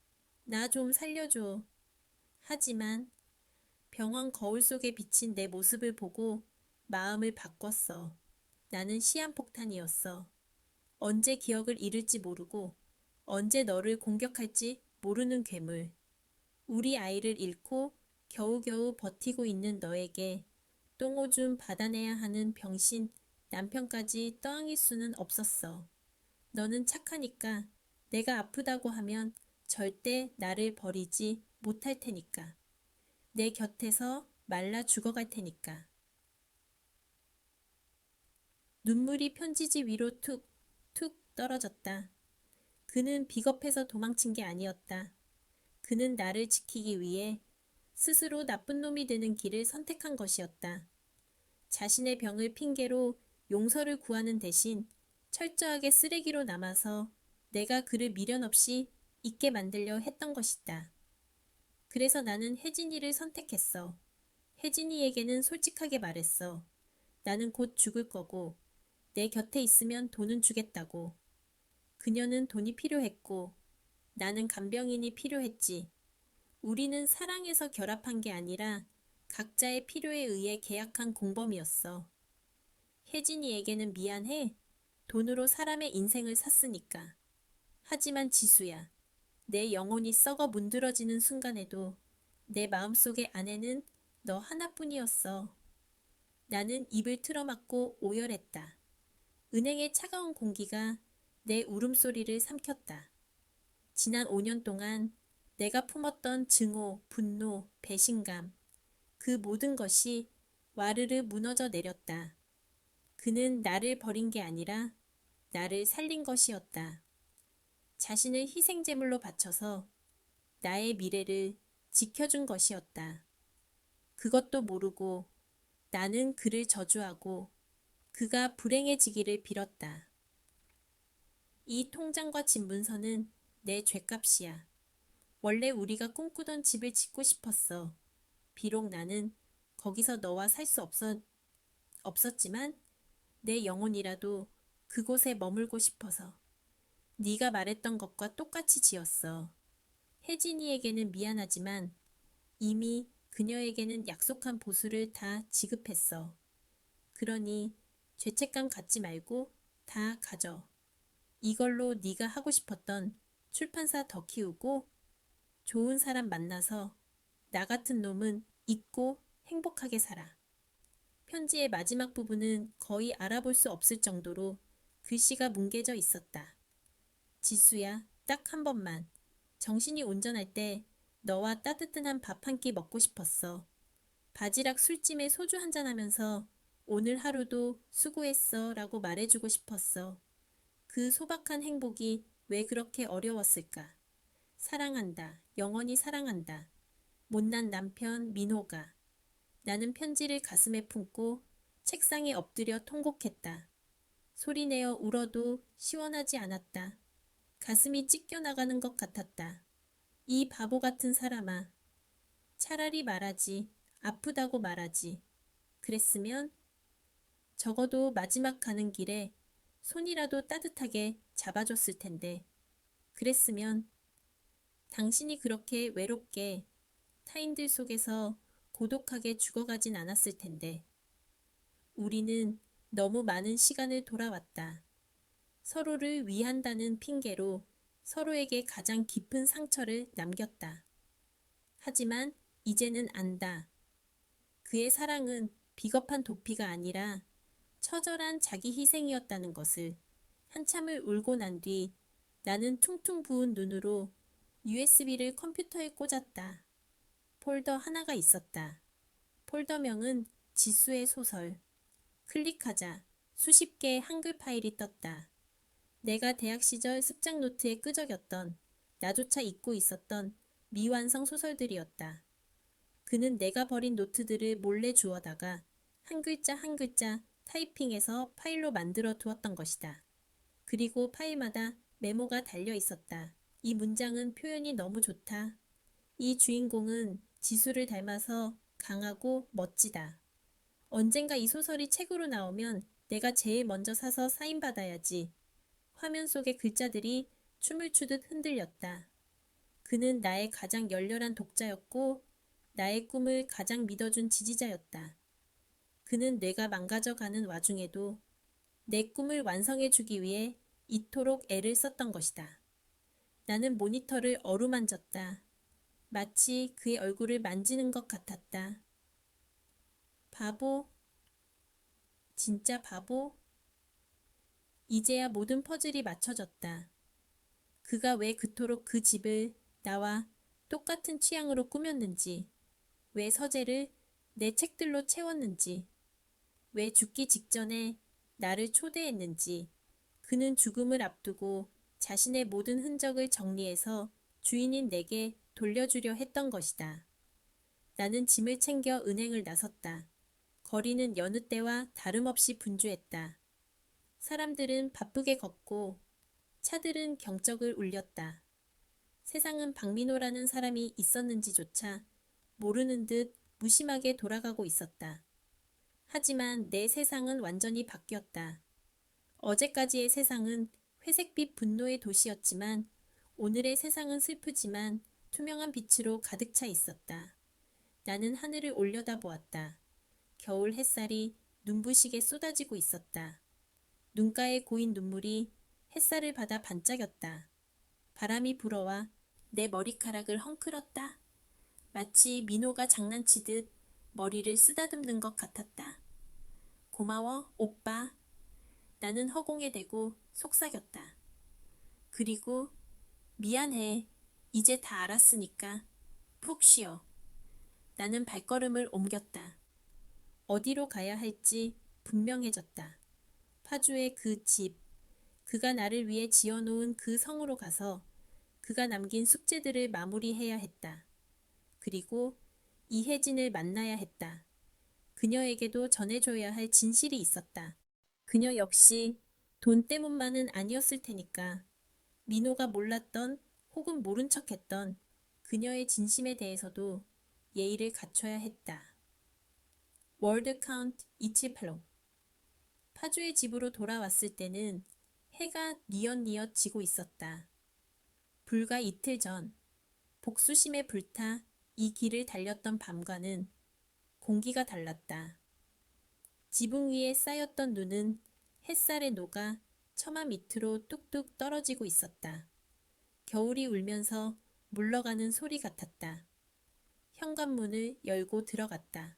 나 좀 살려줘. 하지만 병원 거울 속에 비친 내 모습을 보고 마음을 바꿨어. 나는 시한폭탄이었어. 언제 기억을 잃을지 모르고 언제 너를 공격할지 모르는 괴물. 우리 아이를 잃고 겨우겨우 버티고 있는 너에게 똥오줌 받아내야 하는 병신 남편까지 떠안길 수는 없었어. 너는 착하니까 내가 아프다고 하면 절대 나를 버리지 못할 테니까. 내 곁에서 말라 죽어갈 테니까. 눈물이 편지지 위로 툭, 툭 떨어졌다. 그는 비겁해서 도망친 게 아니었다. 그는 나를 지키기 위해 스스로 나쁜 놈이 되는 길을 선택한 것이었다. 자신의 병을 핑계로 용서를 구하는 대신 철저하게 쓰레기로 남아서 내가 그를 미련 없이 잊게 만들려 했던 것이다. 그래서 나는 혜진이를 선택했어. 혜진이에게는 솔직하게 말했어. 나는 곧 죽을 거고 내 곁에 있으면 돈은 주겠다고. 그녀는 돈이 필요했고 나는 간병인이 필요했지. 우리는 사랑해서 결합한 게 아니라 각자의 필요에 의해 계약한 공범이었어. 혜진이에게는 미안해. 돈으로 사람의 인생을 샀으니까. 하지만 지수야, 내 영혼이 썩어 문드러지는 순간에도 내 마음속의 아내는 너 하나뿐이었어. 나는 입을 틀어막고 오열했다. 은행의 차가운 공기가 내 울음소리를 삼켰다. 지난 5년 동안 내가 품었던 증오, 분노, 배신감, 그 모든 것이 와르르 무너져 내렸다. 그는 나를 버린 게 아니라 나를 살린 것이었다. 자신을 희생제물로 바쳐서 나의 미래를 지켜준 것이었다. 그것도 모르고 나는 그를 저주하고 그가 불행해지기를 빌었다. 이 통장과 집 문서는 내 죗값이야. 원래 우리가 꿈꾸던 집을 짓고 싶었어. 비록 나는 거기서 너와 살 수 없었지만 내 영혼이라도 그곳에 머물고 싶어서 네가 말했던 것과 똑같이 지었어. 혜진이에게는 미안하지만 이미 그녀에게는 약속한 보수를 다 지급했어. 그러니 죄책감 갖지 말고 다 가져. 이걸로 네가 하고 싶었던 출판사 더 키우고 좋은 사람 만나서 나 같은 놈은 잊고 행복하게 살아. 편지의 마지막 부분은 거의 알아볼 수 없을 정도로 글씨가 뭉개져 있었다. 지수야, 딱 한 번만. 정신이 온전할 때 너와 따뜻한 밥 한 끼 먹고 싶었어. 바지락 술찜에 소주 한잔 하면서 오늘 하루도 수고했어 라고 말해주고 싶었어. 그 소박한 행복이 왜 그렇게 어려웠을까? 사랑한다. 영원히 사랑한다. 못난 남편 민호가. 나는 편지를 가슴에 품고 책상에 엎드려 통곡했다. 소리내어 울어도 시원하지 않았다. 가슴이 찢겨나가는 것 같았다. 이 바보 같은 사람아. 차라리 말하지. 아프다고 말하지. 그랬으면 적어도 마지막 가는 길에 손이라도 따뜻하게 잡아줬을 텐데. 그랬으면 당신이 그렇게 외롭게 타인들 속에서 고독하게 죽어가진 않았을 텐데. 우리는 너무 많은 시간을 돌아왔다. 서로를 위한다는 핑계로 서로에게 가장 깊은 상처를 남겼다. 하지만 이제는 안다. 그의 사랑은 비겁한 도피가 아니라 처절한 자기 희생이었다는 것을. 한참을 울고 난 뒤 나는 퉁퉁 부은 눈으로 USB를 컴퓨터에 꽂았다. 폴더 하나가 있었다. 폴더명은 지수의 소설. 클릭하자 수십 개의 한글 파일이 떴다. 내가 대학 시절 습작 노트에 끄적였던, 나조차 잊고 있었던 미완성 소설들이었다. 그는 내가 버린 노트들을 몰래 주워다가 한 글자 한 글자 타이핑해서 파일로 만들어 두었던 것이다. 그리고 파일마다 메모가 달려 있었다. 이 문장은 표현이 너무 좋다. 이 주인공은 지수를 닮아서 강하고 멋지다. 언젠가 이 소설이 책으로 나오면 내가 제일 먼저 사서 사인받아야지. 화면 속의 글자들이 춤을 추듯 흔들렸다. 그는 나의 가장 열렬한 독자였고 나의 꿈을 가장 믿어준 지지자였다. 그는 뇌가 망가져가는 와중에도 내 꿈을 완성해주기 위해 이토록 애를 썼던 것이다. 나는 모니터를 어루만졌다. 마치 그의 얼굴을 만지는 것 같았다. 바보, 진짜 바보? 이제야 모든 퍼즐이 맞춰졌다. 그가 왜 그토록 그 집을 나와 똑같은 취향으로 꾸몄는지, 왜 서재를 내 책들로 채웠는지, 왜 죽기 직전에 나를 초대했는지, 그는 죽음을 앞두고 자신의 모든 흔적을 정리해서 주인인 내게 돌려주려 했던 것이다. 나는 짐을 챙겨 은행을 나섰다. 거리는 여느 때와 다름없이 분주했다. 사람들은 바쁘게 걷고 차들은 경적을 울렸다. 세상은 박민호라는 사람이 있었는지조차 모르는 듯 무심하게 돌아가고 있었다. 하지만 내 세상은 완전히 바뀌었다. 어제까지의 세상은 회색빛 분노의 도시였지만 오늘의 세상은 슬프지만 투명한 빛으로 가득 차 있었다. 나는 하늘을 올려다보았다. 겨울 햇살이 눈부시게 쏟아지고 있었다. 눈가에 고인 눈물이 햇살을 받아 반짝였다. 바람이 불어와 내 머리카락을 헝클었다. 마치 민호가 장난치듯 머리를 쓰다듬는 것 같았다. 고마워, 오빠. 나는 허공에 대고 속삭였다. 그리고 미안해. 이제 다 알았으니까 푹 쉬어. 나는 발걸음을 옮겼다. 어디로 가야 할지 분명해졌다. 파주의 그 집, 그가 나를 위해 지어놓은 그 성으로 가서 그가 남긴 숙제들을 마무리해야 했다. 그리고 이혜진을 만나야 했다. 그녀에게도 전해줘야 할 진실이 있었다. 그녀 역시 돈 때문만은 아니었을 테니까 민호가 몰랐던 혹은 모른 척했던 그녀의 진심에 대해서도 예의를 갖춰야 했다. 월드 카운트 27로 파주의 집으로 돌아왔을 때는 해가 뉘엿뉘엿 지고 있었다. 불과 이틀 전 복수심에 불타 이 길을 달렸던 밤과는 공기가 달랐다. 지붕 위에 쌓였던 눈은 햇살에 녹아 처마 밑으로 뚝뚝 떨어지고 있었다. 겨울이 울면서 물러가는 소리 같았다. 현관문을 열고 들어갔다.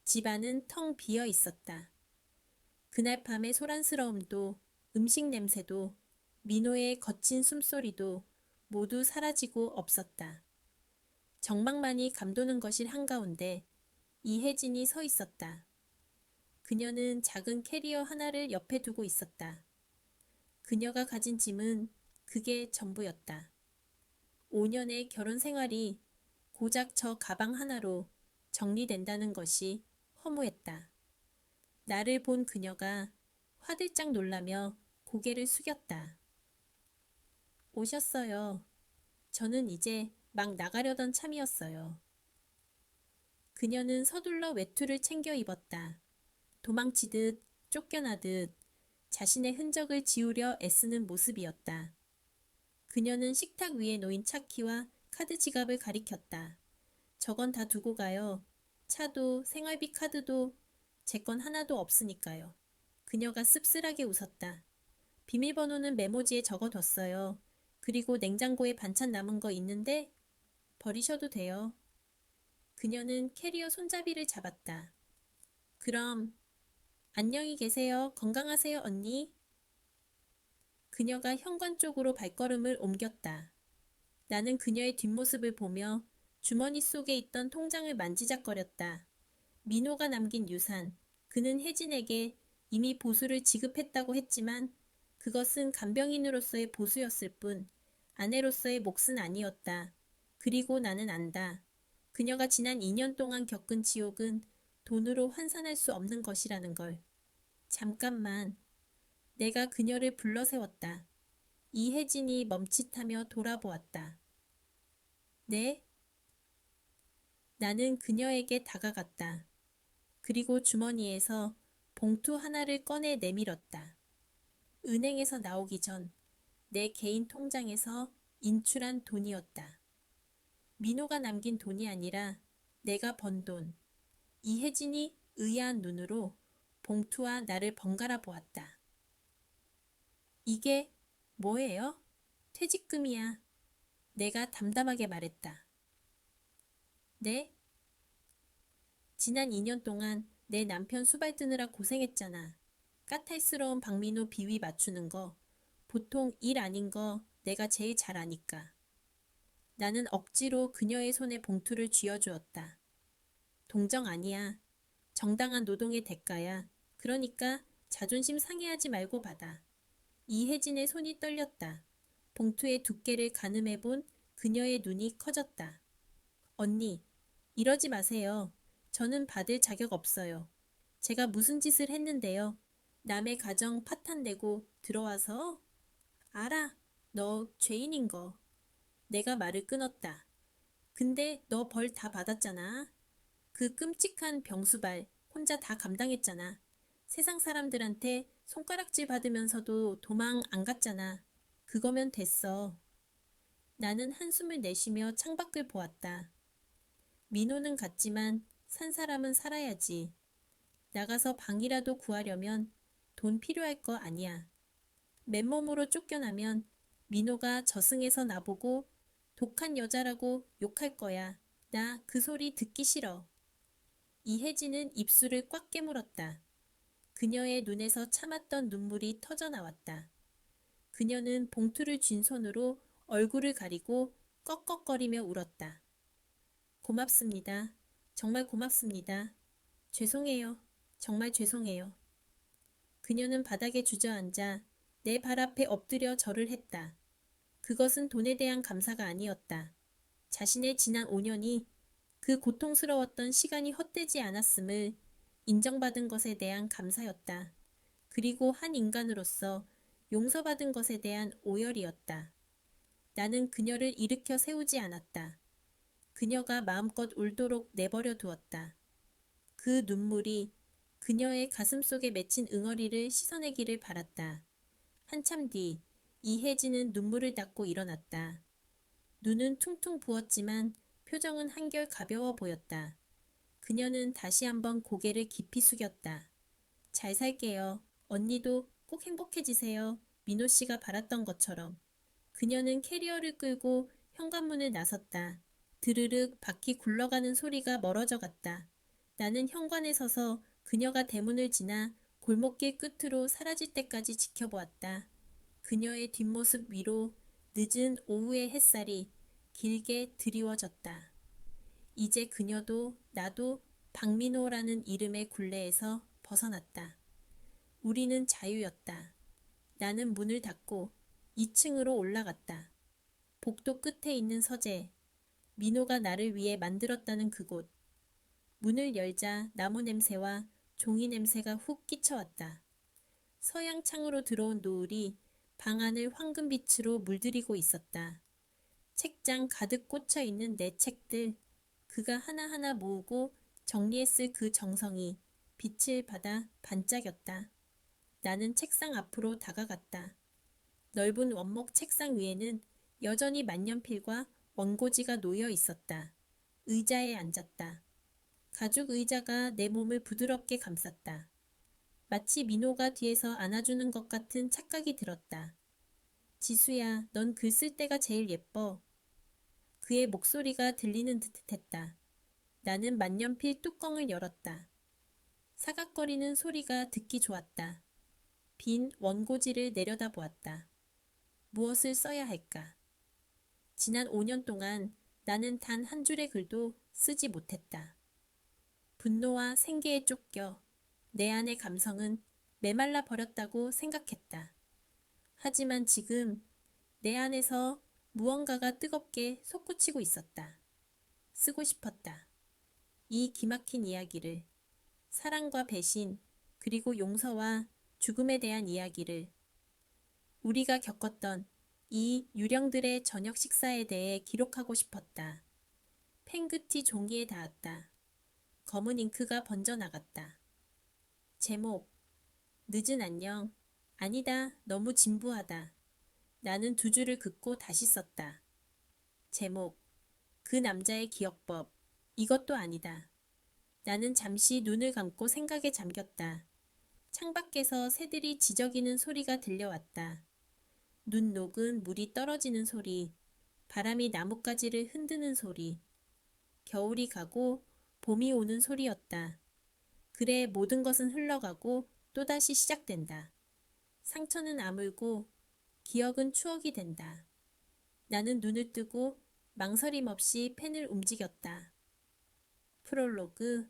집 안은 텅 비어 있었다. 그날 밤의 소란스러움도 음식 냄새도 민호의 거친 숨소리도 모두 사라지고 없었다. 정막만이 감도는 것일 한가운데 이혜진이 서 있었다. 그녀는 작은 캐리어 하나를 옆에 두고 있었다. 그녀가 가진 짐은 그게 전부였다. 5년의 결혼 생활이 고작 저 가방 하나로 정리된다는 것이 허무했다. 나를 본 그녀가 화들짝 놀라며 고개를 숙였다. 오셨어요. 저는 이제 막 나가려던 참이었어요. 그녀는 서둘러 외투를 챙겨 입었다. 도망치듯 쫓겨나듯 자신의 흔적을 지우려 애쓰는 모습이었다. 그녀는 식탁 위에 놓인 차키와 카드 지갑을 가리켰다. 저건 다 두고 가요. 차도 생활비 카드도 제 건 하나도 없으니까요. 그녀가 씁쓸하게 웃었다. 비밀번호는 메모지에 적어뒀어요. 그리고 냉장고에 반찬 남은 거 있는데 버리셔도 돼요. 그녀는 캐리어 손잡이를 잡았다. 그럼 안녕히 계세요. 건강하세요, 언니. 그녀가 현관 쪽으로 발걸음을 옮겼다. 나는 그녀의 뒷모습을 보며 주머니 속에 있던 통장을 만지작거렸다. 민호가 남긴 유산, 그는 혜진에게 이미 보수를 지급했다고 했지만 그것은 간병인으로서의 보수였을 뿐 아내로서의 몫은 아니었다. 그리고 나는 안다. 그녀가 지난 2년 동안 겪은 지옥은 돈으로 환산할 수 없는 것이라는 걸. 잠깐만. 내가 그녀를 불러세웠다. 이혜진이 멈칫하며 돌아보았다. 네? 나는 그녀에게 다가갔다. 그리고 주머니에서 봉투 하나를 꺼내 내밀었다. 은행에서 나오기 전 내 개인 통장에서 인출한 돈이었다. 민호가 남긴 돈이 아니라 내가 번 돈. 이혜진이 의아한 눈으로 봉투와 나를 번갈아 보았다. 이게 뭐예요? 퇴직금이야. 내가 담담하게 말했다. 네? 지난 2년 동안 내 남편 수발 뜨느라 고생했잖아. 까탈스러운 박민호 비위 맞추는 거. 보통 일 아닌 거 내가 제일 잘 아니까. 나는 억지로 그녀의 손에 봉투를 쥐어주었다. 동정 아니야. 정당한 노동의 대가야. 그러니까 자존심 상해하지 말고 받아. 이혜진의 손이 떨렸다. 봉투의 두께를 가늠해본 그녀의 눈이 커졌다. 언니, 이러지 마세요. 저는 받을 자격 없어요. 제가 무슨 짓을 했는데요. 남의 가정 파탄내고 들어와서? 알아. 너 죄인인 거. 내가 말을 끊었다. 근데 너 벌 다 받았잖아. 그 끔찍한 병수발 혼자 다 감당했잖아. 세상 사람들한테 손가락질 받으면서도 도망 안 갔잖아. 그거면 됐어. 나는 한숨을 내쉬며 창밖을 보았다. 민호는 갔지만 산 사람은 살아야지. 나가서 방이라도 구하려면 돈 필요할 거 아니야. 맨몸으로 쫓겨나면 민호가 저승에서 나보고 독한 여자라고 욕할 거야. 나 그 소리 듣기 싫어. 이혜진은 입술을 꽉 깨물었다. 그녀의 눈에서 참았던 눈물이 터져 나왔다. 그녀는 봉투를 쥔 손으로 얼굴을 가리고 꺽꺽거리며 울었다. 고맙습니다. 정말 고맙습니다. 죄송해요. 정말 죄송해요. 그녀는 바닥에 주저앉아 내 발 앞에 엎드려 절을 했다. 그것은 돈에 대한 감사가 아니었다. 자신의 지난 5년이 그 고통스러웠던 시간이 헛되지 않았음을 인정받은 것에 대한 감사였다. 그리고 한 인간으로서 용서받은 것에 대한 오열이었다. 나는 그녀를 일으켜 세우지 않았다. 그녀가 마음껏 울도록 내버려 두었다. 그 눈물이 그녀의 가슴 속에 맺힌 응어리를 씻어내기를 바랐다. 한참 뒤 이혜진은 눈물을 닦고 일어났다. 눈은 퉁퉁 부었지만 표정은 한결 가벼워 보였다. 그녀는 다시 한번 고개를 깊이 숙였다. 잘 살게요. 언니도 꼭 행복해지세요. 민호 씨가 바랐던 것처럼. 그녀는 캐리어를 끌고 현관문을 나섰다. 드르륵 바퀴 굴러가는 소리가 멀어져 갔다. 나는 현관에 서서 그녀가 대문을 지나 골목길 끝으로 사라질 때까지 지켜보았다. 그녀의 뒷모습 위로 늦은 오후의 햇살이 길게 드리워졌다. 이제 그녀도 나도 박민호라는 이름의 굴레에서 벗어났다. 우리는 자유였다. 나는 문을 닫고 2층으로 올라갔다. 복도 끝에 있는 서재, 민호가 나를 위해 만들었다는 그곳. 문을 열자 나무 냄새와 종이 냄새가 훅 끼쳐왔다. 서양 창으로 들어온 노을이 방 안을 황금빛으로 물들이고 있었다. 책장 가득 꽂혀 있는 내 책들, 그가 하나하나 모으고 정리했을 그 정성이 빛을 받아 반짝였다. 나는 책상 앞으로 다가갔다. 넓은 원목 책상 위에는 여전히 만년필과 원고지가 놓여 있었다. 의자에 앉았다. 가죽 의자가 내 몸을 부드럽게 감쌌다. 마치 민호가 뒤에서 안아주는 것 같은 착각이 들었다. 지수야, 넌 글 쓸 때가 제일 예뻐. 그의 목소리가 들리는 듯했다. 나는 만년필 뚜껑을 열었다. 사각거리는 소리가 듣기 좋았다. 빈 원고지를 내려다보았다. 무엇을 써야 할까? 지난 5년 동안 나는 단 한 줄의 글도 쓰지 못했다. 분노와 생계에 쫓겨 내 안의 감성은 메말라 버렸다고 생각했다. 하지만 지금 내 안에서 무언가가 뜨겁게 솟구치고 있었다. 쓰고 싶었다. 이 기막힌 이야기를, 사랑과 배신, 그리고 용서와 죽음에 대한 이야기를, 우리가 겪었던 이 유령들의 저녁 식사에 대해 기록하고 싶었다. 펜그티 종이에 닿았다. 검은 잉크가 번져나갔다. 제목, 늦은 안녕. 아니다, 너무 진부하다. 나는 두 줄을 긋고 다시 썼다. 제목, 그 남자의 기억법. 이것도 아니다. 나는 잠시 눈을 감고 생각에 잠겼다. 창밖에서 새들이 지저귀는 소리가 들려왔다. 눈 녹은 물이 떨어지는 소리, 바람이 나뭇가지를 흔드는 소리, 겨울이 가고 봄이 오는 소리였다. 그래, 모든 것은 흘러가고 또다시 시작된다. 상처는 아물고 기억은 추억이 된다. 나는 눈을 뜨고 망설임 없이 펜을 움직였다. 프롤로그.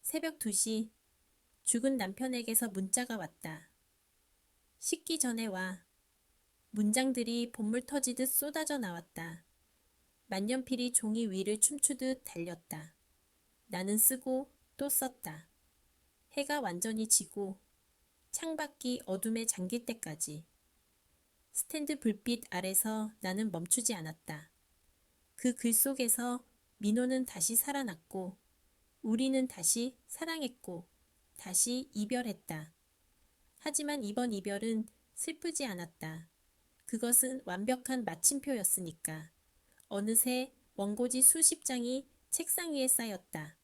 새벽 2시. 죽은 남편에게서 문자가 왔다. 씻기 전에 와. 문장들이 봇물 터지듯 쏟아져 나왔다. 만년필이 종이 위를 춤추듯 달렸다. 나는 쓰고 또 썼다. 해가 완전히 지고 창밖이 어둠에 잠길 때까지. 스탠드 불빛 아래서 나는 멈추지 않았다. 그 글 속에서 민호는 다시 살아났고 우리는 다시 사랑했고 다시 이별했다. 하지만 이번 이별은 슬프지 않았다. 그것은 완벽한 마침표였으니까. 어느새 원고지 수십 장이 책상 위에 쌓였다.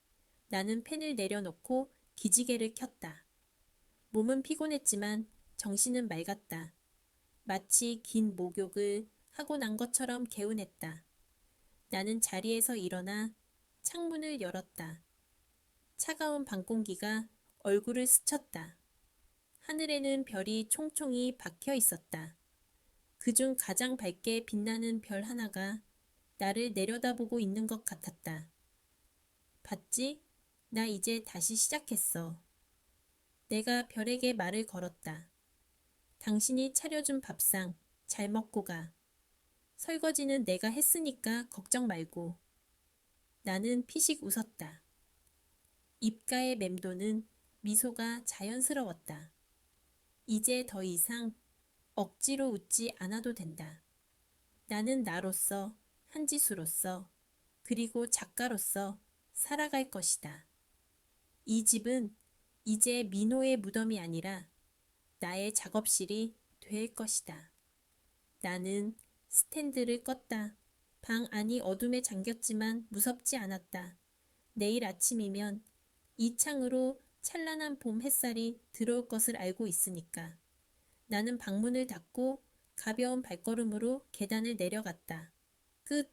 나는 펜을 내려놓고 기지개를 켰다. 몸은 피곤했지만 정신은 맑았다. 마치 긴 목욕을 하고 난 것처럼 개운했다. 나는 자리에서 일어나 창문을 열었다. 차가운 밤 공기가 얼굴을 스쳤다. 하늘에는 별이 총총히 박혀 있었다. 그중 가장 밝게 빛나는 별 하나가 나를 내려다보고 있는 것 같았다. 봤지? 나 이제 다시 시작했어. 내가 별에게 말을 걸었다. 당신이 차려준 밥상 잘 먹고 가. 설거지는 내가 했으니까 걱정 말고. 나는 피식 웃었다. 입가에 맴도는 미소가 자연스러웠다. 이제 더 이상 억지로 웃지 않아도 된다. 나는 나로서, 한지수로서, 그리고 작가로서 살아갈 것이다. 이 집은 이제 민호의 무덤이 아니라 나의 작업실이 될 것이다. 나는 스탠드를 껐다. 방 안이 어둠에 잠겼지만 무섭지 않았다. 내일 아침이면 이 창으로 찬란한 봄 햇살이 들어올 것을 알고 있으니까. 나는 방문을 닫고 가벼운 발걸음으로 계단을 내려갔다. 끝.